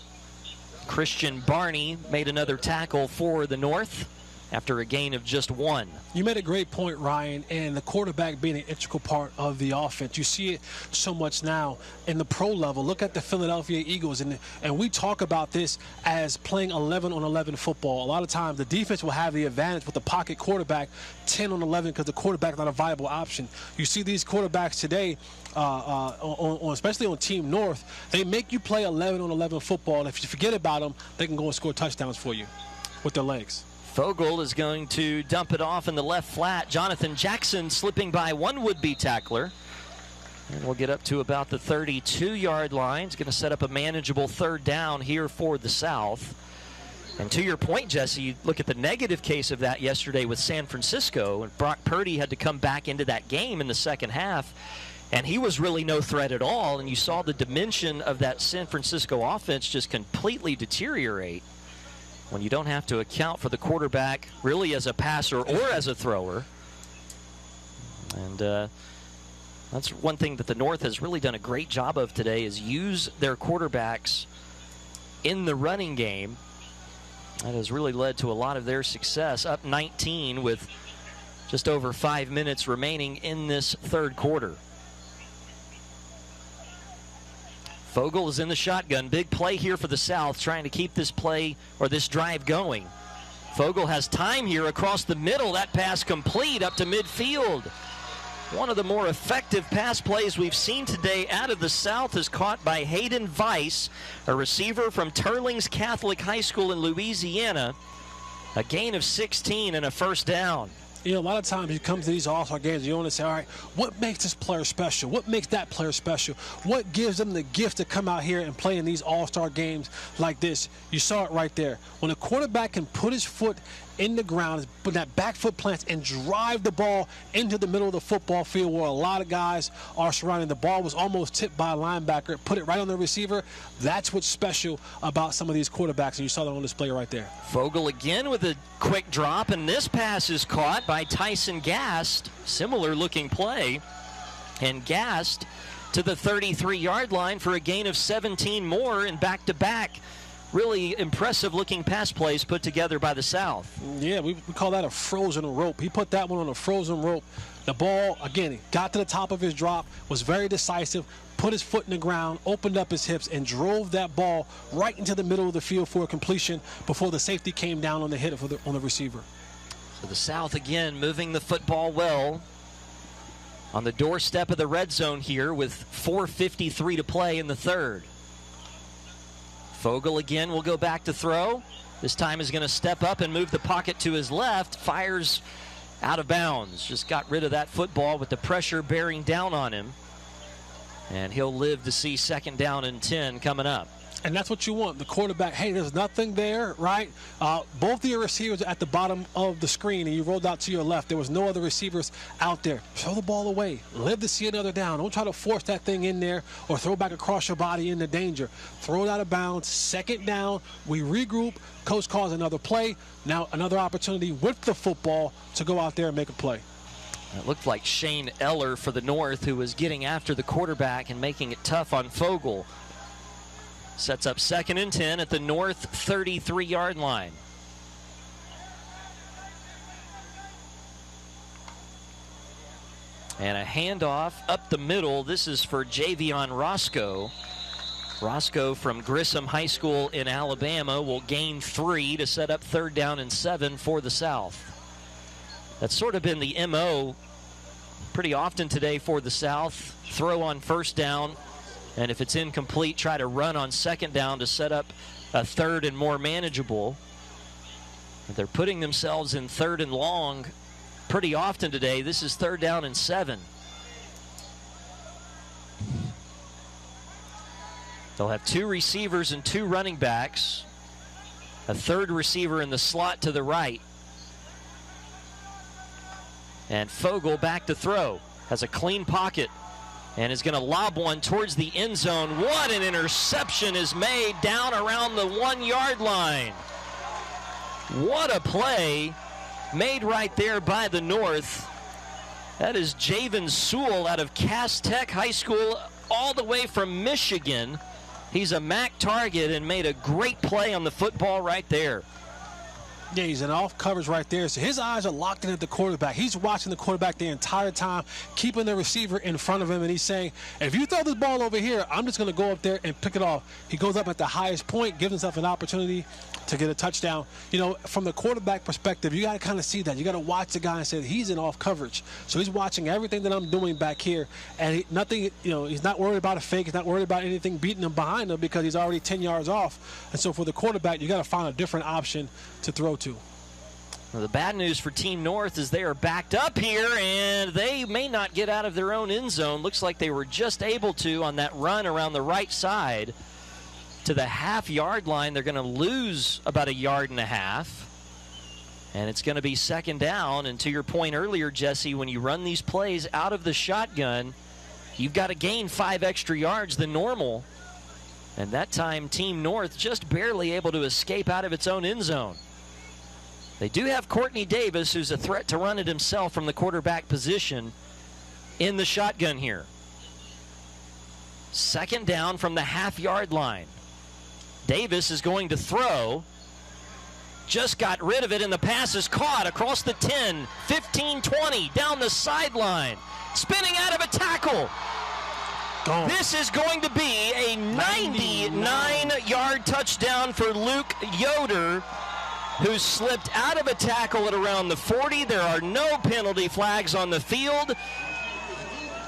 Christian Barney made another tackle for the North after a gain of just 1. You made a great point, Ryan, and the quarterback being an integral part of the offense. You see it so much now in the pro level. Look at the Philadelphia Eagles, and we talk about this as playing 11-on-11 football. A lot of times the defense will have the advantage with the pocket quarterback 10-on-11 because the quarterback is not a viable option. You see these quarterbacks today, especially on Team North, they make you play 11-on-11 football, and if you forget about them, they can go and score touchdowns for you with their legs. Fogel is going to dump it off in the left flat. Jonathan Jackson slipping by one would-be tackler. And we'll get up to about the 32-yard line. It's going to set up a manageable third down here for the South. And to your point, Jesse, you look at the negative case of that yesterday with San Francisco, and Brock Purdy had to come back into that game in the second half, and he was really no threat at all. And you saw the dimension of that San Francisco offense just completely deteriorate when you don't have to account for the quarterback really as a passer or as a thrower. And that's one thing that the North has really done a great job of today, is use their quarterbacks in the running game. That has really led to a lot of their success. Up 19 with just over 5 minutes remaining in this third quarter. Fogel is in the shotgun. Big play here for the South, trying to keep this play or this drive going. Fogel has time here across the middle. That pass complete up to midfield. One of the more effective pass plays we've seen today out of the South is caught by Hayden Weiss, a receiver from Turlings Catholic High School in Louisiana. A gain of 16 and a first down. You know, a lot of times you come to these All-Star games, you want to say, all right, what makes this player special? What makes that player special? What gives them the gift to come out here and play in these All-Star games like this? You saw it right there. When a quarterback can put his foot in the ground, put that back foot plants and drive the ball into the middle of the football field where a lot of guys are surrounding. The ball was almost tipped by a linebacker, put it right on the receiver. That's what's special about some of these quarterbacks, and you saw that on display right there. Vogel again with a quick drop, and this pass is caught by Tyson Gast. Similar looking play, and Gast to the 33-yard line for a gain of 17 more in back-to-back. Really impressive looking pass plays put together by the South. Yeah, we call that a frozen rope. He put that one on a frozen rope. The ball, again, he got to the top of his drop, was very decisive, put his foot in the ground, opened up his hips, and drove that ball right into the middle of the field for a completion before the safety came down on the hit on the receiver. So the South again moving the football well on the doorstep of the red zone here with 4:53 to play in the third. Vogel again will go back to throw. This time is going to step up and move the pocket to his left. Fires out of bounds. Just got rid of that football with the pressure bearing down on him. And he'll live to see 2nd down and 10 coming up. And that's what you want. The quarterback, hey, there's nothing there, right? Both of your receivers are at the bottom of the screen, and you rolled out to your left. There was no other receivers out there. Throw the ball away. Live to see another down. Don't try to force that thing in there or throw back across your body into danger. Throw it out of bounds. 2nd down. We regroup. Coach calls another play. Now another opportunity with the football to go out there and make a play. It looked like Shane Eller for the North, who was getting after the quarterback and making it tough on Vogel. Sets up 2nd and 10 at the North 33-yard line. And a handoff up the middle. This is for Javion Roscoe. Roscoe from Grissom High School in Alabama will gain 3 to set up 3rd down and 7 for the South. That's sort of been the MO pretty often today for the South. Throw on 1st down. And if it's incomplete, try to run on 2nd down to set up a 3rd and more manageable. They're putting themselves in 3rd and long pretty often today. This is 3rd down and 7. They'll have 2 receivers and 2 running backs. A 3rd receiver in the slot to the right. And Vogel back to throw. Has a clean pocket. And is going to lob one towards the end zone. What an interception is made down around the 1-yard line. What a play made right there by the North. That is Javen Sewell out of Cass Tech High School, all the way from Michigan. He's a MAC target and made a great play on the football right there. Yeah, he's in off coverage right there. So his eyes are locked in at the quarterback. He's watching the quarterback the entire time, keeping the receiver in front of him, and he's saying, if you throw this ball over here, I'm just going to go up there and pick it off. He goes up at the highest point, gives himself an opportunity to get a touchdown. You know, from the quarterback perspective, you got to kind of see that. You got to watch the guy and say he's in off coverage. So he's watching everything that I'm doing back here, and nothing, you know, he's not worried about a fake. He's not worried about anything beating him behind him because he's already 10 yards off. And so for the quarterback, you got to find a different option to throw to. Well, the bad news for Team North is they are backed up here, and they may not get out of their own end zone. Looks like they were just able to on that run around the right side to the half-yard line. They're going to lose about 1.5 yards. And it's going to be 2nd down. And to your point earlier, Jesse, when you run these plays out of the shotgun, you've got to gain 5 extra yards than normal. And that time, Team North just barely able to escape out of its own end zone. They do have Courtney Davis, who's a threat to run it himself from the quarterback position in the shotgun here. 2nd down from the half-yard line. Davis is going to throw. Just got rid of it, and the pass is caught across the 10, 15, 20, down the sideline. Spinning out of a tackle. Gone. This is going to be a 99-yard touchdown for Luke Yoder, who slipped out of a tackle at around the 40. There are no penalty flags on the field.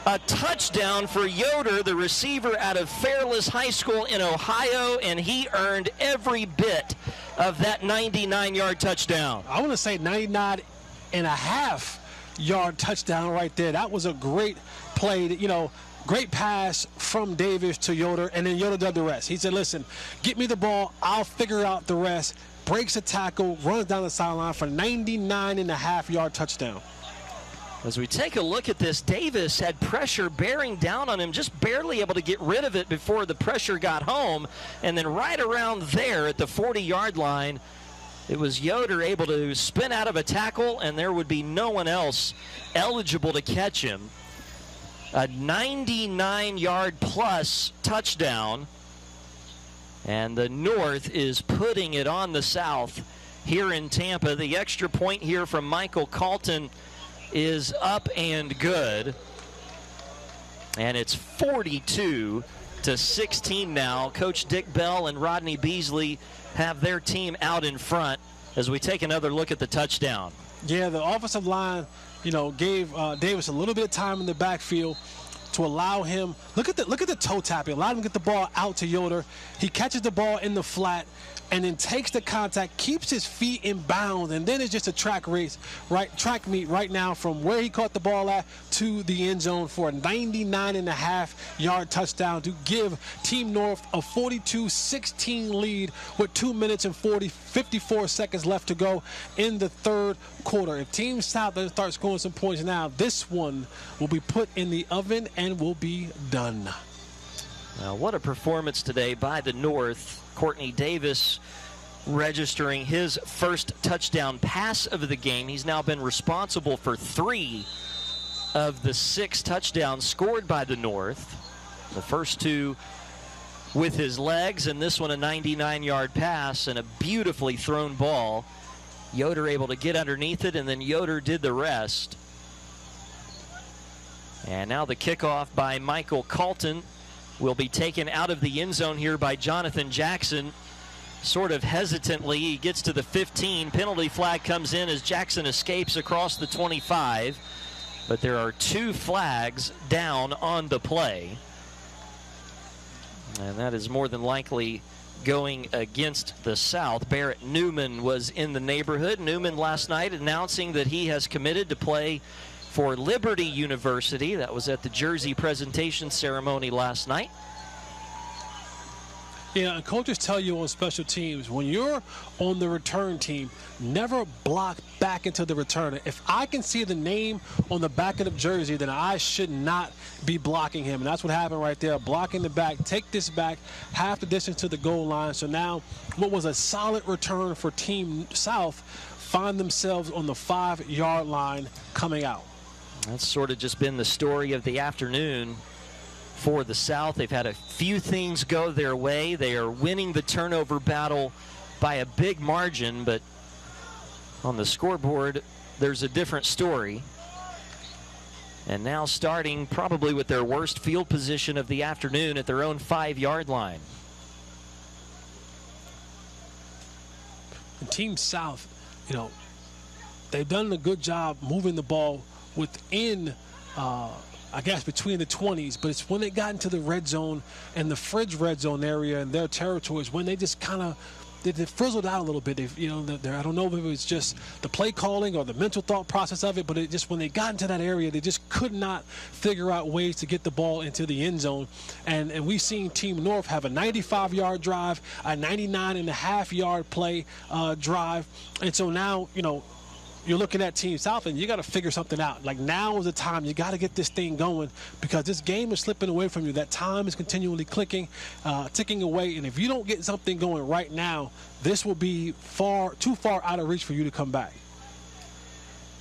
A touchdown for Yoder, the receiver out of Fairless High School in Ohio, and he earned every bit of that 99-yard touchdown. I want to say 99.5-yard touchdown right there. That was a great play, great pass from Davis to Yoder, and then Yoder did the rest. He said, listen, get me the ball, I'll figure out the rest. Breaks a tackle, runs down the sideline for 99.5-yard touchdown. As we take a look at this, Davis had pressure bearing down on him, just barely able to get rid of it before the pressure got home. And then right around there at the 40-yard line, it was Yoder able to spin out of a tackle, and there would be no one else eligible to catch him. A 99-yard plus touchdown. And the North is putting it on the South here in Tampa. The extra point here from Michael Calton is up and good. And it's 42-16 now. Coach Dick Bell and Rodney Beasley have their team out in front as we take another look at the touchdown. Yeah, the offensive line, gave Davis a little bit of time in the backfield to allow him. Look at the toe tapping. Allow him to get the ball out to Yoder. He catches the ball in the flat and then takes the contact, keeps his feet in bounds, and then it's just a track meet right now from where he caught the ball at to the end zone for a 99.5-yard touchdown to give Team North a 42-16 lead with 2 minutes and 54 seconds left to go in the third quarter. If Team South doesn't start scoring some points now, this one will be put in the oven and will be done. Now, what a performance today by the North. Courtney Davis registering his first touchdown pass of the game. He's now been responsible for 3 of the 6 touchdowns scored by the North. The first 2 with his legs, and this one a 99-yard pass and a beautifully thrown ball. Yoder able to get underneath it, and then Yoder did the rest. And now the kickoff by Michael Calton will be taken out of the end zone here by Jonathan Jackson. Sort of hesitantly, he gets to the 15. Penalty flag comes in as Jackson escapes across the 25. But there are 2 flags down on the play. And that is more than likely going against the South. Barrett Newman was in the neighborhood. Newman last night announcing that he has committed to play for Liberty University. That was at the jersey presentation ceremony last night. Yeah, and coaches tell you on special teams, when you're on the return team, never block back into the returner. If I can see the name on the back of the jersey, then I should not be blocking him. And that's what happened right there, blocking the back. Take this back half the distance to the goal line. So now what was a solid return for Team South find themselves on the 5-yard line coming out. That's sort of just been the story of the afternoon for the South. They've had a few things go their way. They are winning the turnover battle by a big margin, but on the scoreboard, there's a different story. And now starting probably with their worst field position of the afternoon at their own 5-yard line. And Team South, they've done a good job moving the ball within, I guess, between the 20s, but it's when they got into the red zone and the fridge red zone area in their territories when they just kind of they frizzled out a little bit. I don't know if it was just the play calling or the mental thought process of it, but it just when they got into that area, they just could not figure out ways to get the ball into the end zone. And we've seen Team North have a 95-yard drive, a 99.5-yard play drive, and so now you're looking at Team South, and you got to figure something out. Like, now is the time. You got to get this thing going because this game is slipping away from you. That time is continually ticking away, and if you don't get something going right now, this will be too far out of reach for you to come back.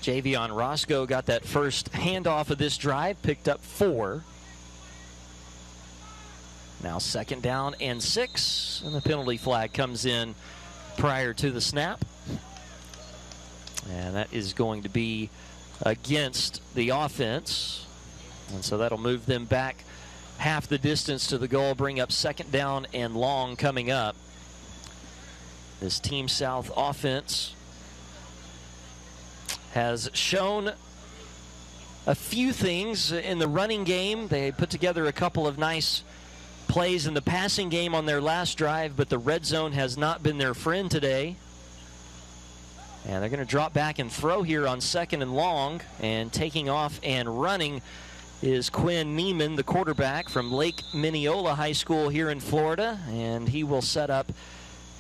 Javion Roscoe got that first handoff of this drive, picked up 4. Now 2nd down and 6, and the penalty flag comes in prior to the snap. And that is going to be against the offense. And so that'll move them back half the distance to the goal, bring up 2nd down and long coming up. This Team South offense has shown a few things in the running game. They put together a couple of nice plays in the passing game on their last drive, but the red zone has not been their friend today. And they're going to drop back and throw here on 2nd and long. And taking off and running is Quinn Neiman, the quarterback from Lake Minneola High School here in Florida. And he will set up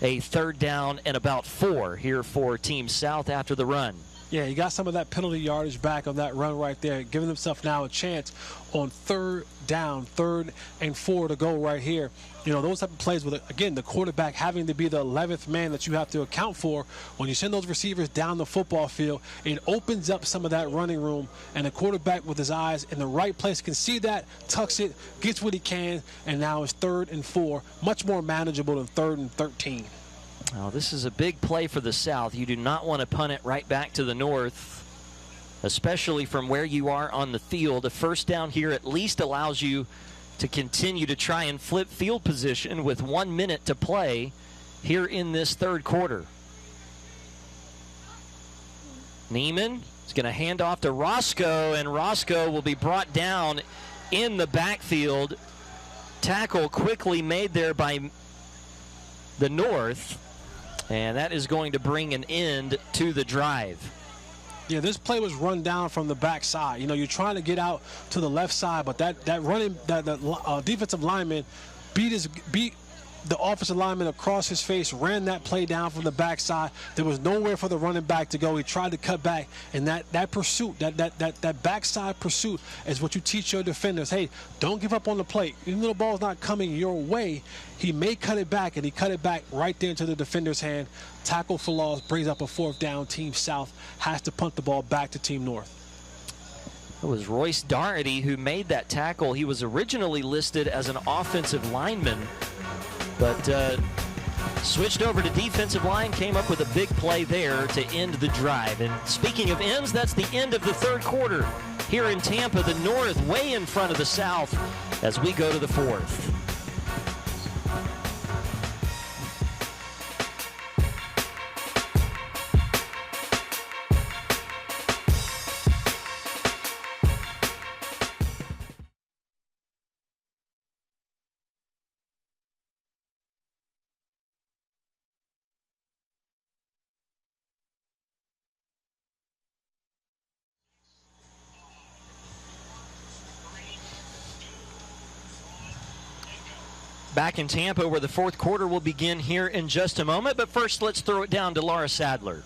a 3rd down and about 4 here for Team South after the run. Yeah, he got some of that penalty yardage back on that run right there, giving himself now a chance on 3rd down, 3rd and 4 to go right here. You know, those type of plays with, again, the quarterback having to be the 11th man that you have to account for. When you send those receivers down the football field, it opens up some of that running room, and the quarterback with his eyes in the right place can see that, tucks it, gets what he can, and now it's 3rd and 4, much more manageable than 3rd and 13. Well, this is a big play for the South. You do not want to punt it right back to the North, especially from where you are on the field. A 1st down here at least allows you to continue to try and flip field position with 1 minute to play here in this 3rd quarter. Neiman is going to hand off to Roscoe, and Roscoe will be brought down in the backfield. Tackle quickly made there by the North. And that is going to bring an end to the drive. Yeah, this play was run down from the backside. You know, you're trying to get out to the left side, but that defensive lineman beat the offensive lineman across his face, ran that play down from the backside. There was nowhere for the running back to go. He tried to cut back, and that pursuit, that backside pursuit is what you teach your defenders. Hey, don't give up on the plate. Even though the ball's not coming your way, he may cut it back, and he cut it back right there into the defender's hand. Tackle for loss, brings up a 4th down. Team South has to punt the ball back to Team North. It was Royce Doherty who made that tackle. He was originally listed as an offensive lineman, but switched over to defensive line, came up with a big play there to end the drive. And speaking of ends, that's the end of the 3rd quarter here in Tampa. The North way in front of the South as we go to the 4th. Back in Tampa, where the 4th quarter will begin here in just a moment. But first, let's throw it down to Laura Sadler.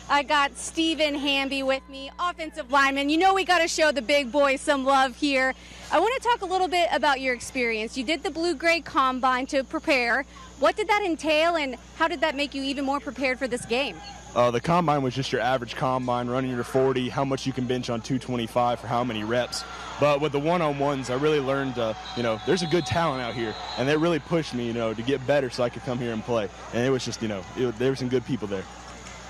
I got Stephen Hamby with me, offensive lineman. You know we got to show the big boys some love here. I want to talk a little bit about your experience. You did the Blue-Gray Combine to prepare. What did that entail, and how did that make you even more prepared for this game? The combine was just your average combine, running your 40, how much you can bench on 225 for how many reps. But with the one-on-ones, I really learned, there's a good talent out here, and they really pushed me, to get better so I could come here and play. And it was just, there were some good people there.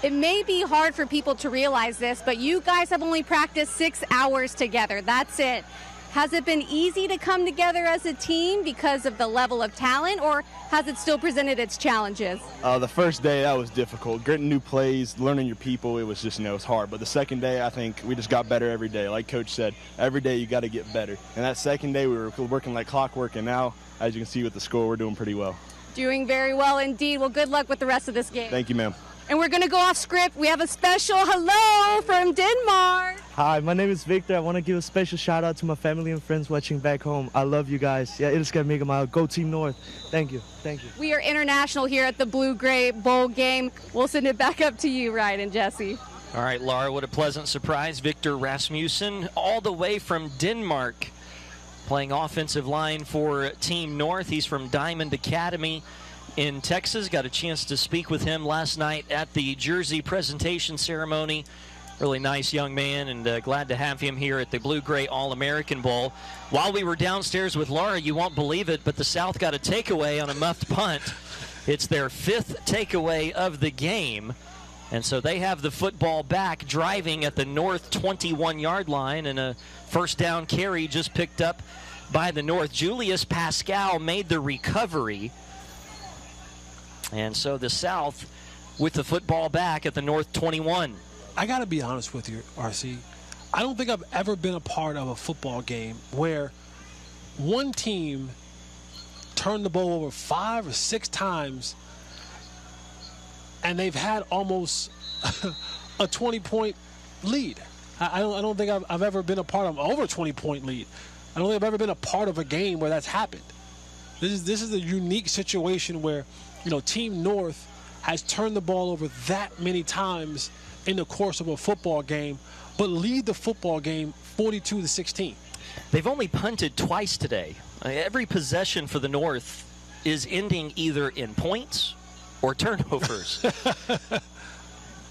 It may be hard for people to realize this, but you guys have only practiced 6 hours together. That's it. Has it been easy to come together as a team because of the level of talent, or has it still presented its challenges? The first day, that was difficult. Getting new plays, learning your people, it was just, it was hard. But the second day, I think we just got better every day. Like Coach said, every day you got to get better. And that second day, we were working like clockwork, and now, as you can see with the score, we're doing pretty well. Doing very well indeed. Well, good luck with the rest of this game. Thank you, ma'am. And we're going to go off script. We have a special hello from Denmark. Hi, my name is Victor. I want to give a special shout out to my family and friends watching back home. I love you guys. Yeah, it's going to make a mile. Go Team North. Thank you. Thank you. We are international here at the Blue-Gray Bowl game. We'll send it back up to you, Ryan and Jesse. All right, Laura, what a pleasant surprise. Victor Rasmussen, all the way from Denmark, playing offensive line for Team North. He's from Diamond Academy in Texas. Got a chance to speak with him last night at the jersey presentation ceremony. Really nice young man, and glad to have him here at the Blue-Gray All-American Bowl. While we were downstairs with Laura, you won't believe it, but the South got a takeaway on a muffed punt. It's their 5th takeaway of the game, and so they have the football back, driving at the North 21-yard line, and a first down carry just picked up by the North. Julius Pascal made the recovery. And so the South with the football back at the North 21. I got to be honest with you, RC. I don't think I've ever been a part of a football game where one team turned the ball over 5 or 6 times and they've had almost a 20-point lead. I don't think I've ever been a part of over a 20-point lead. I don't think I've ever been a part of a game where that's happened. This is a unique situation where, Team North has turned the ball over that many times in the course of a football game, but lead the football game 42-16. They've only punted twice today. Every possession for the North is ending either in points or turnovers.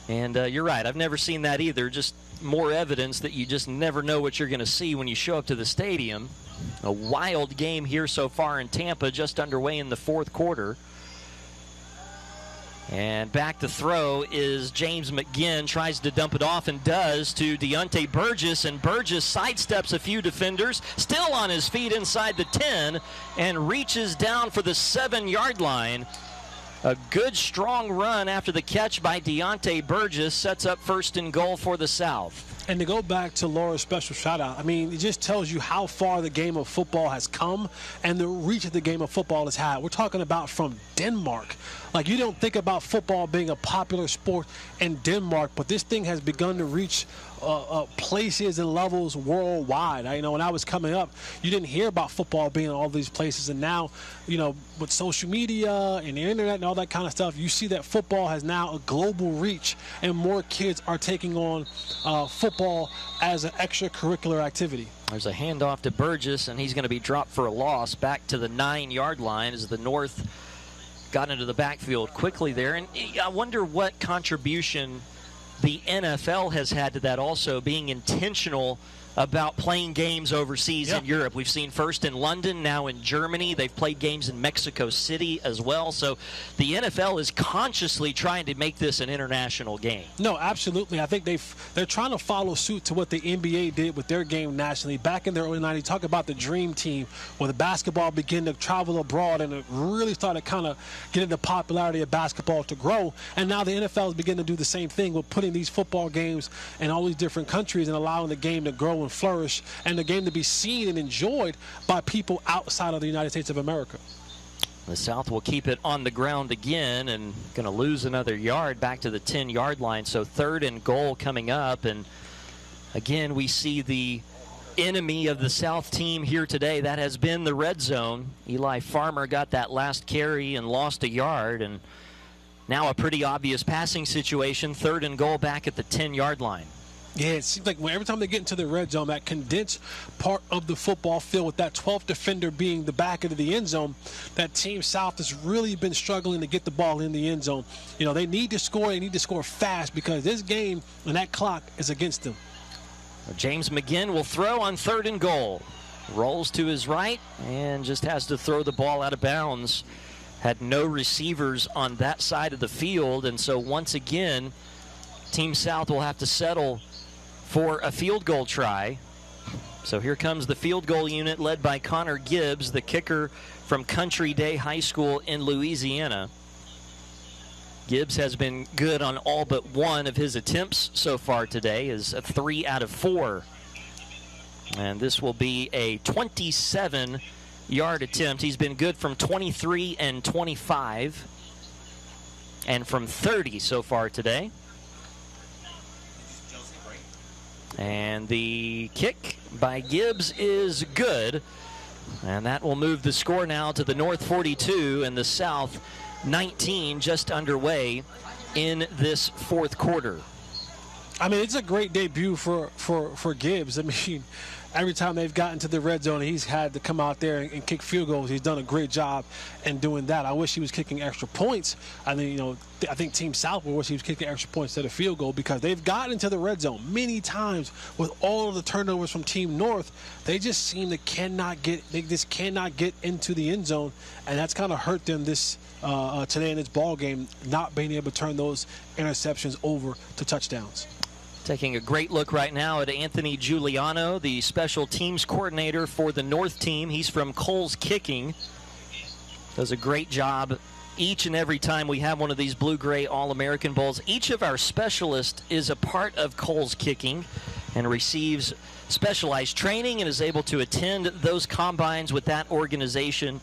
And you're right, I've never seen that either. Just more evidence that you just never know what you're going to see when you show up to the stadium. A wild game here so far in Tampa, just underway in the 4th quarter. And back to throw is James McGinn, tries to dump it off and does to Deontay Burgess, and Burgess sidesteps a few defenders, still on his feet inside the 10, and reaches down for the 7-yard line. A good, strong run after the catch by Deontay Burgess sets up 1st and goal for the South. And to go back to Laura's special shout-out, it just tells you how far the game of football has come and the reach of the game of football has had. We're talking about from Denmark. Like, you don't think about football being a popular sport in Denmark, but this thing has begun to reach places and levels worldwide. When I was coming up, you didn't hear about football being in all these places, and now, with social media and the internet and all that kind of stuff, you see that football has now a global reach, and more kids are taking on football as an extracurricular activity. There's a handoff to Burgess, and he's going to be dropped for a loss back to the 9-yard line as the North got into the backfield quickly there. And I wonder what contribution the NFL has had to that also, being intentional about playing games overseas in Europe. We've seen first in London, now in Germany. They've played games in Mexico City as well. So the NFL is consciously trying to make this an international game. No, absolutely. I think they're trying to follow suit to what the NBA did with their game nationally. Back in the early 90s, talk about the dream team, where the basketball began to travel abroad and it really started kind of getting the popularity of basketball to grow. And now the NFL is beginning to do the same thing with putting these football games in all these different countries and allowing the game to grow and flourish, and the game to be seen and enjoyed by people outside of the United States of America. The South will keep it on the ground again and going to lose another yard back to the 10-yard line. So 3rd and goal coming up. And again, we see the enemy of the South team here today. That has been the red zone. Eli Farmer got that last carry and lost a yard. And now a pretty obvious passing situation. 3rd and goal back at the 10-yard line. Yeah, it seems like every time they get into the red zone, that condensed part of the football field with that 12th defender being the back end of the end zone, that Team South has really been struggling to get the ball in the end zone. They need to score. They need to score fast because this game and that clock is against them. James McGinn will throw on 3rd and goal. Rolls to his right and just has to throw the ball out of bounds. Had no receivers on that side of the field, and so once again, Team South will have to settle for a field goal try. So here comes the field goal unit led by Connor Gibbs, the kicker from Country Day High School in Louisiana. Gibbs has been good on all but one of his attempts so far today, is a 3 out of 4. And this will be a 27-yard attempt. He's been good from 23 and 25 and from 30 so far today. And the kick by Gibbs is good. And that will move the score now to the North 42 and the South 19, just underway in this 4th quarter. It's a great debut for Gibbs. Every time they've gotten to the red zone, he's had to come out there and kick field goals. He's done a great job in doing that. I wish he was kicking extra points. I think Team South will wish he was kicking extra points instead of field goal, because they've gotten into the red zone many times with all of the turnovers from Team North. They just seem to cannot get into the end zone, and that's kind of hurt them this today in this ball game, not being able to turn those interceptions over to touchdowns. Taking a great look right now at Anthony Giuliano, the special teams coordinator for the North team. He's from Coles Kicking. Does a great job each and every time we have one of these blue-gray All-American Bowls, each of our specialists is a part of Cole's Kicking and receives specialized training and is able to attend those combines with that organization.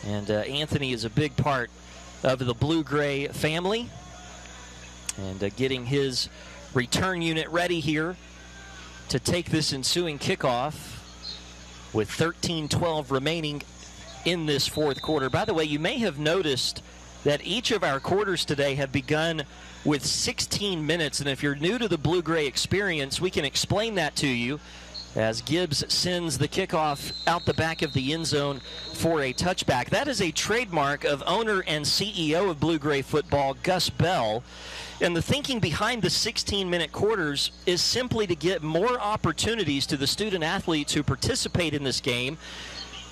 And Anthony is a big part of the blue-gray family, and getting his return unit ready here to take this ensuing kickoff with 13:12 remaining in this fourth quarter. By the way, you may have noticed that each of our quarters today have begun with 16 minutes, and if you're new to the blue-gray experience, we can explain that to you as Gibbs sends the kickoff out the back of the end zone for a touchback. That is a trademark of owner and CEO of blue-gray football, Gus Bell. And the thinking behind the 16-minute quarters is simply to get more opportunities to the student athletes who participate in this game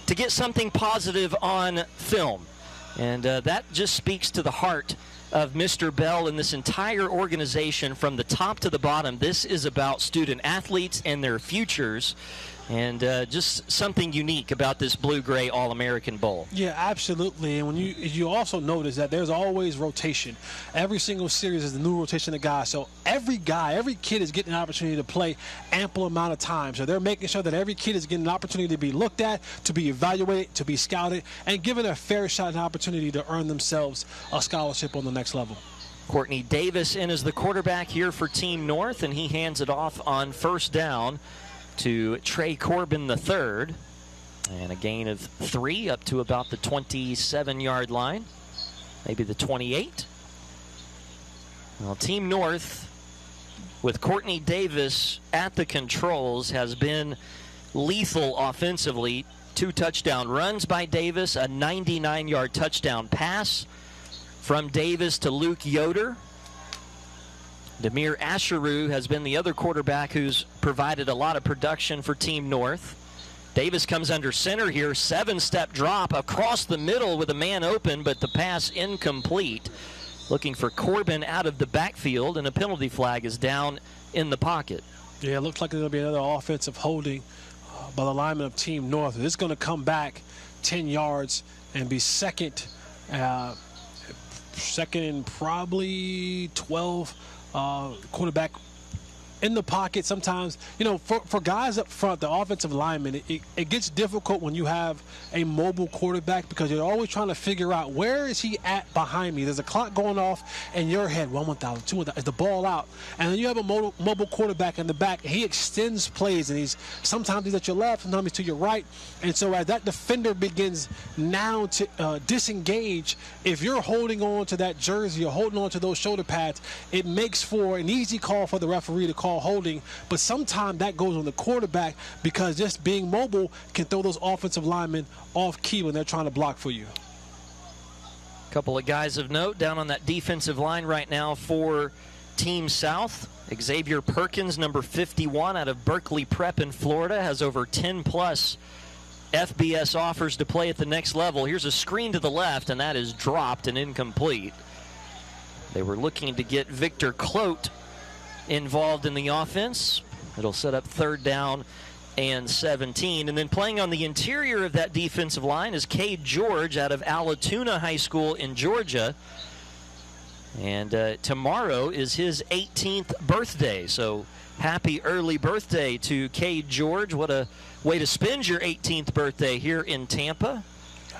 to get something positive on film. And that just speaks to the heart of Mr. Bell and this entire organization from the top to the bottom. This is about student athletes and their futures, and just something unique about this blue-gray All-American Bowl. Yeah, absolutely. And when you also notice that there's always rotation. Every single series is a new rotation of guys. So every kid is getting an opportunity to play ample amount of time. So they're making sure that every kid is getting an opportunity to be looked at, to be evaluated, to be scouted, and given a fair shot and opportunity to earn themselves a scholarship on the next level. Courtney Davis in as the quarterback here for Team North, and he hands it off on first down to Trey Corbin III, and a gain of 3 up to about the 27-yard line, maybe the 28. Well, Team North, with Courtney Davis at the controls, has been lethal offensively. 2 touchdown runs by Davis, a 99-yard touchdown pass from Davis to Luke Yoder. Demir Asheru has been the other quarterback who's provided a lot of production for Team North. Davis comes under center here, 7-step drop across the middle with a man open, but the pass incomplete. Looking for Corbin out of the backfield, and a penalty flag is down in the pocket. Yeah, it looks like there's going to be another offensive holding by the lineman of Team North. It's going to come back 10 yards and be second and probably 12. Quarterback in the pocket. Sometimes, for guys up front, the offensive linemen, it gets difficult when you have a mobile quarterback, because you're always trying to figure out, where is he at behind me? There's a clock going off in your head. 1,000, 2,000, is the ball out? And then you have a mobile quarterback in the back, and he extends plays, and sometimes he's at your left, sometimes he's to your right. And so as that defender begins now to disengage, if you're holding on to that jersey or holding on to those shoulder pads, it makes for an easy call for the referee to call holding. But sometimes that goes on the quarterback, because just being mobile can throw those offensive linemen off key when they're trying to block for you. A couple of guys of note down on that defensive line right now for Team South. Xavier Perkins, number 51 out of Berkeley Prep in Florida, has over 10+ FBS offers to play at the next level. Here's a screen to the left, and that is dropped and incomplete. They were looking to get Victor Clote involved in the offense. It'll set up 3rd down and 17. And then playing on the interior of that defensive line is Cade George out of Alatoona High School in Georgia. And tomorrow is his 18th birthday. So happy early birthday to Cade George. What a way to spend your 18th birthday here in Tampa.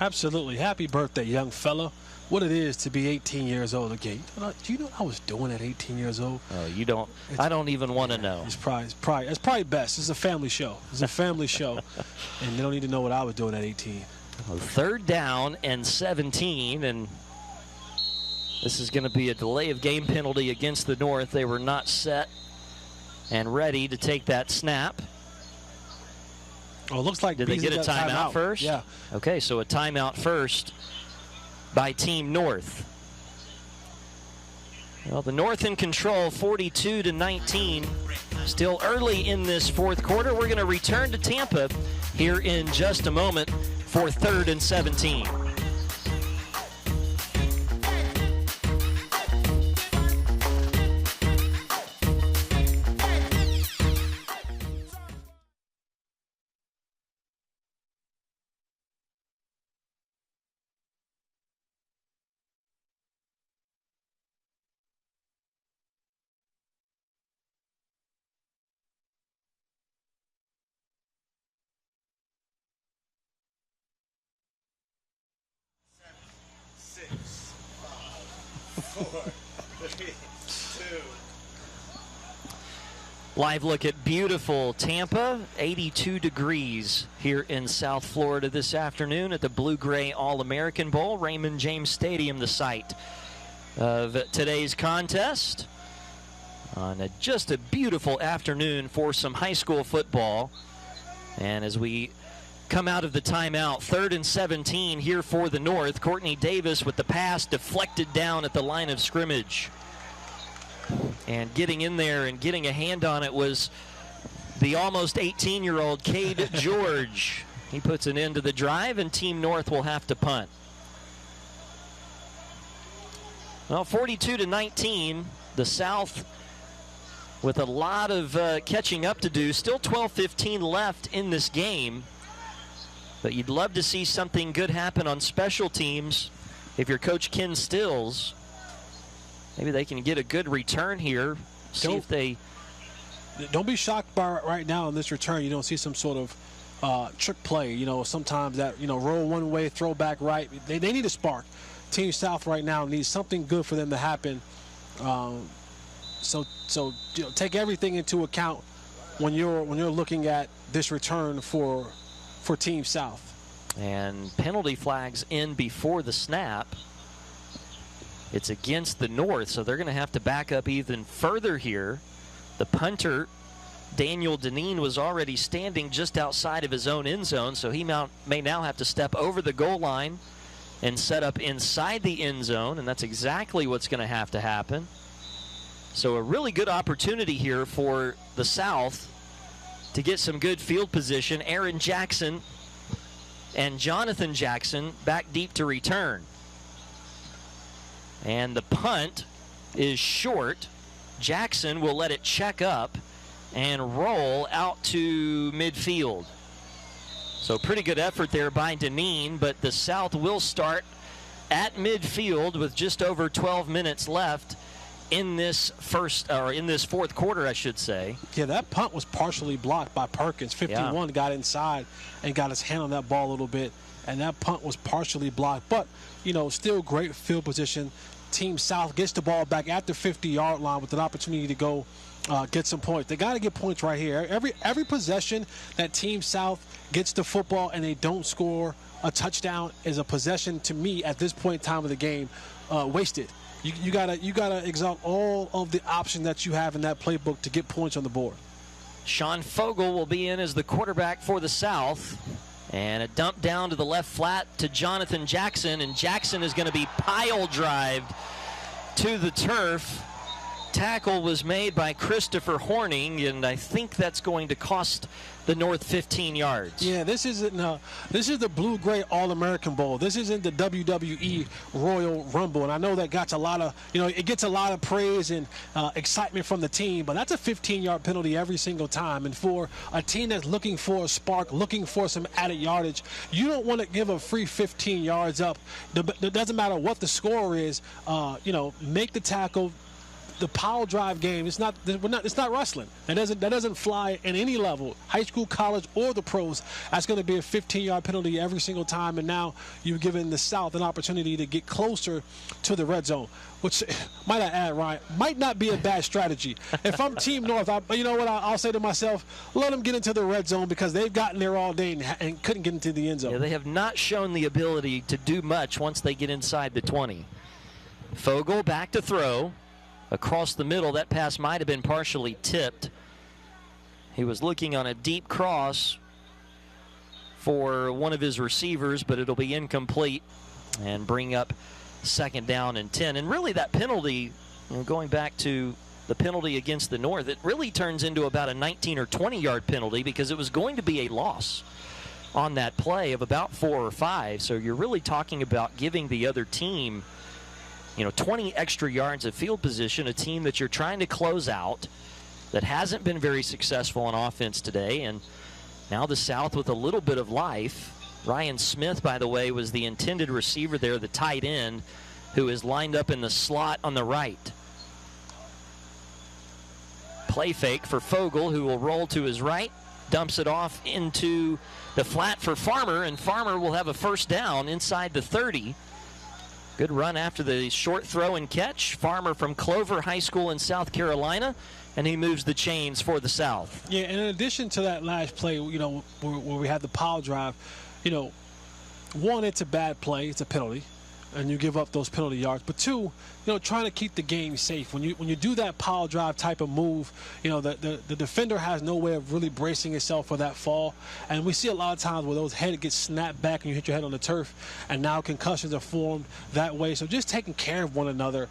Absolutely. Happy birthday, young fella. What it is to be 18 years old again. Do you know what I was doing at 18 years old? Oh, you don't. I don't even want to know. It's probably best. It's a family show. It's a family show, and they don't need to know what I was doing at 18. Well, 3rd down and 17, and this is going to be a delay of game penalty against the North. They were not set and ready to take that snap. Oh, it looks like. Did they get a timeout first? Yeah. Okay, so a timeout first by Team North. Well, the North in control, 42-19. Still early in this fourth quarter. We're going to return to Tampa here in just a moment for 3rd and 17. Live look at beautiful Tampa, 82 degrees here in South Florida this afternoon at the Blue-Gray All-American Bowl. Raymond James Stadium, the site of today's contest. On just a beautiful afternoon for some high school football. And as we come out of the timeout, 3rd and 17 here for the North. Courtney Davis with the pass deflected down at the line of scrimmage. And getting in there and getting a hand on it was the almost 18-year-old Cade George. He puts an end to the drive, and Team North will have to punt. Well, 42-19, the South with a lot of catching up to do. Still 12-15 left in this game. But you'd love to see something good happen on special teams if you're Coach Ken Stills. Maybe they can get a good return here. Don't be shocked by right now in this return. You don't see some sort of trick play. You know, sometimes that, you know, roll one way, throw back right. They need a spark. Team South right now needs something good for them to happen. So you know, take everything into account when you're looking at this return for Team South. And penalty flags in before the snap. It's against the North, so they're going to have to back up even further here. The punter, Daniel Deneen, was already standing just outside of his own end zone, so he may now have to step over the goal line and set up inside the end zone, and that's exactly what's going to have to happen. So a really good opportunity here for the South to get some good field position. Aaron Jackson and Jonathan Jackson back deep to return. And the punt is short. Jackson will let it check up and roll out to midfield. So pretty good effort there by Deneen, but the South will start at midfield with just over 12 minutes left in this fourth quarter, I should say. Yeah, that punt was partially blocked by Perkins. 51 got inside and got his hand on that ball a little bit, and that punt was partially blocked. But, you know, still great field position. Team South gets the ball back at the 50-yard line with an opportunity to go get some points. They got to get points right here. Every possession that Team South gets the football and they don't score a touchdown is a possession, to me, at this point in time of the game, wasted. You gotta exalt all of the options that you have in that playbook to get points on the board. Sean Fogel will be in as the quarterback for the South. And a dump down to the left flat to Jonathan Jackson, and Jackson is going to be pile-drived to the turf. Tackle was made by Christopher Horning, and I think that's going to cost the North 15 yards. Yeah, this is the Blue-Gray All-American Bowl. This isn't the WWE Royal Rumble, and I know that gets a lot of, it gets a lot of praise and excitement from the team, but that's a 15-yard penalty every single time. And for a team that's looking for a spark, looking for some added yardage, you don't want to give a free 15 yards up. It doesn't matter what the score is. Make the tackle. The power drive game, it's not wrestling. That doesn't fly at any level, high school, college, or the pros. That's going to be a 15-yard penalty every single time, and now you've given the South an opportunity to get closer to the red zone, which, might I add, Ryan, might not be a bad strategy. If I'm Team North, I'll say to myself, let them get into the red zone, because they've gotten there all day and couldn't get into the end zone. Yeah, they have not shown the ability to do much once they get inside the 20. Fogel back to throw. Across the middle, that pass might have been partially tipped. He was looking on a deep cross for one of his receivers, but it'll be incomplete and bring up 2nd down and 10. And really that penalty, going back to the penalty against the North, it really turns into about a 19 or 20-yard penalty, because it was going to be a loss on that play of about 4 or 5. So you're really talking about giving the other team 20 extra yards of field position, a team that you're trying to close out that hasn't been very successful on offense today. And now the South with a little bit of life. Ryan Smith, by the way, was the intended receiver there, the tight end, who is lined up in the slot on the right. Play fake for Fogel, who will roll to his right, dumps it off into the flat for Farmer, and Farmer will have a 1st down inside the 30. Good run after the short throw and catch. Farmer from Clover High School in South Carolina, and he moves the chains for the South. Yeah, and in addition to that last play, you know, where we had the pile drive, you know, one, it's a bad play, it's a penalty, and you give up those penalty yards. But two, you know, trying to keep the game safe. When you do that pile drive type of move, you know, the defender has no way of really bracing itself for that fall. And we see a lot of times where those heads get snapped back and you hit your head on the turf, and now concussions are formed that way. So just taking care of one another,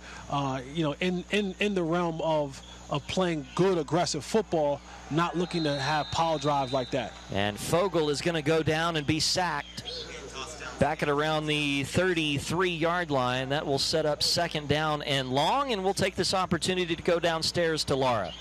you know, in the realm of playing good, aggressive football, not looking to have pile drives like that. And Fogel is going to go down and be sacked back at around the 33-yard line. That will set up second down and long, and we'll take this opportunity to go downstairs to Laura.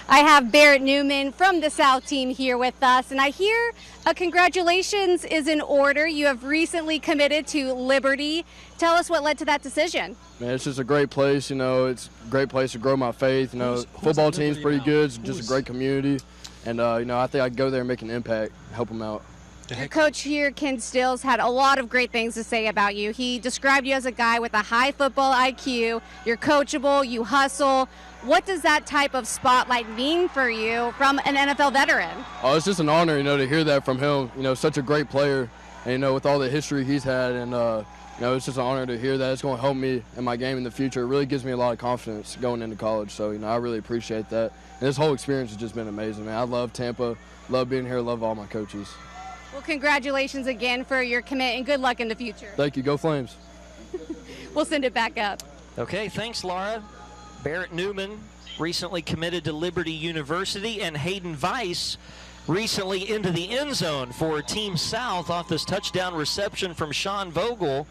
I have Barrett Newman from the South team here with us, and I hear a congratulations is in order. You have recently committed to Liberty. Tell us what led to that decision. Man, it's just a great place. You know, it's a great place to grow my faith. You know, football team's pretty good. It's just a great community. And, you know, I think I can go there and make an impact, help them out. Your coach here, Ken Stills, had a lot of great things to say about you. He described you as a guy with a high football IQ. You're coachable, you hustle. What does that type of spotlight mean for you from an NFL veteran? Oh, it's just an honor, you know, to hear that from him. You know, such a great player, and, you know, with all the history he's had. And, you know, it's just an honor to hear that. It's going to help me in my game in the future. It really gives me a lot of confidence going into college. So, you know, I really appreciate that. And this whole experience has just been amazing, man. I love Tampa, love being here, love all my coaches. Well, congratulations again for your commit, and good luck in the future. Thank you. Go Flames. We'll send it back up. Okay, thanks, Laura. Barrett Newman recently committed to Liberty University, and Hayden Weiss recently into the end zone for Team South off this touchdown reception from Sean Vogel.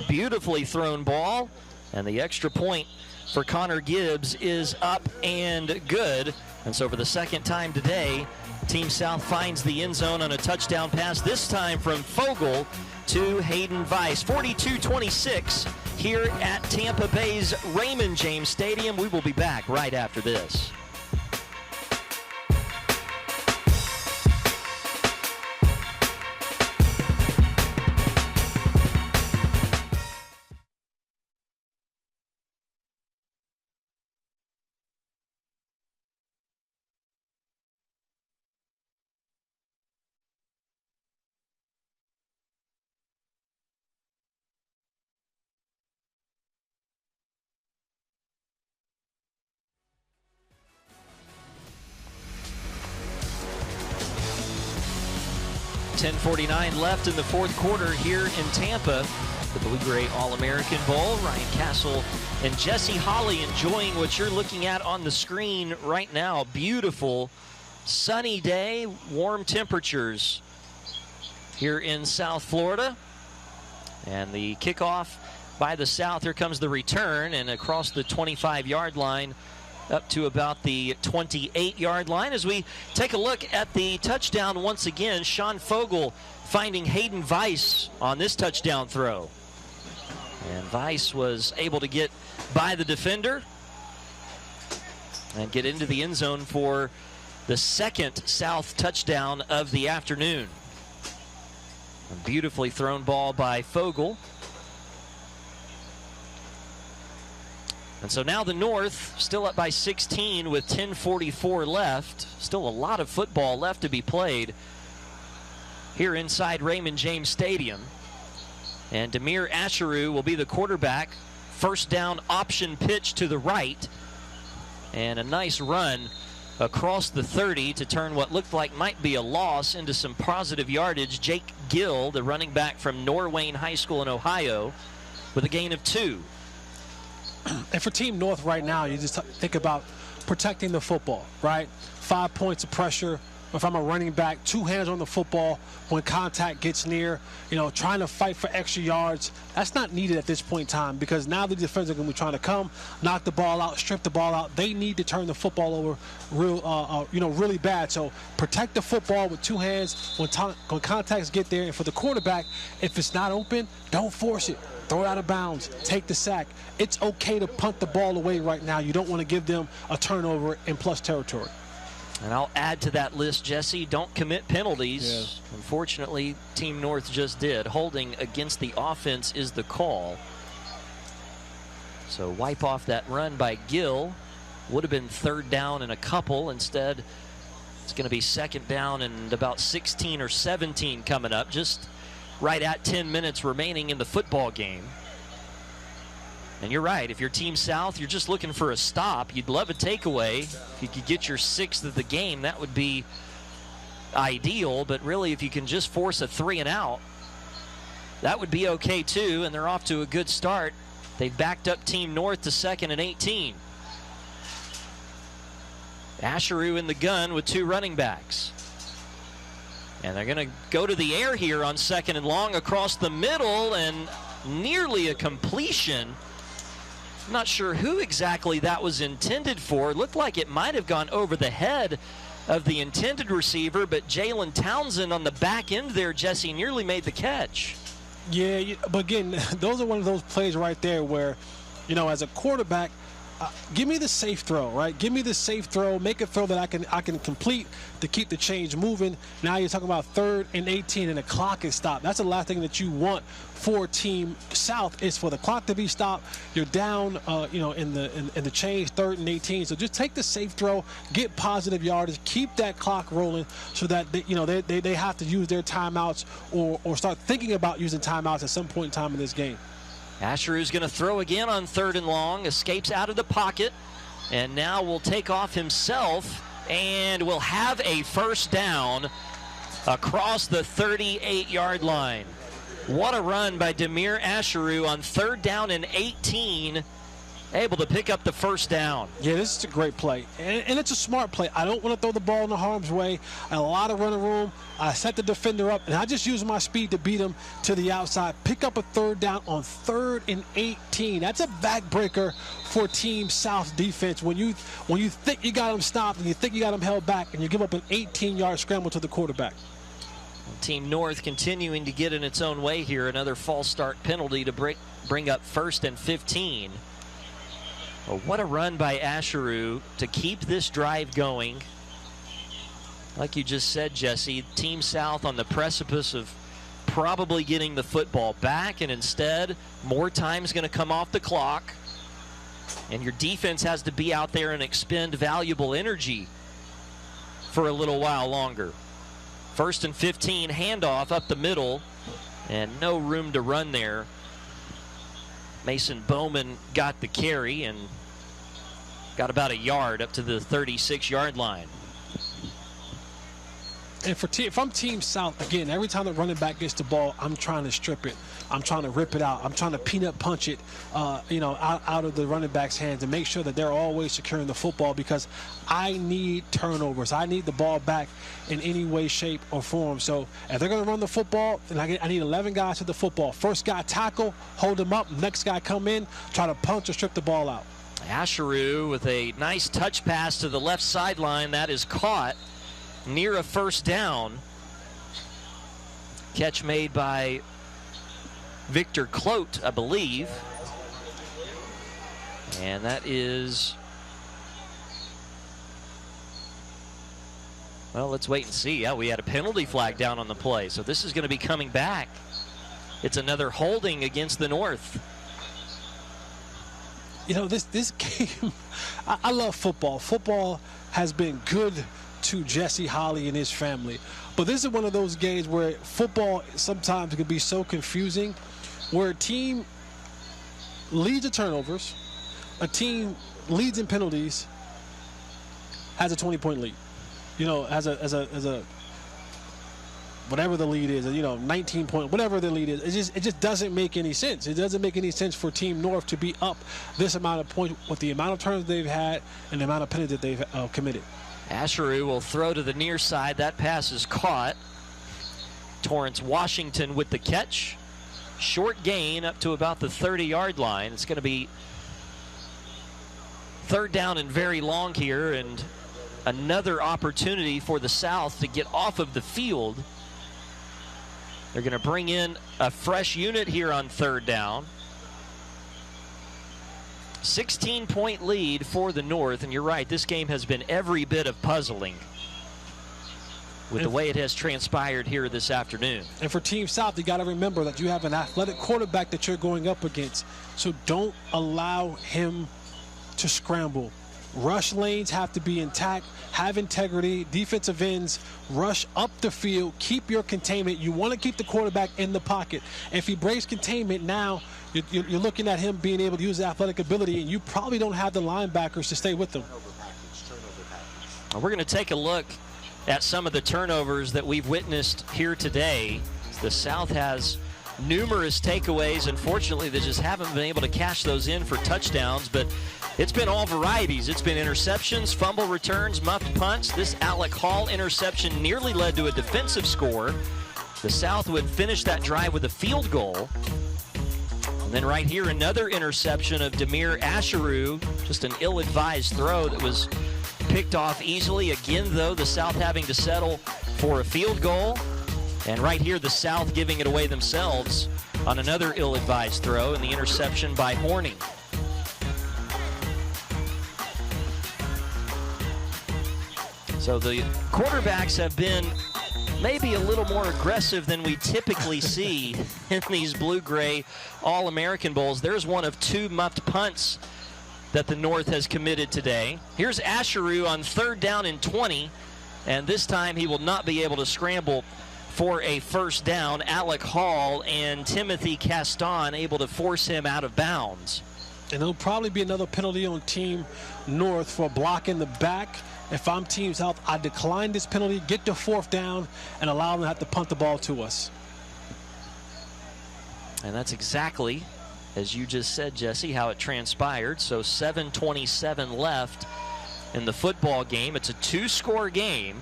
Beautifully thrown ball, and the extra point for Connor Gibbs is up and good. And so for the second time today, Team South finds the end zone on a touchdown pass, this time from Fogel to Hayden Weiss. 42-26 here at Tampa Bay's Raymond James Stadium. We will be back right after this. .49 left in the fourth quarter here in Tampa. The Blue-Gray All-American Bowl. Ryan Castle and Jesse Holly enjoying what you're looking at on the screen right now. Beautiful sunny day, warm temperatures here in South Florida. And the kickoff by the South. Here comes the return, and across the 25-yard line up to about the 28-yard line. As we take a look at the touchdown once again, Sean Fogel finding Hayden Weiss on this touchdown throw. And Weiss was able to get by the defender and get into the end zone for the second South touchdown of the afternoon. A beautifully thrown ball by Fogel. And so now the North still up by 16 with 10:44 left. Still a lot of football left to be played here inside Raymond James Stadium. And Demir Asheru will be the quarterback. First down option pitch to the right. And a nice run across the 30 to turn what looked like might be a loss into some positive yardage. Jake Gill, the running back from Norwayne High School in Ohio, with a gain of 2. And for Team North right now, you just think about protecting the football, right? 5 points of pressure. If I'm a running back, 2 hands on the football when contact gets near, you know, trying to fight for extra yards. That's not needed at this point in time, because now the defenders are going to be trying to come, knock the ball out, strip the ball out. They need to turn the football over really bad. So protect the football with 2 hands when contacts get there. And for the quarterback, if it's not open, don't force it. Throw it out of bounds. Take the sack. It's okay to punt the ball away right now. You don't want to give them a turnover in plus territory. And I'll add to that list, Jesse, don't commit penalties. Yes. Unfortunately, Team North just did. Holding against the offense is the call. So wipe off that run by Gill. Would have been 3rd down and a couple. Instead, it's going to be 2nd down and about 16 or 17 coming up. Just right at 10 minutes remaining in the football game. And you're right, if you're Team South, you're just looking for a stop. You'd love a takeaway. If you could get your 6th of the game, that would be ideal. But really, if you can just force a 3 and out, that would be okay too. And they're off to a good start. They've backed up Team North to 2nd and 18. Asheru in the gun with 2 running backs. And they're going to go to the air here on 2nd and long across the middle, and nearly a completion. Not sure who exactly that was intended for. It looked like it might have gone over the head of the intended receiver, but Jalen Townsend on the back end there, Jesse, nearly made the catch. Yeah, but again, those are one of those plays right there where, you know, as a quarterback, give me the safe throw, right? Give me the safe throw. Make a throw that I can complete to keep the change moving. Now you're talking about 3rd and 18 and the clock is stopped. That's the last thing that you want for Team South, is for the clock to be stopped. You're down, in the change, 3rd and 18. So just take the safe throw, get positive yardage, keep that clock rolling, so that they have to use their timeouts or start thinking about using timeouts at some point in time in this game. Asheru's going to throw again on 3rd and long, escapes out of the pocket, and now will take off himself and will have a 1st down across the 38-yard line. What a run by Demir Asheru on 3rd down and 18, able to pick up the 1st down. Yeah, this is a great play, and it's a smart play. I don't want to throw the ball in the harm's way. I had a lot of running room. I set the defender up, and I just used my speed to beat him to the outside. Pick up a 3rd down on 3rd and 18. That's a backbreaker for Team South defense. When you think you got him stopped and you think you got him held back, and you give up an 18-yard scramble to the quarterback. Team North continuing to get in its own way here. Another false start penalty to bring up 1st and 15. Well, what a run by Asheru to keep this drive going. Like you just said, Jesse, Team South on the precipice of probably getting the football back, and instead, more time's going to come off the clock, and your defense has to be out there and expend valuable energy for a little while longer. 1st and 15, handoff up the middle, and no room to run there. Mason Bowman got the carry and got about a yard up to the 36-yard line. And if I'm Team South, again, every time the running back gets the ball, I'm trying to strip it. I'm trying to rip it out. I'm trying to peanut punch it, out of the running back's hands and make sure that they're always securing the football, because I need turnovers. I need the ball back in any way, shape, or form. So if they're going to run the football, then I need 11 guys to the football. First guy tackle, hold him up. Next guy come in, try to punch or strip the ball out. Asheru with a nice touch pass to the left sideline. That is caught near a 1st down. Catch made by Victor Clote, I believe. And that is, well, let's wait and see. Yeah, we had a penalty flag down on the play, so this is going to be coming back. It's another holding against the North. You know, this game, I love football. Football has been good to Jesse Holly and his family. But this is one of those games where football sometimes can be so confusing, where a team leads in turnovers, a team leads in penalties, has a 20-point lead. You know, as a whatever the lead is, 19-point, whatever the lead is, it just doesn't make any sense. It doesn't make any sense for Team North to be up this amount of points with the amount of turns they've had and the amount of penalties that they've committed. Asheru will throw to the near side. That pass is caught. Torrance Washington with the catch. Short gain up to about the 30-yard line. It's going to be 3rd down and very long here, and another opportunity for the South to get off of the field. They're going to bring in a fresh unit here on 3rd down. 16-point lead for the North, and you're right, this game has been every bit of puzzling. with the way it has transpired here this afternoon. And for Team South, you got to remember that you have an athletic quarterback that you're going up against. So don't allow him to scramble. Rush lanes have to be intact, have integrity. Defensive ends, rush up the field, keep your containment. You want to keep the quarterback in the pocket. If he breaks containment now, you're looking at him being able to use athletic ability, and you probably don't have the linebackers to stay with him. We're going to take a look at some of the turnovers that we've witnessed here today. The South has numerous takeaways. Unfortunately, they just haven't been able to cash those in for touchdowns, but it's been all varieties. It's been interceptions, fumble returns, muffed punts. This Alec Hall interception nearly led to a defensive score. The South would finish that drive with a field goal. And then right here, another interception of Demir Asheru, just an ill-advised throw that was picked off easily. Again, though, the South having to settle for a field goal. And right here, the South giving it away themselves on another ill-advised throw and the interception by Horning. So the quarterbacks have been maybe a little more aggressive than we typically see in these blue-gray All-American Bowls. There's one of 2 muffed punts that the North has committed today. Here's Asheru on 3rd down and 20, and this time he will not be able to scramble for a first down. Alec Hall and Timothy Caston able to force him out of bounds. And there'll probably be another penalty on Team North for blocking the back. If I'm Team South, I decline this penalty, get to 4th down, and allow them to have to punt the ball to us. And that's exactly, as you just said, Jesse, how it transpired. So 7:27 left in the football game. It's a 2-score game.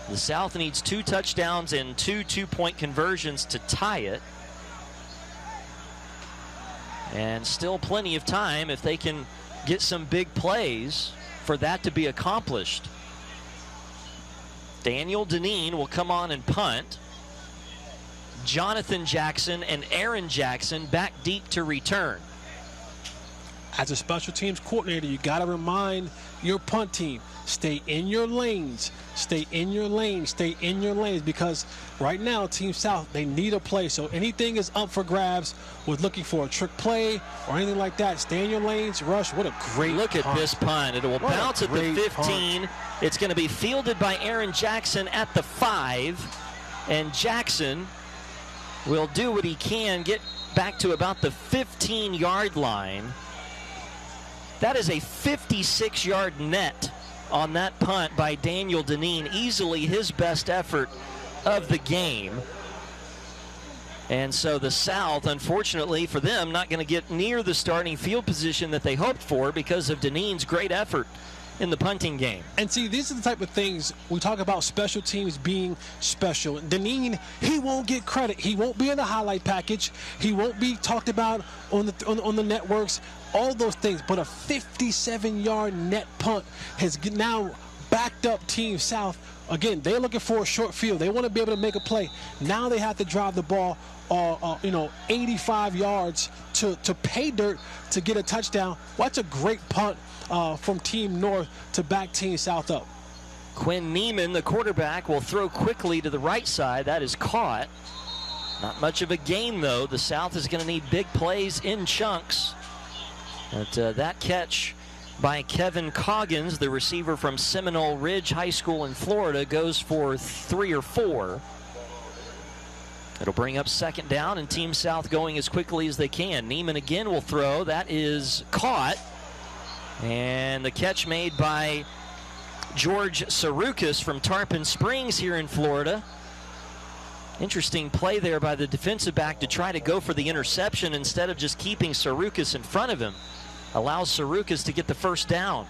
The South needs 2 touchdowns and 2 two-point conversions to tie it. And still plenty of time if they can get some big plays for that to be accomplished. Daniel Deneen will come on and punt. Jonathan Jackson and Aaron Jackson back deep to return. As a special teams coordinator, you got to remind your punt team, stay in your lanes, stay in your lanes, stay in your lanes, because right now, Team South, they need a play. So anything is up for grabs with looking for a trick play or anything like that. Stay in your lanes, rush. What a great Look punt. at this punt. It will bounce at the 15. Punt. It's going to be fielded by Aaron Jackson at the 5. And Jackson will do what he can, get back to about the 15-yard line. That is a 56-yard net on that punt by Daniel Deneen. Easily his best effort of the game. And so the South, unfortunately for them, not going to get near the starting field position that they hoped for because of Deneen's great effort in the punting game. And see, these are the type of things we talk about, special teams being special. Deneen, he won't get credit. He won't be in the highlight package. He won't be talked about on the networks, all those things. But a 57-yard net punt has now backed up Team South. Again, they're looking for a short field. They want to be able to make a play. Now they have to drive the ball 85 yards to pay dirt to get a touchdown. Well, that's a great punt from Team North to back Team South up. Quinn Neiman, the quarterback, will throw quickly to the right side. That is caught. Not much of a gain, though. The South is going to need big plays in chunks. But that catch by Kevin Coggins, the receiver from Seminole Ridge High School in Florida, goes for 3 or 4. It'll bring up 2nd down, and Team South going as quickly as they can. Neiman again will throw. That is caught. And the catch made by George Sarukis from Tarpon Springs here in Florida. Interesting play there by the defensive back to try to go for the interception instead of just keeping Sarukis in front of him. Allows Sarukis to get the first down.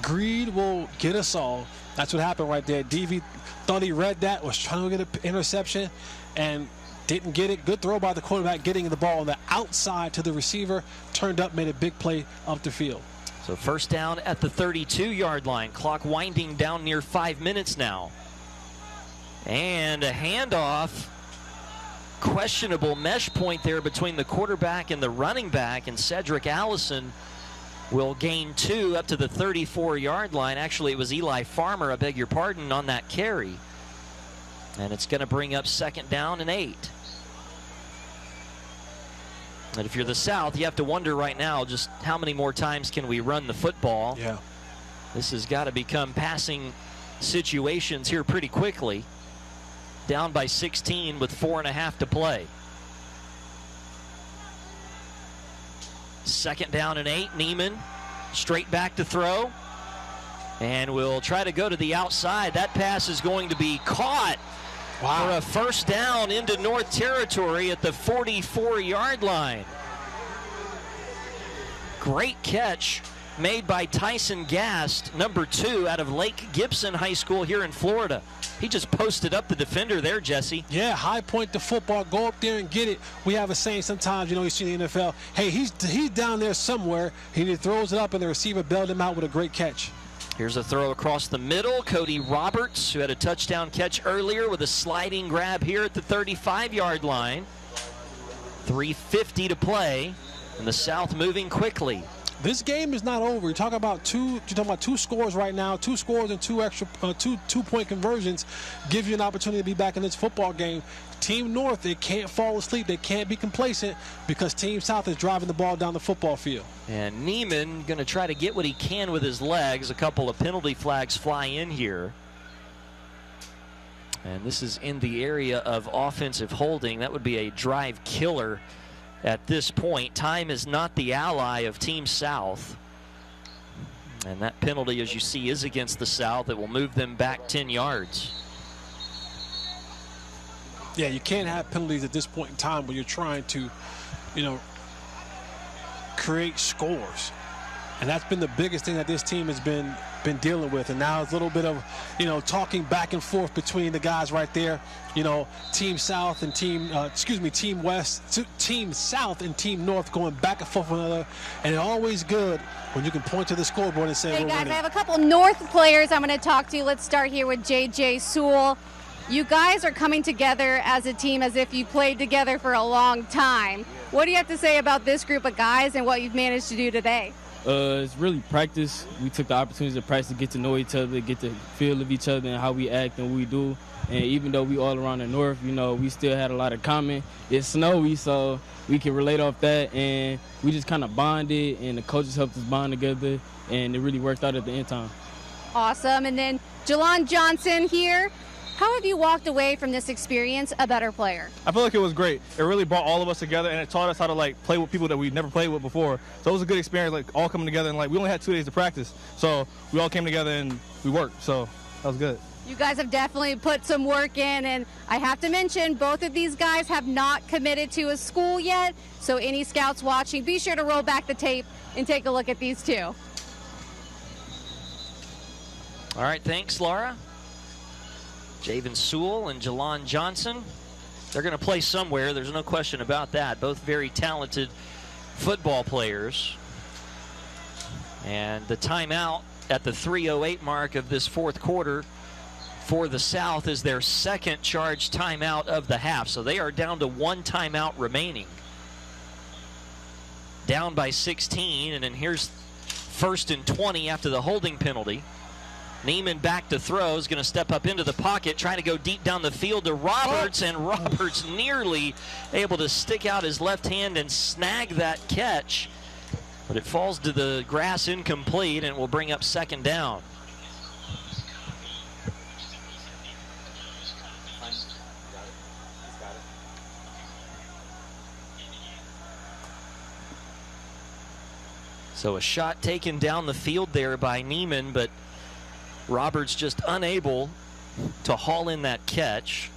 Greed will get us all. That's what happened right there. DV thought he read that, was trying to get an interception, and didn't get it. Good throw by the quarterback, getting the ball on the outside to the receiver. Turned up, made a big play up the field. So first down at the 32-yard line. Clock winding down near 5 minutes now. And a handoff. Questionable mesh point there between the quarterback and the running back, and Cedric Allison will gain 2 up to the 34-yard line. Actually, it was Eli Farmer, I beg your pardon, on that carry. And it's going to bring up 2nd down and 8. And if you're the South, you have to wonder right now just how many more times can we run the football. Yeah. This has got to become passing situations here pretty quickly. Down by 16 with 4.5 to play. 2nd down and 8. Neiman straight back to throw. And we'll try to go to the outside. That pass is going to be caught for a 1st down into North Territory at the 44-yard line. Great catch made by Tyson Gast, number 2 out of Lake Gibson High School here in Florida. He just posted up the defender there, Jesse. Yeah, high point the football, go up there and get it. We have a saying sometimes, you see in the NFL, hey, he's down there somewhere. He throws it up and the receiver bailed him out with a great catch. Here's a throw across the middle. Cody Roberts, who had a touchdown catch earlier, with a sliding grab here at the 35-yard line. 3:50 to play, and the South moving quickly. This game is not over. You're talking about two scores right now. 2 scores and 2 extra two-point conversions give you an opportunity to be back in this football game. Team North, they can't fall asleep. They can't be complacent because Team South is driving the ball down the football field. And Neiman going to try to get what he can with his legs. A couple of penalty flags fly in here. And this is in the area of offensive holding. That would be a drive killer at this point. Time is not the ally of Team South. And that penalty, as you see, is against the South. It will move them back 10 yards. Yeah, you can't have penalties at this point in time when you're trying to, create scores. And that's been the biggest thing that this team has been dealing with. And now it's a little bit of, talking back and forth between the guys right there. Team South and Team West, Team South and Team North going back and forth with one another. And it's always good when you can point to the scoreboard and say, hey, we're guys, winning. I have a couple North players I'm going to talk to. Let's start here with J.J. Sewell. You guys are coming together as a team as if you played together for a long time. What do you have to say about this group of guys and what you've managed to do today? It's really practice. We took the opportunity to practice to get to know each other, get the feel of each other and how we act and what we do. And even though we all around the North, we still had a lot of common. It's snowy, so we can relate off that. And we just kind of bonded, and the coaches helped us bond together, and it really worked out at the end time. Awesome. And then Jelon Johnson here. How have you walked away from this experience a better player? I feel like it was great. It really brought all of us together, and it taught us how to play with people that we never played with before. So it was a good experience, all coming together, and we only had 2 days to practice. So we all came together and we worked. So that was good. You guys have definitely put some work in, and I have to mention both of these guys have not committed to a school yet. So any scouts watching, be sure to roll back the tape and take a look at these two. All right, thanks, Laura. Javen Sewell and Jelon Johnson. They're going to play somewhere. There's no question about that. Both very talented football players. And the timeout at the 3:08 mark of this 4th quarter for the South is their 2nd charged timeout of the half. So they are down to 1 timeout remaining. Down by 16, and then here's 1st and 20 after the holding penalty. Neiman back to throw, is going to step up into the pocket, trying to go deep down the field to Roberts, and Roberts nearly able to stick out his left hand and snag that catch. But it falls to the grass incomplete, and will bring up 2nd down. So a shot taken down the field there by Neiman, but Roberts just unable to haul in that catch.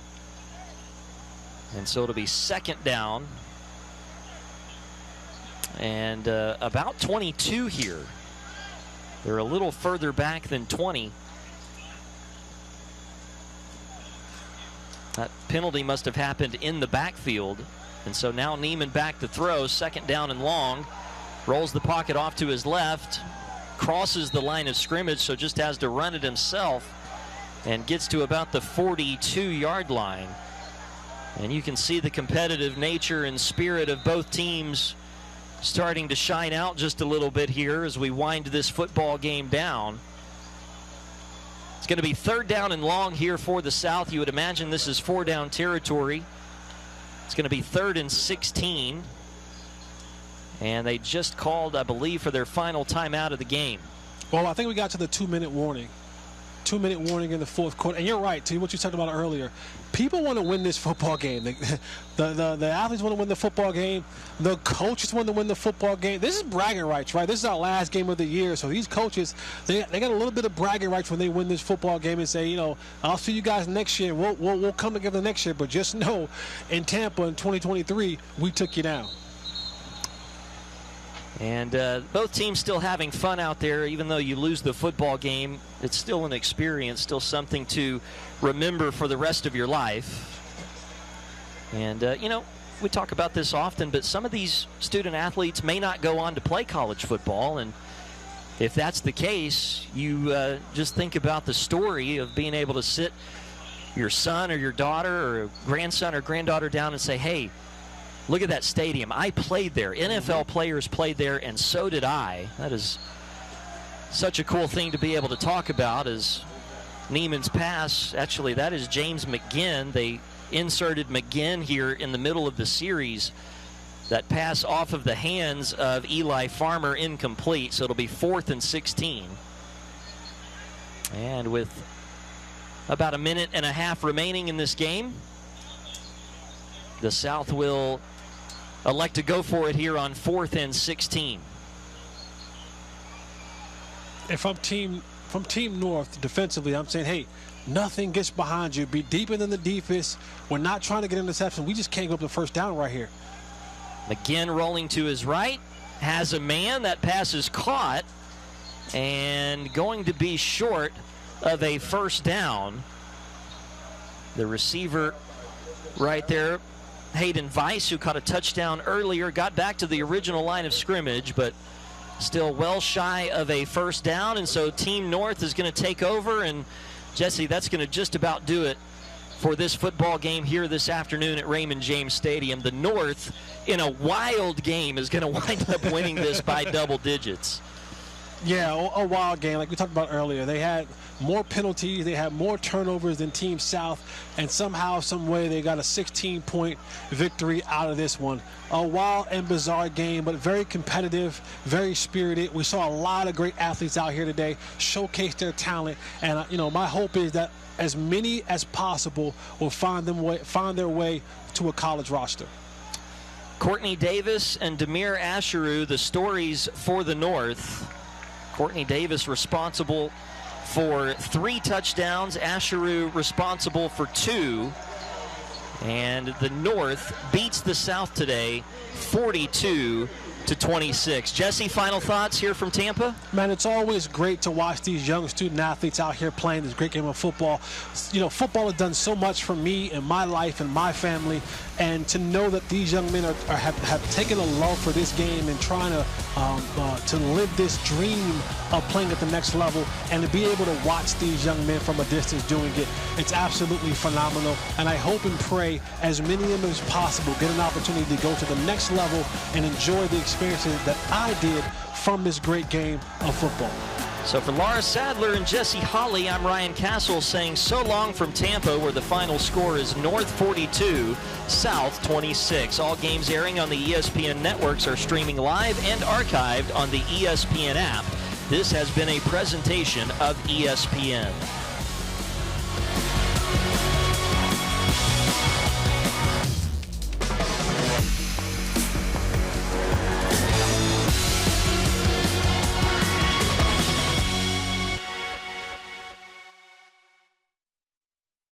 And so it'll be 2nd down. And about 22 here. They're a little further back than 20. That penalty must have happened in the backfield. And so now Neiman back to throw, 2nd down and long. Rolls the pocket off to his left. Crosses the line of scrimmage, so just has to run it himself, and gets to about the 42-yard line. And you can see the competitive nature and spirit of both teams starting to shine out just a little bit here as we wind this football game down. It's going to be 3rd down and long here for the South. You would imagine this is 4-down territory. It's going to be 3rd and 16. And they just called, I believe, for their final timeout of the game. Well, I think we got to the 2-minute warning. 2-minute warning in the 4th quarter. And you're right, to what you talked about earlier. People want to win this football game. The athletes want to win the football game. The coaches want to win the football game. This is bragging rights, right? This is our last game of the year. So these coaches, they got a little bit of bragging rights when they win this football game and say, I'll see you guys next year. We'll come together next year. But just know, in Tampa in 2023, we took you down. And both teams still having fun out there. Even though you lose the football game, it's still an experience, still something to remember for the rest of your life. And, we talk about this often, but some of these student athletes may not go on to play college football. And if that's the case, you just think about the story of being able to sit your son or your daughter or grandson or granddaughter down and say, hey, look at that stadium. I played there. NFL players played there, and so did I. That is such a cool thing to be able to talk about. As Neiman's pass, actually, that is James McGinn. They inserted McGinn here in the middle of the series. That pass off of the hands of Eli Farmer, incomplete, so it'll be 4th and 16. And with about 1.5 minutes remaining in this game, the South will elect to go for it here on 4th and 16. If I'm Team North defensively, I'm saying, hey, nothing gets behind you. Be deeper than the defense. We're not trying to get interception. We just can't go up the 1st down right here. McGinn rolling to his right, has a man. That pass is caught and going to be short of a 1st down. The receiver right there, Hayden Weiss, who caught a touchdown earlier, got back to the original line of scrimmage, but still well shy of a 1st down. And so Team North is going to take over. And Jesse, that's going to just about do it for this football game here this afternoon at Raymond James Stadium. The North, in a wild game, is going to wind up winning this by double digits. Yeah, a wild game. Like we talked about earlier, they had more penalties, they had more turnovers than Team South, and somehow, some way, they got a 16-point victory out of this one. A wild and bizarre game, but very competitive, very spirited. We saw a lot of great athletes out here today showcase their talent, and my hope is that as many as possible will find their way to a college roster. Courtney Davis and Demir Asheru, the stories for the North. Courtney Davis responsible for 3 touchdowns. Asheru responsible for 2. And the North beats the South today 42-26. Jesse, final thoughts here from Tampa? Man, it's always great to watch these young student athletes out here playing this great game of football. Football has done so much for me and my life and my family, and to know that these young men have taken a love for this game and trying to live this dream of playing at the next level, and to be able to watch these young men from a distance doing it, it's absolutely phenomenal. And I hope and pray as many of them as possible get an opportunity to go to the next level and enjoy the experiences that I did from this great game of football. So for Laura Sadler and Jesse Holley, I'm Ryan Castle saying so long from Tampa, where the final score is North 42, South 26. All games airing on the ESPN networks are streaming live and archived on the ESPN app. This has been a presentation of ESPN.